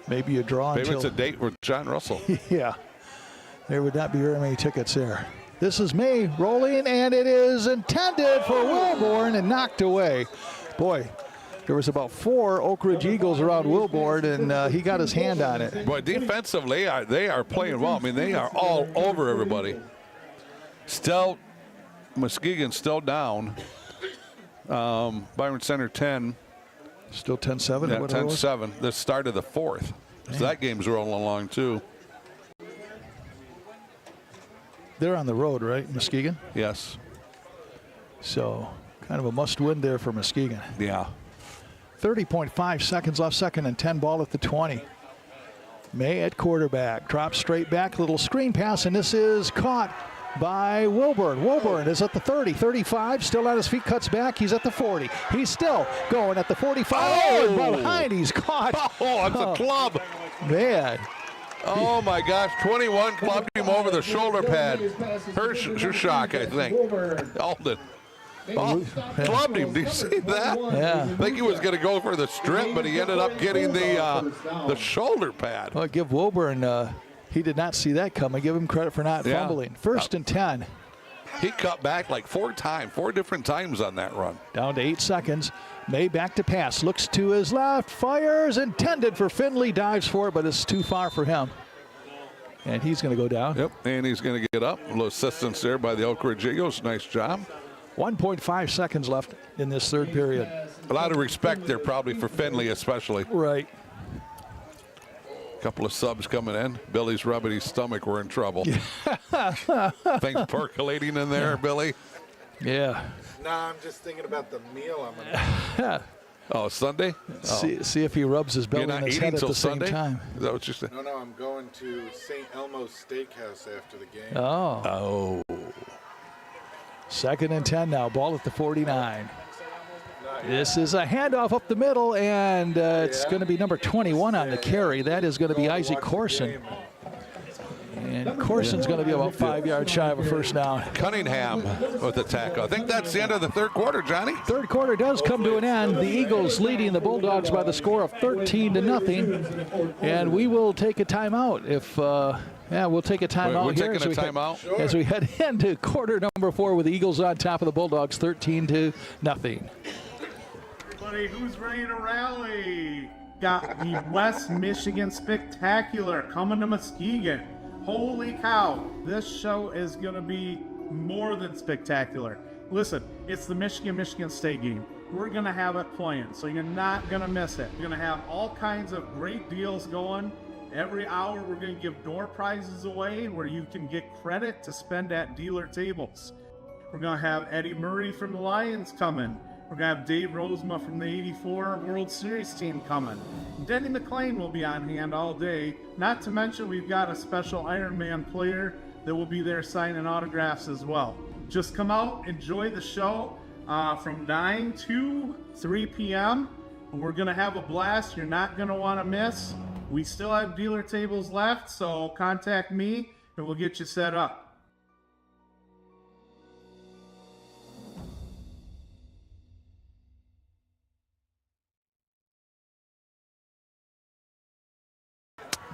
Maybe a draw Maybe until it's a date with John Russell. yeah. There would not be very many tickets there. This is May rolling, and it is intended for Wilborn and knocked away. Boy, there was about 4 Oakridge Eagles around Wilborn, and he got his hand on it. Boy, defensively, they are playing well. I mean, they are all over everybody. Still, Muskegon still down. Byron Center 10. Still 10-7? Yeah, 10-7. The start of the fourth. So that game's rolling along, too. They're on the road, right, Muskegon? Yes. So kind of a must-win there for Muskegon. Yeah. 30.5 seconds left, 2nd and 10, ball at the 20. May at quarterback, drops straight back, little screen pass, and this is caught by Wilburn. Wilburn is at the 30, 35, still on his feet, cuts back. He's at the 40. He's still going at the 45. Oh, and behind, he's caught. Oh, it's a club. Man. Oh my gosh, 21 clubbed him over the shoulder pad. Hershak, I think. Alden. Oh, clubbed him. Do you see that? Yeah. I think he was going to go for the strip, but he ended up getting the shoulder pad. Well, give Wilburn, he did not see that coming. Give him credit for not fumbling. 1st and 10. He cut back like 4 different times on that run. Down to 8 seconds. May back to pass. Looks to his left. Fires. Intended for Finley. Dives for it, but it's too far for him. And he's going to go down. Yep, and he's going to get up. A little assistance there by the Oakridge Eagles. Nice job. 1.5 seconds left in this 3rd period. A lot of respect there probably for Finley especially. Right. Couple of subs coming in. Billy's rubbing his stomach. We're in trouble. Things percolating in there, Billy. Yeah. Nah, I'm just thinking about the meal I'm gonna Oh, Sunday? See if he rubs his belly You're not and his eating head at till the Sunday? same time. Is that what you said? No, I'm going to St. Elmo's Steakhouse after the game. Oh. 2nd and 10 now. Ball at the 49. This is a handoff up the middle, and it's going to be number 21 on the carry. That is going to be Isaac Corson. And Corson's going to be about 5 yards shy of a first down. Cunningham with the tackle. I think that's the end of the 3rd quarter, Johnny. 3rd quarter does come to an end. The Eagles leading the Bulldogs by the score of 13-0. And we will take a timeout if we'll take a timeout. We're taking a timeout? As we head into quarter number 4 with the Eagles on top of the Bulldogs 13-0. Everybody, who's ready to rally? Got the West Michigan Spectacular coming to Muskegon. Holy cow, this show is going to be more than spectacular. Listen, it's the Michigan State game. We're going to have it playing, so you're not going to miss it. We're going to have all kinds of great deals going. Every hour we're going to give door prizes away where you can get credit to spend at dealer tables. We're going to have Eddie Murray from the Lions coming. We're going to have Dave Rosema from the 84 World Series team coming. Denny McClain will be on hand all day. Not to mention we've got a special Iron Man player that will be there signing autographs as well. Just come out, enjoy the show from 9 to 3 p.m. We're going to have a blast you're not going to want to miss. We still have dealer tables left, so contact me and we'll get you set up.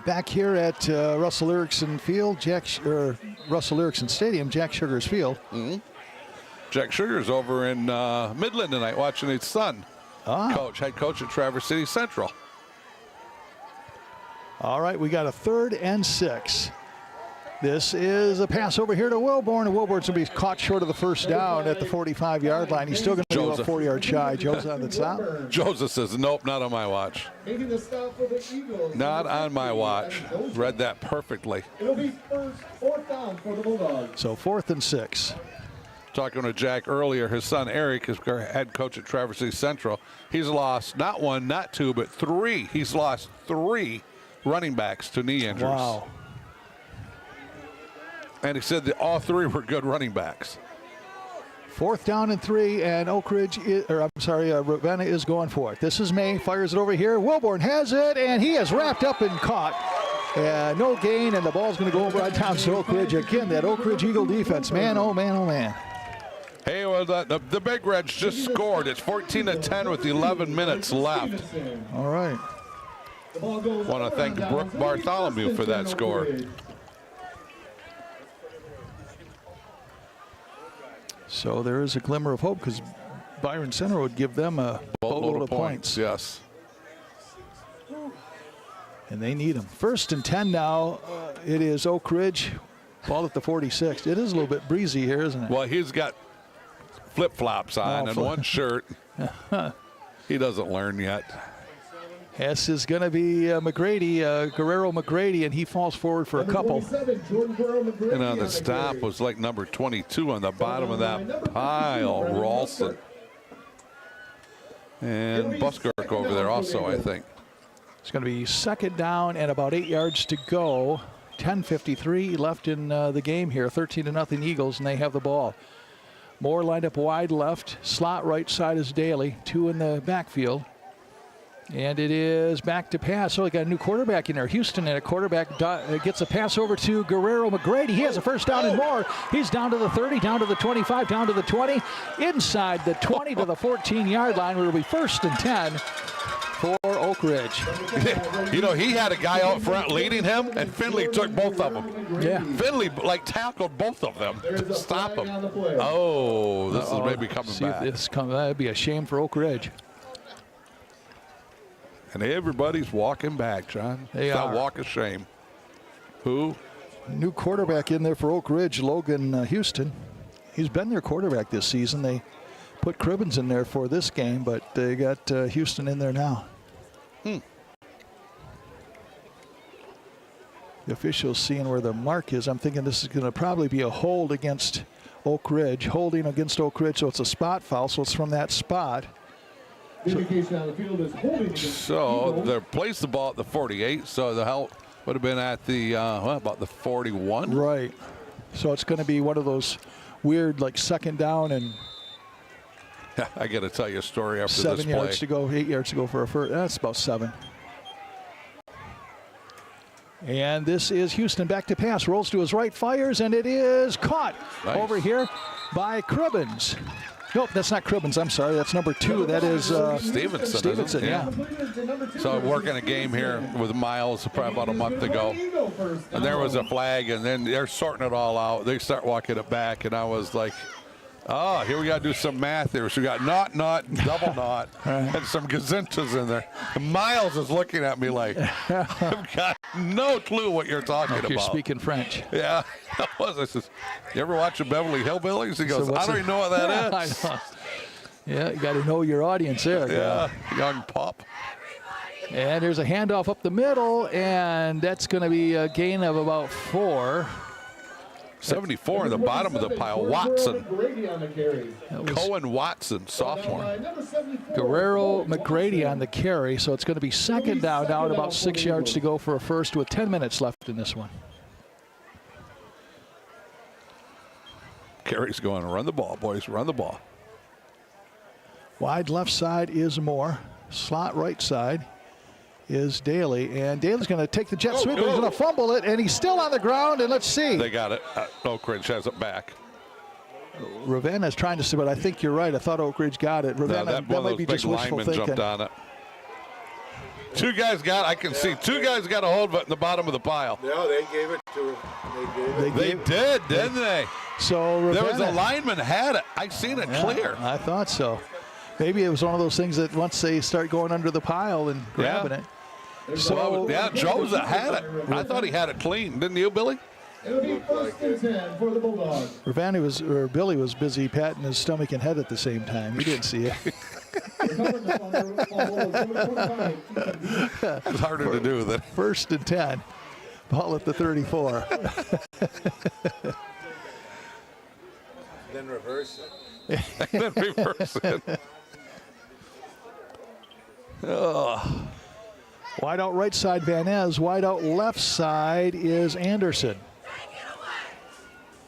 Back here at Russell Erickson Field, Russell Erickson Stadium, Jack Sugar's Field. Mm-hmm. Jack Sugar's over in Midland tonight watching his son, head coach at Traverse City Central. All right, we got a 3rd and 6. This is a pass over here to Wilborn, and Wilborn's going to be caught short of the first down at the 45-yard line. He's still going to be about 40 yards shy. Joe's on the top. Joseph says, nope, not on my watch. Making the stop for the Eagles. Not on my watch. Read that perfectly. It'll be 4th down for the Bulldogs. So 4th and 6. Talking to Jack earlier, his son Eric is head coach at Traverse City Central. He's lost not 1, not 2, but 3. He's lost 3 running backs to knee injuries. Wow. And he said that all 3 were good running backs. 4th down and 3, and Ravenna is going for it. This is May, fires it over here. Wilborn has it, and he is wrapped up and caught. No gain, and the ball's going to go right down to Oakridge. Again, that Oakridge Eagle defense, man, oh man, oh man. Hey, well, the Big Reds just scored. It's 14-10 with 11 minutes left. All right. Want to thank Brooke Bartholomew for that score. So there is a glimmer of hope because Byron Center would give them a boatload of points. Yes. And they need them. 1st and 10 now. It is Oakridge. Ball at the 46. It is a little bit breezy here, isn't it? Well, he's got flip-flops on and one shirt. He doesn't learn yet. This is going to be McGrady, Guerrero McGrady, and he falls forward for a couple. And on the stop was like number 22 on the bottom of that pile, Ralston. And Buskirk over there also, I think. It's going to be 2nd down and about 8 yards to go. 10:53 left in the game here. 13-0 Eagles, and they have the ball. Moore lined up wide left. Slot right side is Daly. 2 in the backfield. And it is back to pass. So we got a new quarterback in there. Houston, and a quarterback gets a pass over to Guerrero McGrady. He has a first down and more. He's down to the 30, down to the 25, down to the 20, inside the 20 to the 14-yard line, where it'll be 1st and 10 for Oakridge. You know, he had a guy out front leading him, and Finley took both of them. Yeah. Finley, tackled both of them to stop him. Oh, this is maybe coming back. That'd be a shame for Oakridge. And everybody's walking back, John. They it's are. that walk of shame. Who? New quarterback in there for Oakridge, Logan Houston. He's been their quarterback this season. They put Cribbins in there for this game, but they got Houston in there now. The officials seeing where the mark is. I'm thinking this is going to probably be a hold against Oakridge, holding against Oakridge, so it's a spot foul, so it's from that spot. So they placed the ball at the 48, so the help would have been at the, about the 41. Right. So it's going to be one of those weird, like, second down and I got to tell you a story after 7 this play. yards to go, 8 yards to go for a first. That's about 7. And this is Houston back to pass. Rolls to his right, fires, and it is caught over here by Cribbins. Nope, that's not Cribbins. I'm sorry. That's number 2. That is Stevenson. Yeah. So working a game here with Miles probably about a month ago. And there was a flag, and then they're sorting it all out. They start walking it back, and I was like, oh, here we got to do some math here. So we got not, double not, and some gazintas in there. And Miles is looking at me like, I've got no clue what you're talking about. You're speaking French. Yeah, I was. I says, you ever watch the Beverly Hillbillies? He goes, I don't even know what that is. I know. Yeah, you got to know your audience there. Yeah, young pup. And there's a handoff up the middle, and that's going to be a gain of about 4. 74 in the bottom of the pile. Watson. Cohen Watson, sophomore. Guerrero McGrady on the carry, so it's going to be second down now at about 6 yards to go for a first with 10 minutes left in this one. Carey's going to run the ball, boys. Run the ball. Wide left side is Moore. Slot right side is Daly, and Daly's going to take the jet sweep, but he's going to fumble it, and he's still on the ground, and let's see. They got it. Oakridge has it back. Ravenna is trying to see, but I think you're right. I thought Oakridge got it. Ravenna, that might be just wishful thinking. Jumped on it. Two guys got, I can see, two guys got a hold of it in the bottom of the pile. No, they gave it to They did, didn't they? So Ravenna, there was a lineman had it. I seen it clear. I thought so. Maybe it was one of those things that once they start going under the pile and grabbing it. So Joseph had it. I thought he had it clean, didn't you, Billy? It'll be 1st and 10 for the Bulldogs. Billy was busy patting his stomach and head at the same time. He didn't see it. It's harder to do than 1st and 10. Ball at the 34. Then reverse it. then reverse it. Wide out right side, Van Ez. Wide out left side is Anderson.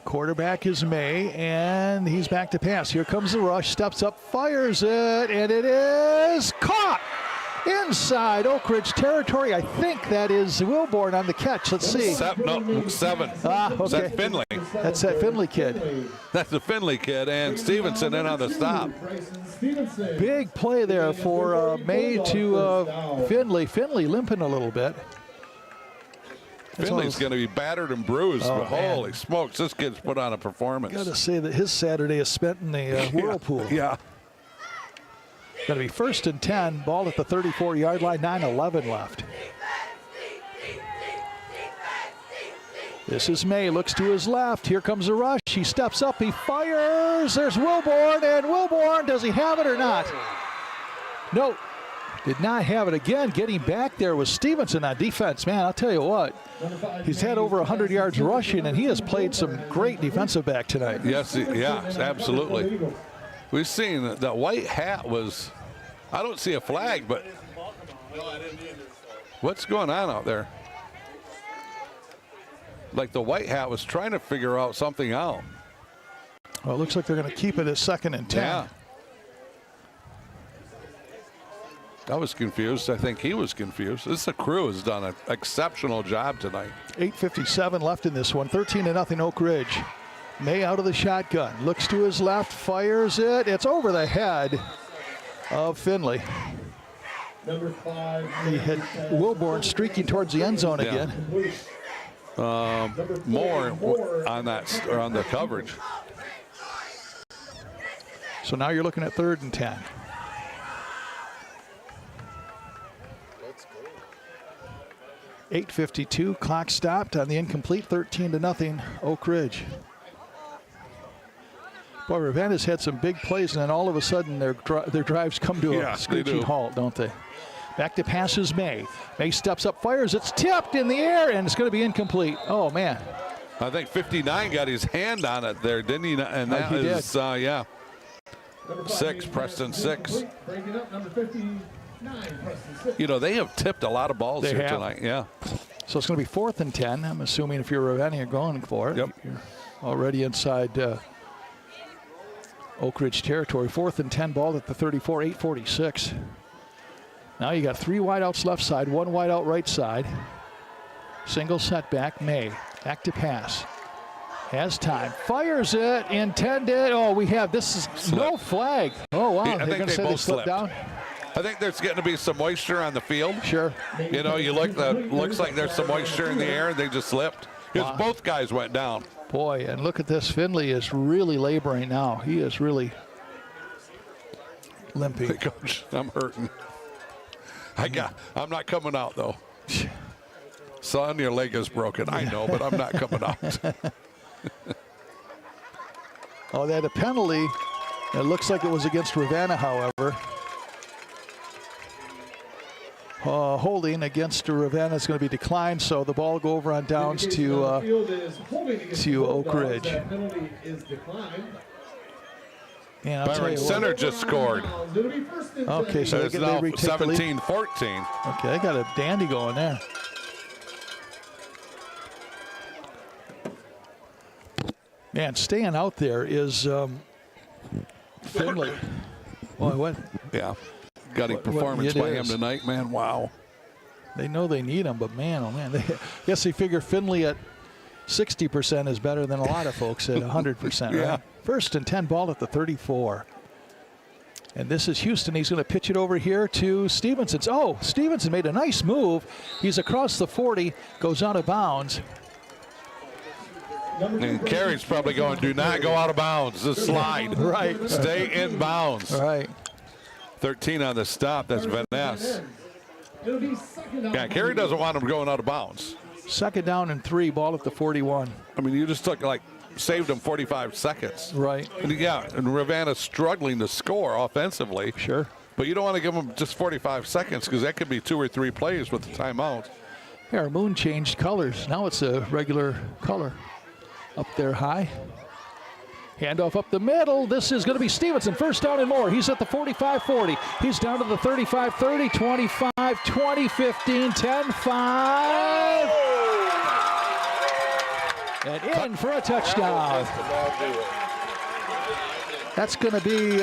Quarterback is May, and he's back to pass. Here comes the rush, steps up, fires it, and it is caught inside Oakridge territory. I think that is Wilborn on the catch. Let's see. 7. Okay. Is that Finley? That's that Finley kid. That's the Finley kid, and Stevenson in on the stop. Big play there for May to Finley. Finley limping a little bit. Finley's going to be battered and bruised, but holy smokes, this kid's put on a performance. Got to say that his Saturday is spent in the whirlpool. Yeah. Going to be 1st and 10, ball at the 34-yard line, 9:11 left. This is May, looks to his left. Here comes the rush. He steps up, he fires. There's Wilborn, and Wilborn, does he have it or not? No, did not have it again. Getting back there was Stevenson on defense. Man, I'll tell you what, he's had over 100 yards rushing, and he has played some great defensive back tonight. Yes, absolutely. We've seen that white hat was, I don't see a flag, but what's going on out there? like the white hat was trying to figure out something out. Well, it looks like they're going to keep it as 2nd and 10. Yeah. I was confused. I think he was confused. This crew has done an exceptional job tonight. 8:57 left in this one. 13-0 Oak Ridge. May out of the shotgun. Looks to his left, fires it. It's over the head of Finley. Number 5. He had Wilborn streaking towards the end zone again. More on that, or on the coverage. So now you're looking at 3rd and 10. Let's go. 8:52, clock stopped on the incomplete, 13-0 Oak Ridge. Boy, Ravenna's had some big plays, and then all of a sudden their drives come to a screeching halt, don't they? Back to passes May. May steps up, fires, it's tipped in the air, and it's going to be incomplete. Oh, man. I think 59 got his hand on it there, didn't he? And that is, yeah. 6, Preston 6. Breaking up, number 59, Preston 6. You know, they have tipped a lot of balls here tonight. Yeah. So it's going to be 4th and 10. I'm assuming if you're Ravenna, you're going for it. Yep. You're already inside Oak Ridge territory. 4th and 10, ball at the 34, 8:46. Now you got 3 wideouts left side, 1 wideout right side. Single setback, May. Back to pass. Has time. Fires it. Intended. Oh, we have. This is no flag. Oh, wow. I think they both slipped down. I think there's getting to be some moisture on the field. Sure. You know, you look. Looks like there's some moisture in the air, and they just slipped. Because both guys went down. Boy, and look at this. Finley is really laboring now. He is really limping. Coach, I'm hurting. I'm not coming out, though. Son, your leg is broken. I know, but I'm not coming out. Oh, they had a penalty. It looks like it was against Ravenna, however. Holding against Ravenna is going to be declined, so the ball go over on downs to Oak Ridge. And I'll tell you Center just scored. Okay, so it's now 17-14. Okay, they got a dandy going there. Man, staying out there is Finley. Boy, what? Yeah. Got a performance by him tonight, man. Wow. They know they need him, but man, oh man. Guess they figure Finley at 60% is better than a lot of folks at 100%, Yeah. right? 1st and 10, ball at the 34. And this is Houston. He's going to pitch it over here to Stevenson. Oh, Stevenson made a nice move. He's across the 40, goes out of bounds. And Carey's probably going, do not go out of bounds. Just slide. Right. Stay in bounds. Right. 13 on the stop. That's Van Ness. Yeah, Carey doesn't want him going out of bounds. 2nd down and 3, ball at the 41. I mean, you just took, saved him 45 seconds. Right. And Ravenna's struggling to score offensively. Sure. But you don't want to give them just 45 seconds because that could be 2 or 3 plays with the timeout. Here, our moon changed colors. Now it's a regular color. Up there high. Handoff up the middle. This is going to be Stevenson. 1st down and more. He's at the 45-40. He's down to the 35-30, 25-20, 15, 10-5. And in for a touchdown. That's going to be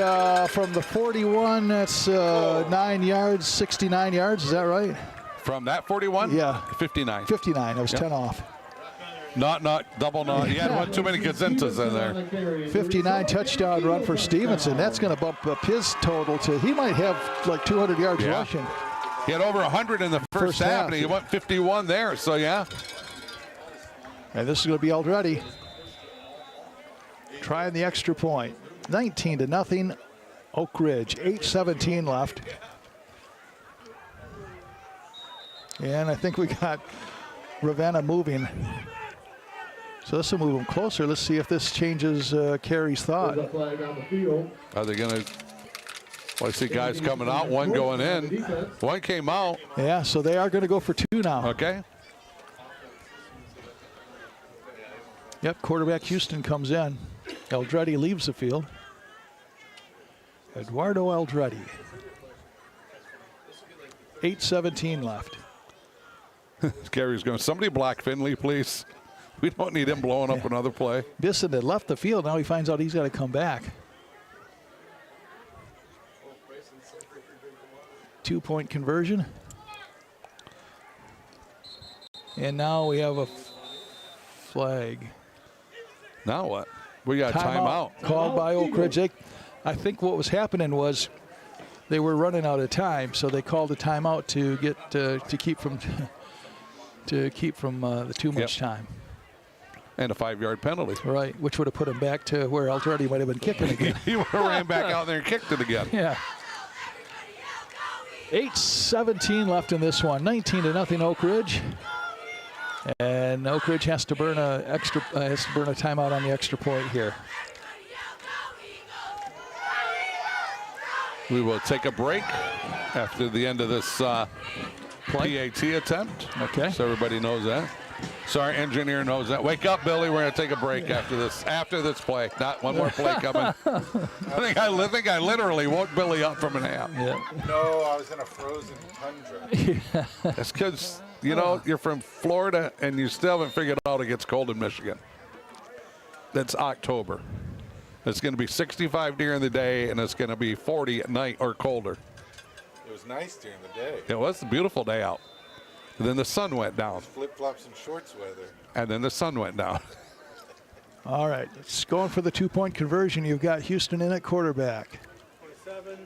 from the 41. That's 9 yards, 69 yards. Is that right? From that 41? Yeah. 59. 59. That was 10 off. Not double not. He had one too many Gazintas in there. 59 touchdown run for Stevenson. That's going to bump up his total to, he might have like 200 yards rushing. He had over 100 in the first half, and he went 51 there, so yeah. And this is going to be Aldretti trying the extra point. 19-0 Oak Ridge. 8:17 left. And I think we got Ravenna moving. So this will move them closer. Let's see if this changes Carey's thought. Are they going to? Well, I see guys coming out, one going in. One came out. Yeah, so they are going to go for 2 now. Okay. Yep, quarterback Houston comes in. Aldretti leaves the field. Eduardo Aldretti. 8:17 left. Gary's going, somebody block Finley, please. We don't need him blowing up another play. Bisson had left the field. Now he finds out he's got to come back. 2-point conversion. And now we have a flag. Now what? We got timeout. Called by Oakridge. I think what was happening was they were running out of time, so they called a timeout to get to keep from the too much time. And a 5-yard penalty. Right, which would have put him back to where Alberti might have been kicking again. He would have ran back out there and kicked it again. Yeah. 8:17 left in this one. 19-0 Oakridge. And Oakridge has to burn a timeout on the extra point here. We will take a break after the end of this PAT attempt. Okay. So everybody knows that. So our engineer knows that. Wake up, Billy. We're going to take a break after this play. Not one more play coming. I think I literally woke Billy up from a nap. Yeah. No, I was in a frozen tundra. That's because, you're from Florida and you still haven't figured out it gets cold in Michigan. That's October. It's going to be 65 during the day and it's going to be 40 at night or colder. It was nice during the day. It was a beautiful day out. And then the sun went down. Flip-flops and shorts weather. And then the sun went down. All right, it's going for the 2-point conversion. You've got Houston in at quarterback.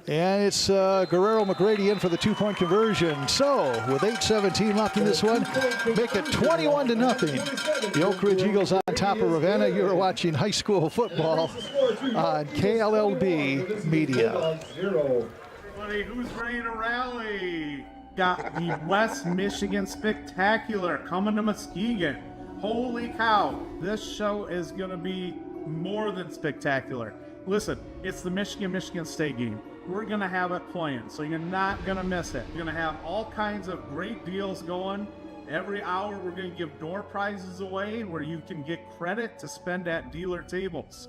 And it's Guerrero McGrady in for the 2-point conversion. So with 8:17 left in this one, make it 21-0. The Oakridge Eagles on top of Ravenna. You're watching high school football on KLLB Media. Everybody, who's ready to rally? Got the West Michigan Spectacular coming to Muskegon. Holy cow, this show is going to be more than spectacular. Listen, it's the Michigan State game. We're going to have it playing, so you're not going to miss it. You're going to have all kinds of great deals going. Every hour we're going to give door prizes away where you can get credit to spend at dealer tables.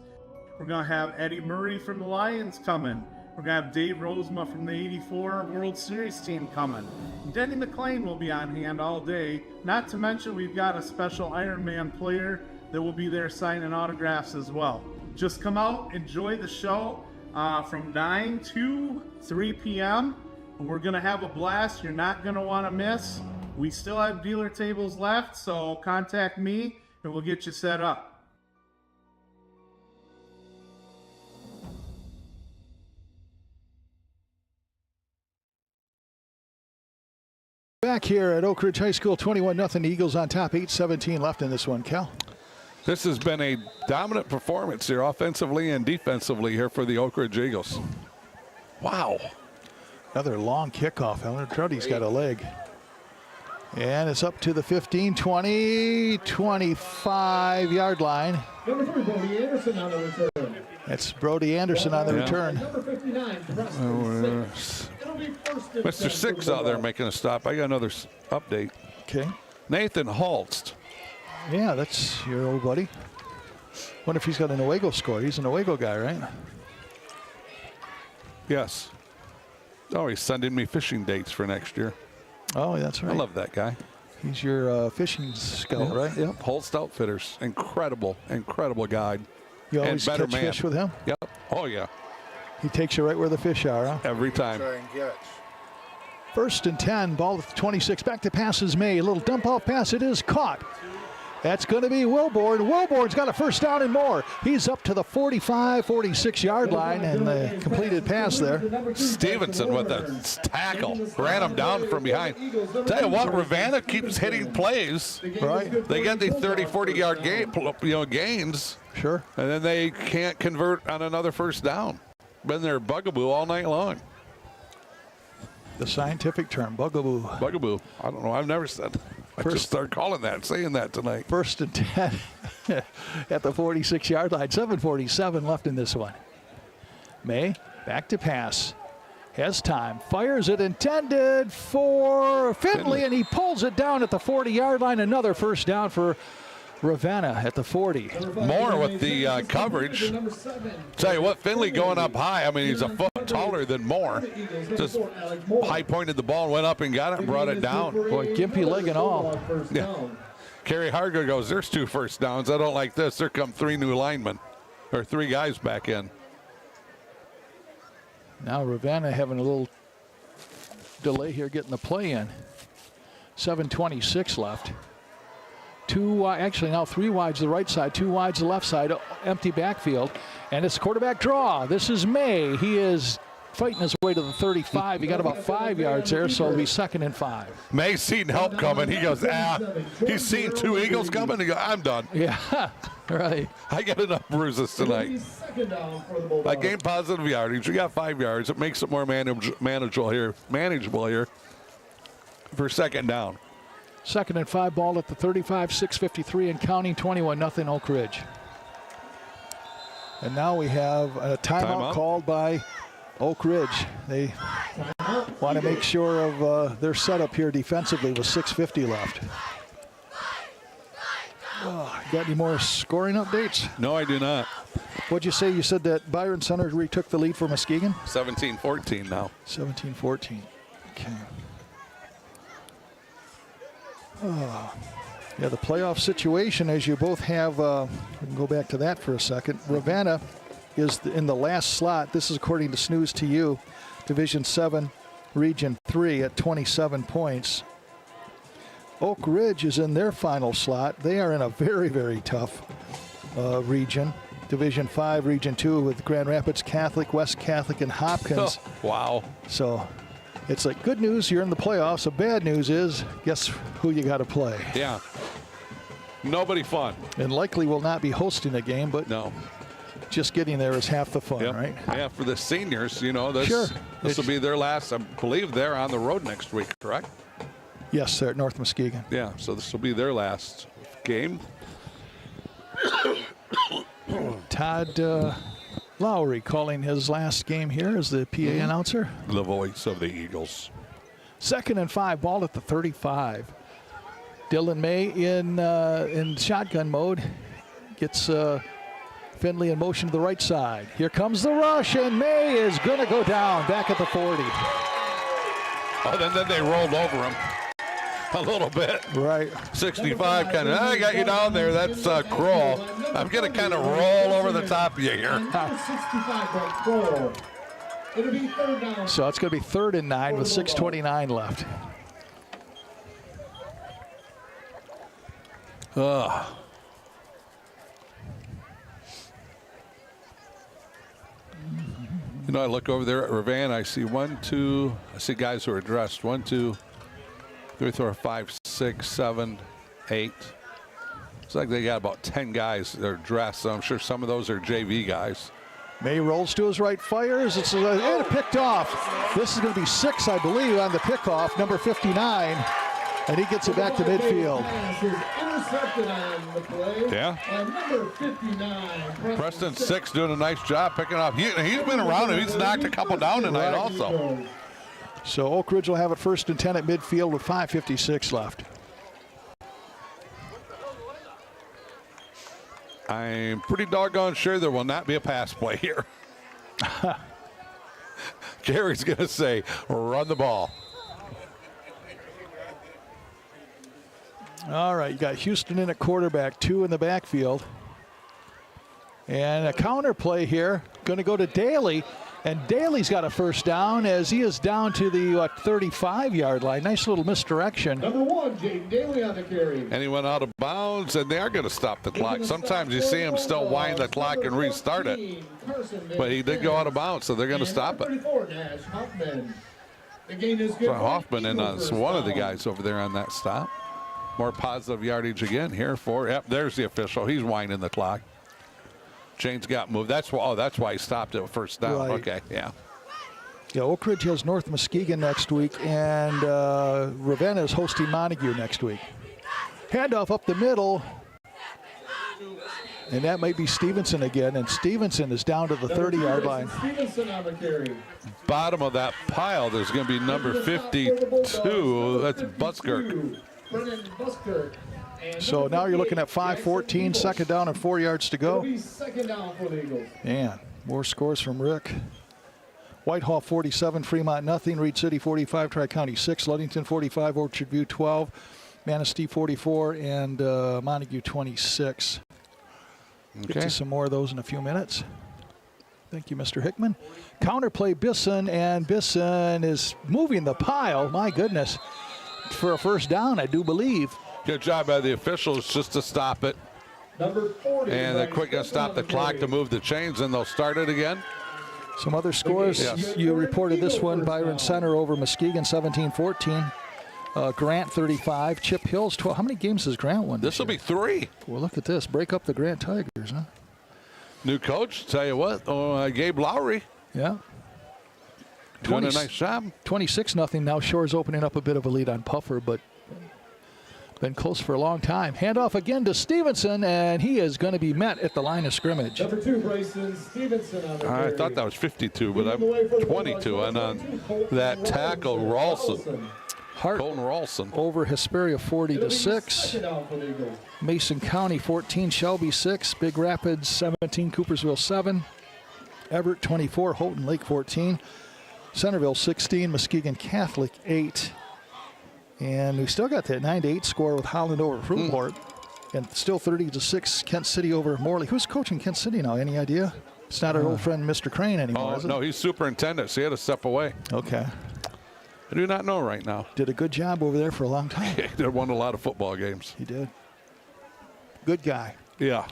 We're going to have Eddie Murray from the Lions coming. We're going to have Dave Rosema from the 84 World Series team coming. Denny McClain will be on hand all day. Not to mention we've got a special Ironman player that will be there signing autographs as well. Just come out, enjoy the show from 9 to 3 p.m. We're going to have a blast. You're not going to want to miss. We still have dealer tables left, so contact me and we'll get you set up. Back here at Oakridge High School, 21-0 Eagles on top, 8:17 left in this one. Cal? This has been a dominant performance here offensively and defensively here for the Oakridge Eagles. Wow. Another long kickoff. Alberti's got a leg. And it's up to the 15, 20, 25-yard line. Number 3, Brody Anderson on the return. That's Brody Anderson on the return. Number 59, Mr. Six out there making a stop. I got another update. Okay. Nathan Holst. Yeah, that's your old buddy. Wonder if he's got an Owego score. He's an Owego guy, right? Yes. Oh, he's sending me fishing dates for next year. Oh, that's right. I love that guy. He's your fishing scout, right? Yep. Holst Outfitters. Incredible, incredible guide. You always and better catch man. fish with him? Yep. Oh, yeah. He takes you right where the fish are, huh? Every time. Try and catch. 1st and 10, ball at 26. Back to pass is May. A little dump off pass. It is caught. That's going to be Wilborn. Wilborn's got a first down and more. He's up to the 45, 46-yard line, and the completed pass there. Stevenson with a tackle. Ran him down from behind. Tell you what, Ravenna keeps hitting plays. Right. They get the 30, 40-yard gains. Sure. And then they can't convert on another first down. Been their bugaboo all night long. The scientific term, bugaboo. Bugaboo. I don't know. I've never said. I just started calling that, saying that tonight. 1st and 10 at the 46-yard line. 7:47 left in this one. May back to pass. Has time. Fires it intended for Finley, and he pulls it down at the 40-yard line. Another first down for Ravenna at the 40. Moore with the coverage. Tell you what, Finley going up high. I mean, he's a foot taller than Moore. Just high pointed the ball, went up and got it, and brought it down. Boy, gimpy leg and all. Yeah. Kerry Harger goes, there's 2 first downs. I don't like this. There come 3 new linemen, or 3 guys back in. Now Ravenna having a little delay here getting the play in. 7:26 left. 2 actually now 3 wides to the right side, 2 wides to the left side, empty backfield, and it's quarterback draw. This is May. He is fighting his way to the 35. He got about 5 yards there, so it'll be 2nd and 5. May's seen help coming. He goes, he's seen 2 Eagles coming. He goes, I'm done. Yeah, right. I got enough bruises tonight. I gained positive yardage. We got 5 yards. It makes it more manageable here for 2nd down. 2nd and 5, ball at the 35, 6:53 and counting, 21-0 Oak Ridge. And now we have a timeout called by Oak Ridge. They want to make sure of their setup here defensively with 6:50 left. Got any more scoring updates? No, I do not. What'd you say? You said that Byron Center retook the lead for Muskegon? 17-14 now. 17-14. Okay. Yeah, the playoff situation, as you both have, we can go back to that for a second. Ravenna is in the last slot. This is according to Snooze to You, Division 7, Region 3 at 27 points. Oak Ridge is in their final slot. They are in a very, very tough region. Division 5, Region 2 with Grand Rapids Catholic, West Catholic, and Hopkins. Oh, wow. So it's like good news, you're in the playoffs. The bad news is, guess who you got to play. Yeah. Nobody fun. And likely will not be hosting a game, but no. Just getting there is half the fun, right? Yeah, for the seniors, you know, this will be their last. I believe they're on the road next week, correct? Yes, they're at North Muskegon. Yeah, so this will be their last game. Todd Lowry calling his last game here as the PA announcer. The voice of the Eagles. 2nd and 5, ball at the 35. Dylan May in shotgun mode. Gets Finley in motion to the right side. Here comes the rush, and May is going to go down back at the 40. Oh, then they rolled over him a little bit. Right. 65 kind of, I got you down there. That's Kroll. I'm going to kind of roll over the top of you here. It'll be 3rd down. So it's going to be 3rd and 9 with 6:29 left. You know, I look over there at Ravenna. I see 1, 2. I see guys who are dressed. 1, 2, 3, 4, 5, 6, 7, 8. It's like they got about 10 guys that are dressed. So I'm sure some of those are JV guys. May rolls to his right, fires. It's and picked off. This is going to be 6, I believe, on the pickoff, number 59. And he gets it back to midfield. Yeah. Preston 6 doing a nice job picking off. He's been around him. He's knocked a couple down tonight also. So Oak Ridge will have it 1st and 10 at midfield with 5:56 left. I'm pretty doggone sure there will not be a pass play here. Gary's going to say, run the ball. All right, you got Houston in at quarterback, 2 in the backfield. And a counter play here, going to go to Daly. And Daly's got a 1st down as he is down to the 35-yard line. Nice little misdirection. Number 1, Jaden Daly on the carry. And he went out of bounds, and they are going to stop the clock. Sometimes you see him still wind the clock and restart it. But he did go out of bounds, so they're going to stop it. So Hoffman and one of the guys over there on that stop. More positive yardage again here for, yep, there's the official. He's winding the clock. James got moved. That's why he stopped at 1st down. Right. Okay, yeah. Yeah, Oak Ridge has North Muskegon next week, and Ravenna is hosting Montague next week. Handoff up the middle, and that might be Stevenson again, and Stevenson is down to the 30-yard line. Stevenson on the carry. Bottom of that pile, there's going to be number 52. That's Buskirk. So now you're looking at 5:14, 2nd down and 4 yards to go. 2nd down for the Eagles. And more scores from Rick. Whitehall 47, Fremont nothing, Reed City 45, Tri-County 6, Ludington 45, Orchard View 12, Manistee 44 and Montague 26. Get to some more of those in a few minutes. Thank you, Mr. Hickman. Counterplay Bisson, and Bisson is moving the pile. My goodness. For a first down, I do believe. Good job by the officials just to stop it. Number 40. And they're quick to stop the clock to move the chains, and they'll start it again. Some other scores. Yes. You reported this one. Byron Center over Muskegon, 17-14. Grant, 35. Chip Hills, 12. How many games has Grant won This will be 3. Well, look at this. Break up the Grant Tigers, huh? New coach, tell you what, Gabe Lowry. Yeah. Doing a nice job. 26-0 now. Shore's opening up a bit of a lead on Puffer, but been close for a long time. Handoff again to Stevenson, and he is going to be met at the line of scrimmage. Number 2, Bryson Stevenson on the I carry. thought that was 52, but I'm 22. And on that tackle, Ralston. Colton Ralston. Over Hesperia 40-6. Second down for the Eagles. Mason County 14, Shelby 6, Big Rapids 17, Coopersville 7, Everett 24, Houghton Lake 14, Centerville 16, Muskegon Catholic 8. And we still got that 9-8 score with Holland over Fruitport. And still 30-6, Kent City over Morley. Who's coaching Kent City now? Any idea? It's not our old friend Mr. Crane anymore, is it? No, he's superintendent, so he had to step away. Okay. I do not know right now. Did a good job over there for a long time. He won a lot of football games. He did. Good guy. Yeah.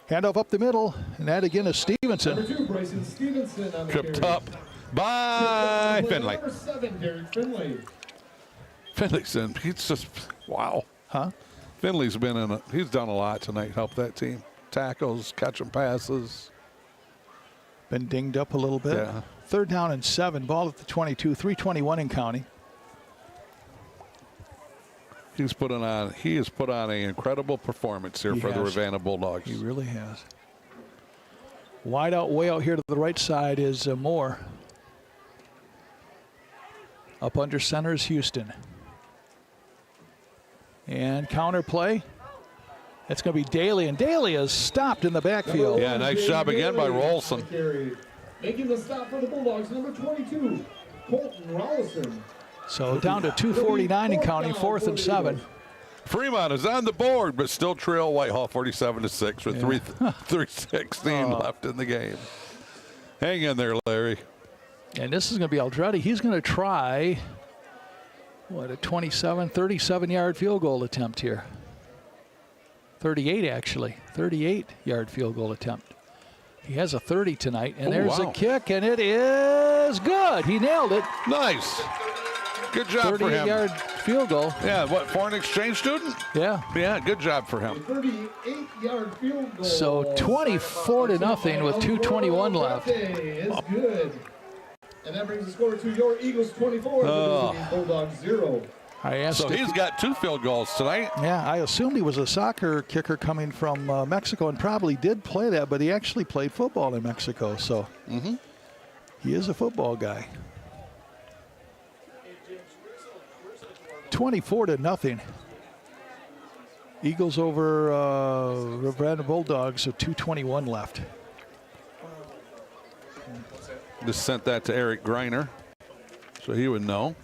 Handoff up the middle, and that again is Stevenson. Number 2, Bryson Stevenson on the Tripped carry. up by Finley. Number 7, Derek Finley. Finley's in. He's just, wow. Huh? Finley's been in he's done a lot tonight, helped that team. Tackles, catching passes. Been dinged up a little bit. Yeah. 3rd down and 7, ball at the 22, 3:21 in counting. He has put on an incredible performance here for the Ravenna Bulldogs. He really has. Wide out, way out here to the right side is Moore. Up under center is Houston. And counter play. It's going to be Daly, and Daly is stopped in the backfield. Yeah, nice job again by Rolson. Making the stop for the Bulldogs, number 22, Colton Rollison. So down to 2:49 and counting, 4th and 7. Fremont is on the board, but still trail Whitehall 47-6 with 3:16 left in the game. Hang in there, Larry. And this is going to be Aldretti. He's going to try, what, a 37-yard field goal attempt here. 38, actually. 38-yard field goal attempt. He has a 30 tonight, and there's a kick, and it is good. He nailed it. Nice. Good job for him. 38-yard field goal. Yeah, what, foreign exchange student? Yeah. Yeah, good job for him. 38-yard field goal. So 24-0 with 2:21 left. It's good. And that brings the score to your Eagles 24, the Bulldogs 0. I asked so he's got 2 field goals tonight. Yeah, I assumed he was a soccer kicker coming from Mexico, and probably did play that, but he actually played football in Mexico, so he is a football guy. 24-0. Eagles over Ravenna Bulldogs with 2:21 left. Just sent that to Eric Greiner, so he would know.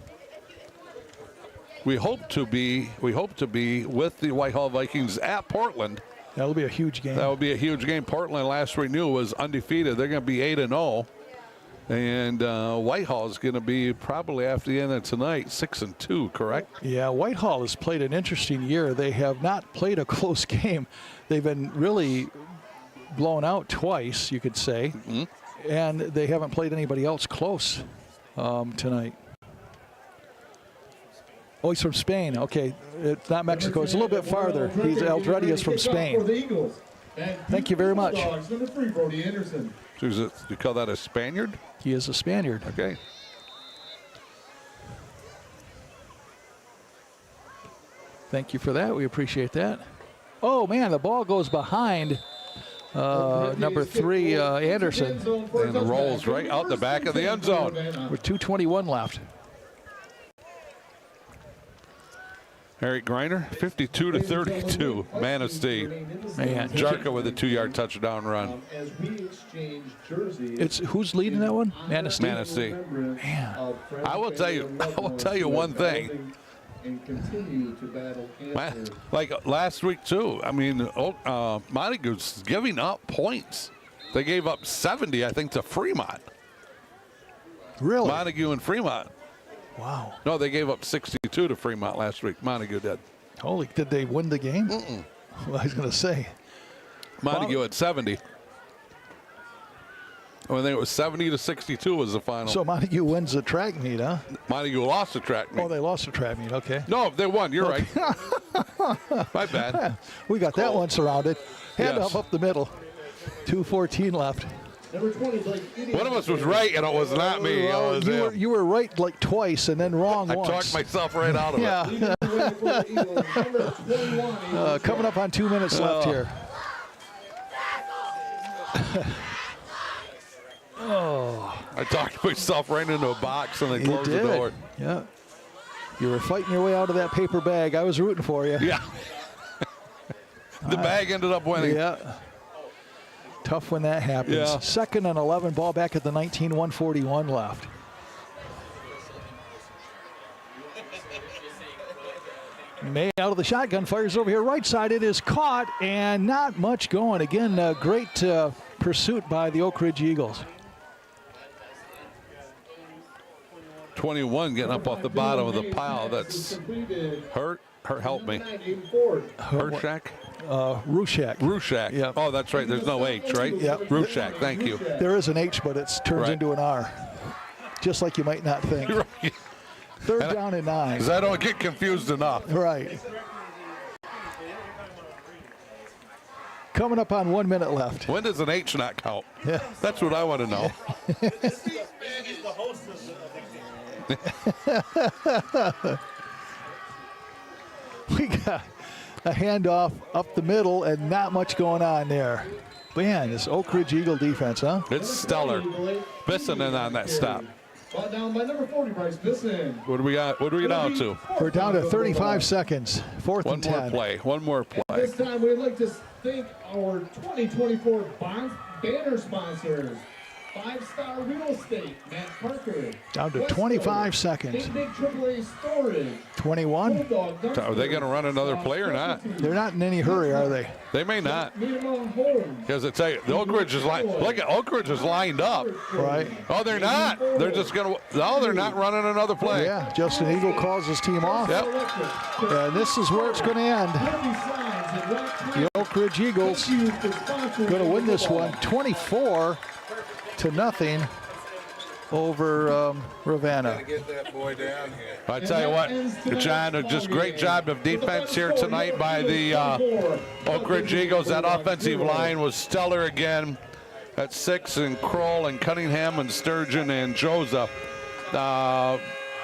We hope to be with the Whitehall Vikings at Portland. That'll be a huge game. That will be a huge game. Portland, last we knew, was undefeated. They're going to be 8-0. And Whitehall is going to be probably after the end of tonight 6-2, correct? Yeah, Whitehall has played an interesting year. They have not played a close game. They've been really blown out twice, you could say. And they haven't played anybody else close tonight. Oh, he's from Spain. Okay, it's not Mexico. It's a little bit farther. Aldretti is from Spain. Thank you very much. Number 3, Brody Anderson. So you call that a Spaniard? He is a Spaniard. Okay. Thank you for that. We appreciate that. Oh, man, the ball goes behind number 3, Anderson. And the rolls right out the back of the end zone. With 2:21 left. Eric Greiner, 52-32, Manistee. Man, Jarka with a 2-yard touchdown run. It's who's leading that one? Manistee. Manistee. Man, I will tell you one thing. and continue to battle cancer. Like last week too. I mean, Montague's giving up points. They gave up 70, I think, to Fremont. Really? Montague and Fremont. Wow. No, they gave up 62 to Fremont last week. Montague did. Holy, did they win the game? Well, I was going to say. Montague had 70. I think it was 70 to 62 was the final. So Montague wins the track meet, huh? Montague lost the track meet. Oh, they lost the track meet. Okay. No, they won. You're right. My bad. We got that one surrounded. Hand Yes. up the middle. 2:14 left. Number 20 is like One of us was right, and it was not me. It was him. You were right like twice and then wrong I once. talked myself right out of it. Yeah. Coming up on 2 minutes left here. I talked myself right into a box and then You closed did. the door. Yeah. You were fighting your way out of that paper bag. I was rooting for you. Yeah. The bag ended up winning. Yeah. Tough when that happens. Yeah. 2nd and 11, ball back at the 19, 141 left. May out of the shotgun, fires over here right side. It is caught and not much going. Again, great pursuit by the Oakridge Eagles. 21 getting up off the bottom of the pile. That's Hurt, help me. Hurshak? Rushak. Rushak. Yep. Oh, that's right. There's no H, right? Yep. Rushak, thank you. There is an H, but it turns Right. into an R. Just like you might not think. Right. 3rd down and 9. Because I don't get confused enough. Right. Coming up on 1 minute left. When does an H not count? Yeah. That's what I want to know. We got a handoff up the middle and not much going on there. Man, this Oakridge Eagle defense, huh? It's stellar. Bisson in on that stop. Brought down by number 40, Bryce Bisson. What do we got? What are we down to? We're down to 35 seconds. 4th One and more 10. play. One more play. This time we'd like to thank our 2024 banner sponsors. 5-Star Real Estate, Matt Parker. Down to West 25 Coast, seconds. Big AAA Storage. 21. Bulldog Are they going to run another play or not? They're not in any hurry, are they? They may not. Miramar Homes. Because I tell you, the Oakridge is look at Oakridge is lined up. Right. Oh, they're not. They're just going to. No, they're not running another play. Yeah, Justin Eagle calls his team off. Yep. And this is where it's going to end. The Oakridge Eagles going to win this one 24-0 over Ravenna. Get that boy down here. I tell you what, John, just great job of defense here tonight by the Oakridge Eagles. That offensive line was stellar again. At 6 and Kroll and Cunningham and Sturgeon and Joseph.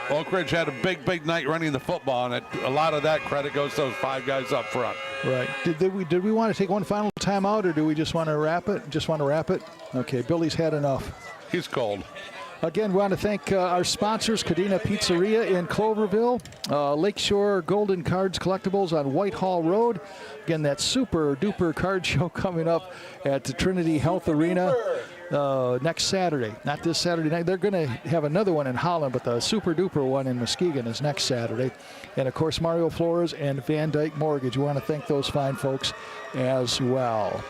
Oakridge had a big night running the football, and a lot of that credit goes to those 5 guys up front. Right. Did we want to take one final timeout, or do we just want to wrap it? Just want to wrap it? Okay, Billy's had enough. He's cold. Again, we want to thank our sponsors, Cadena Pizzeria in Cloverville, Lakeshore Golden Cards Collectables on Whitehall Road. Again, that super duper card show coming up at the Trinity Health Arena next Saturday. Not this Saturday night. They're going to have another one in Holland, but the super duper one in Muskegon is next Saturday. And, of course, Mario Flores and VanDyk Mortgage. We want to thank those fine folks as well.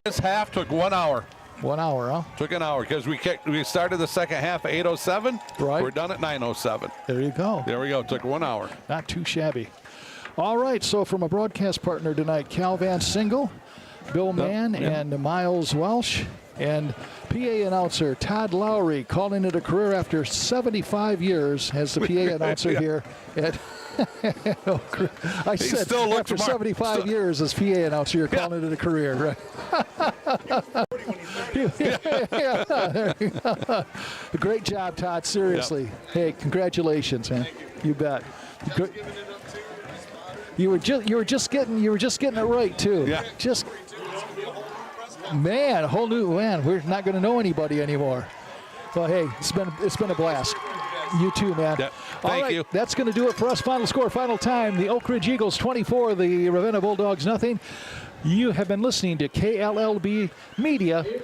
This half took 1 hour. 1 hour, huh? Took an hour because we started the second half at 8:07. Right. We're done at 9:07. There you go. There we go. Took 1 hour. Not too shabby. All right, so from a broadcast partner tonight, Cal Van Singel, Bill Mann, and Miles Welsh, and PA announcer Todd Lowry calling it a career after 75 years as the PA announcer here at I said still looks after 75 years as PA announcer, you're calling it a career, right? Yeah. Great job, Todd. Seriously. Hey, congratulations, man. You bet. You were just getting it right too. Yeah. Just man, a whole new man. We're not going to know anybody anymore. Well, hey, it's been a blast. You too, man. Yep. All Thank right, you. That's going to do it for us. Final score, final time. The Oakridge Eagles 24, the Ravenna Bulldogs nothing. You have been listening to KLLB Media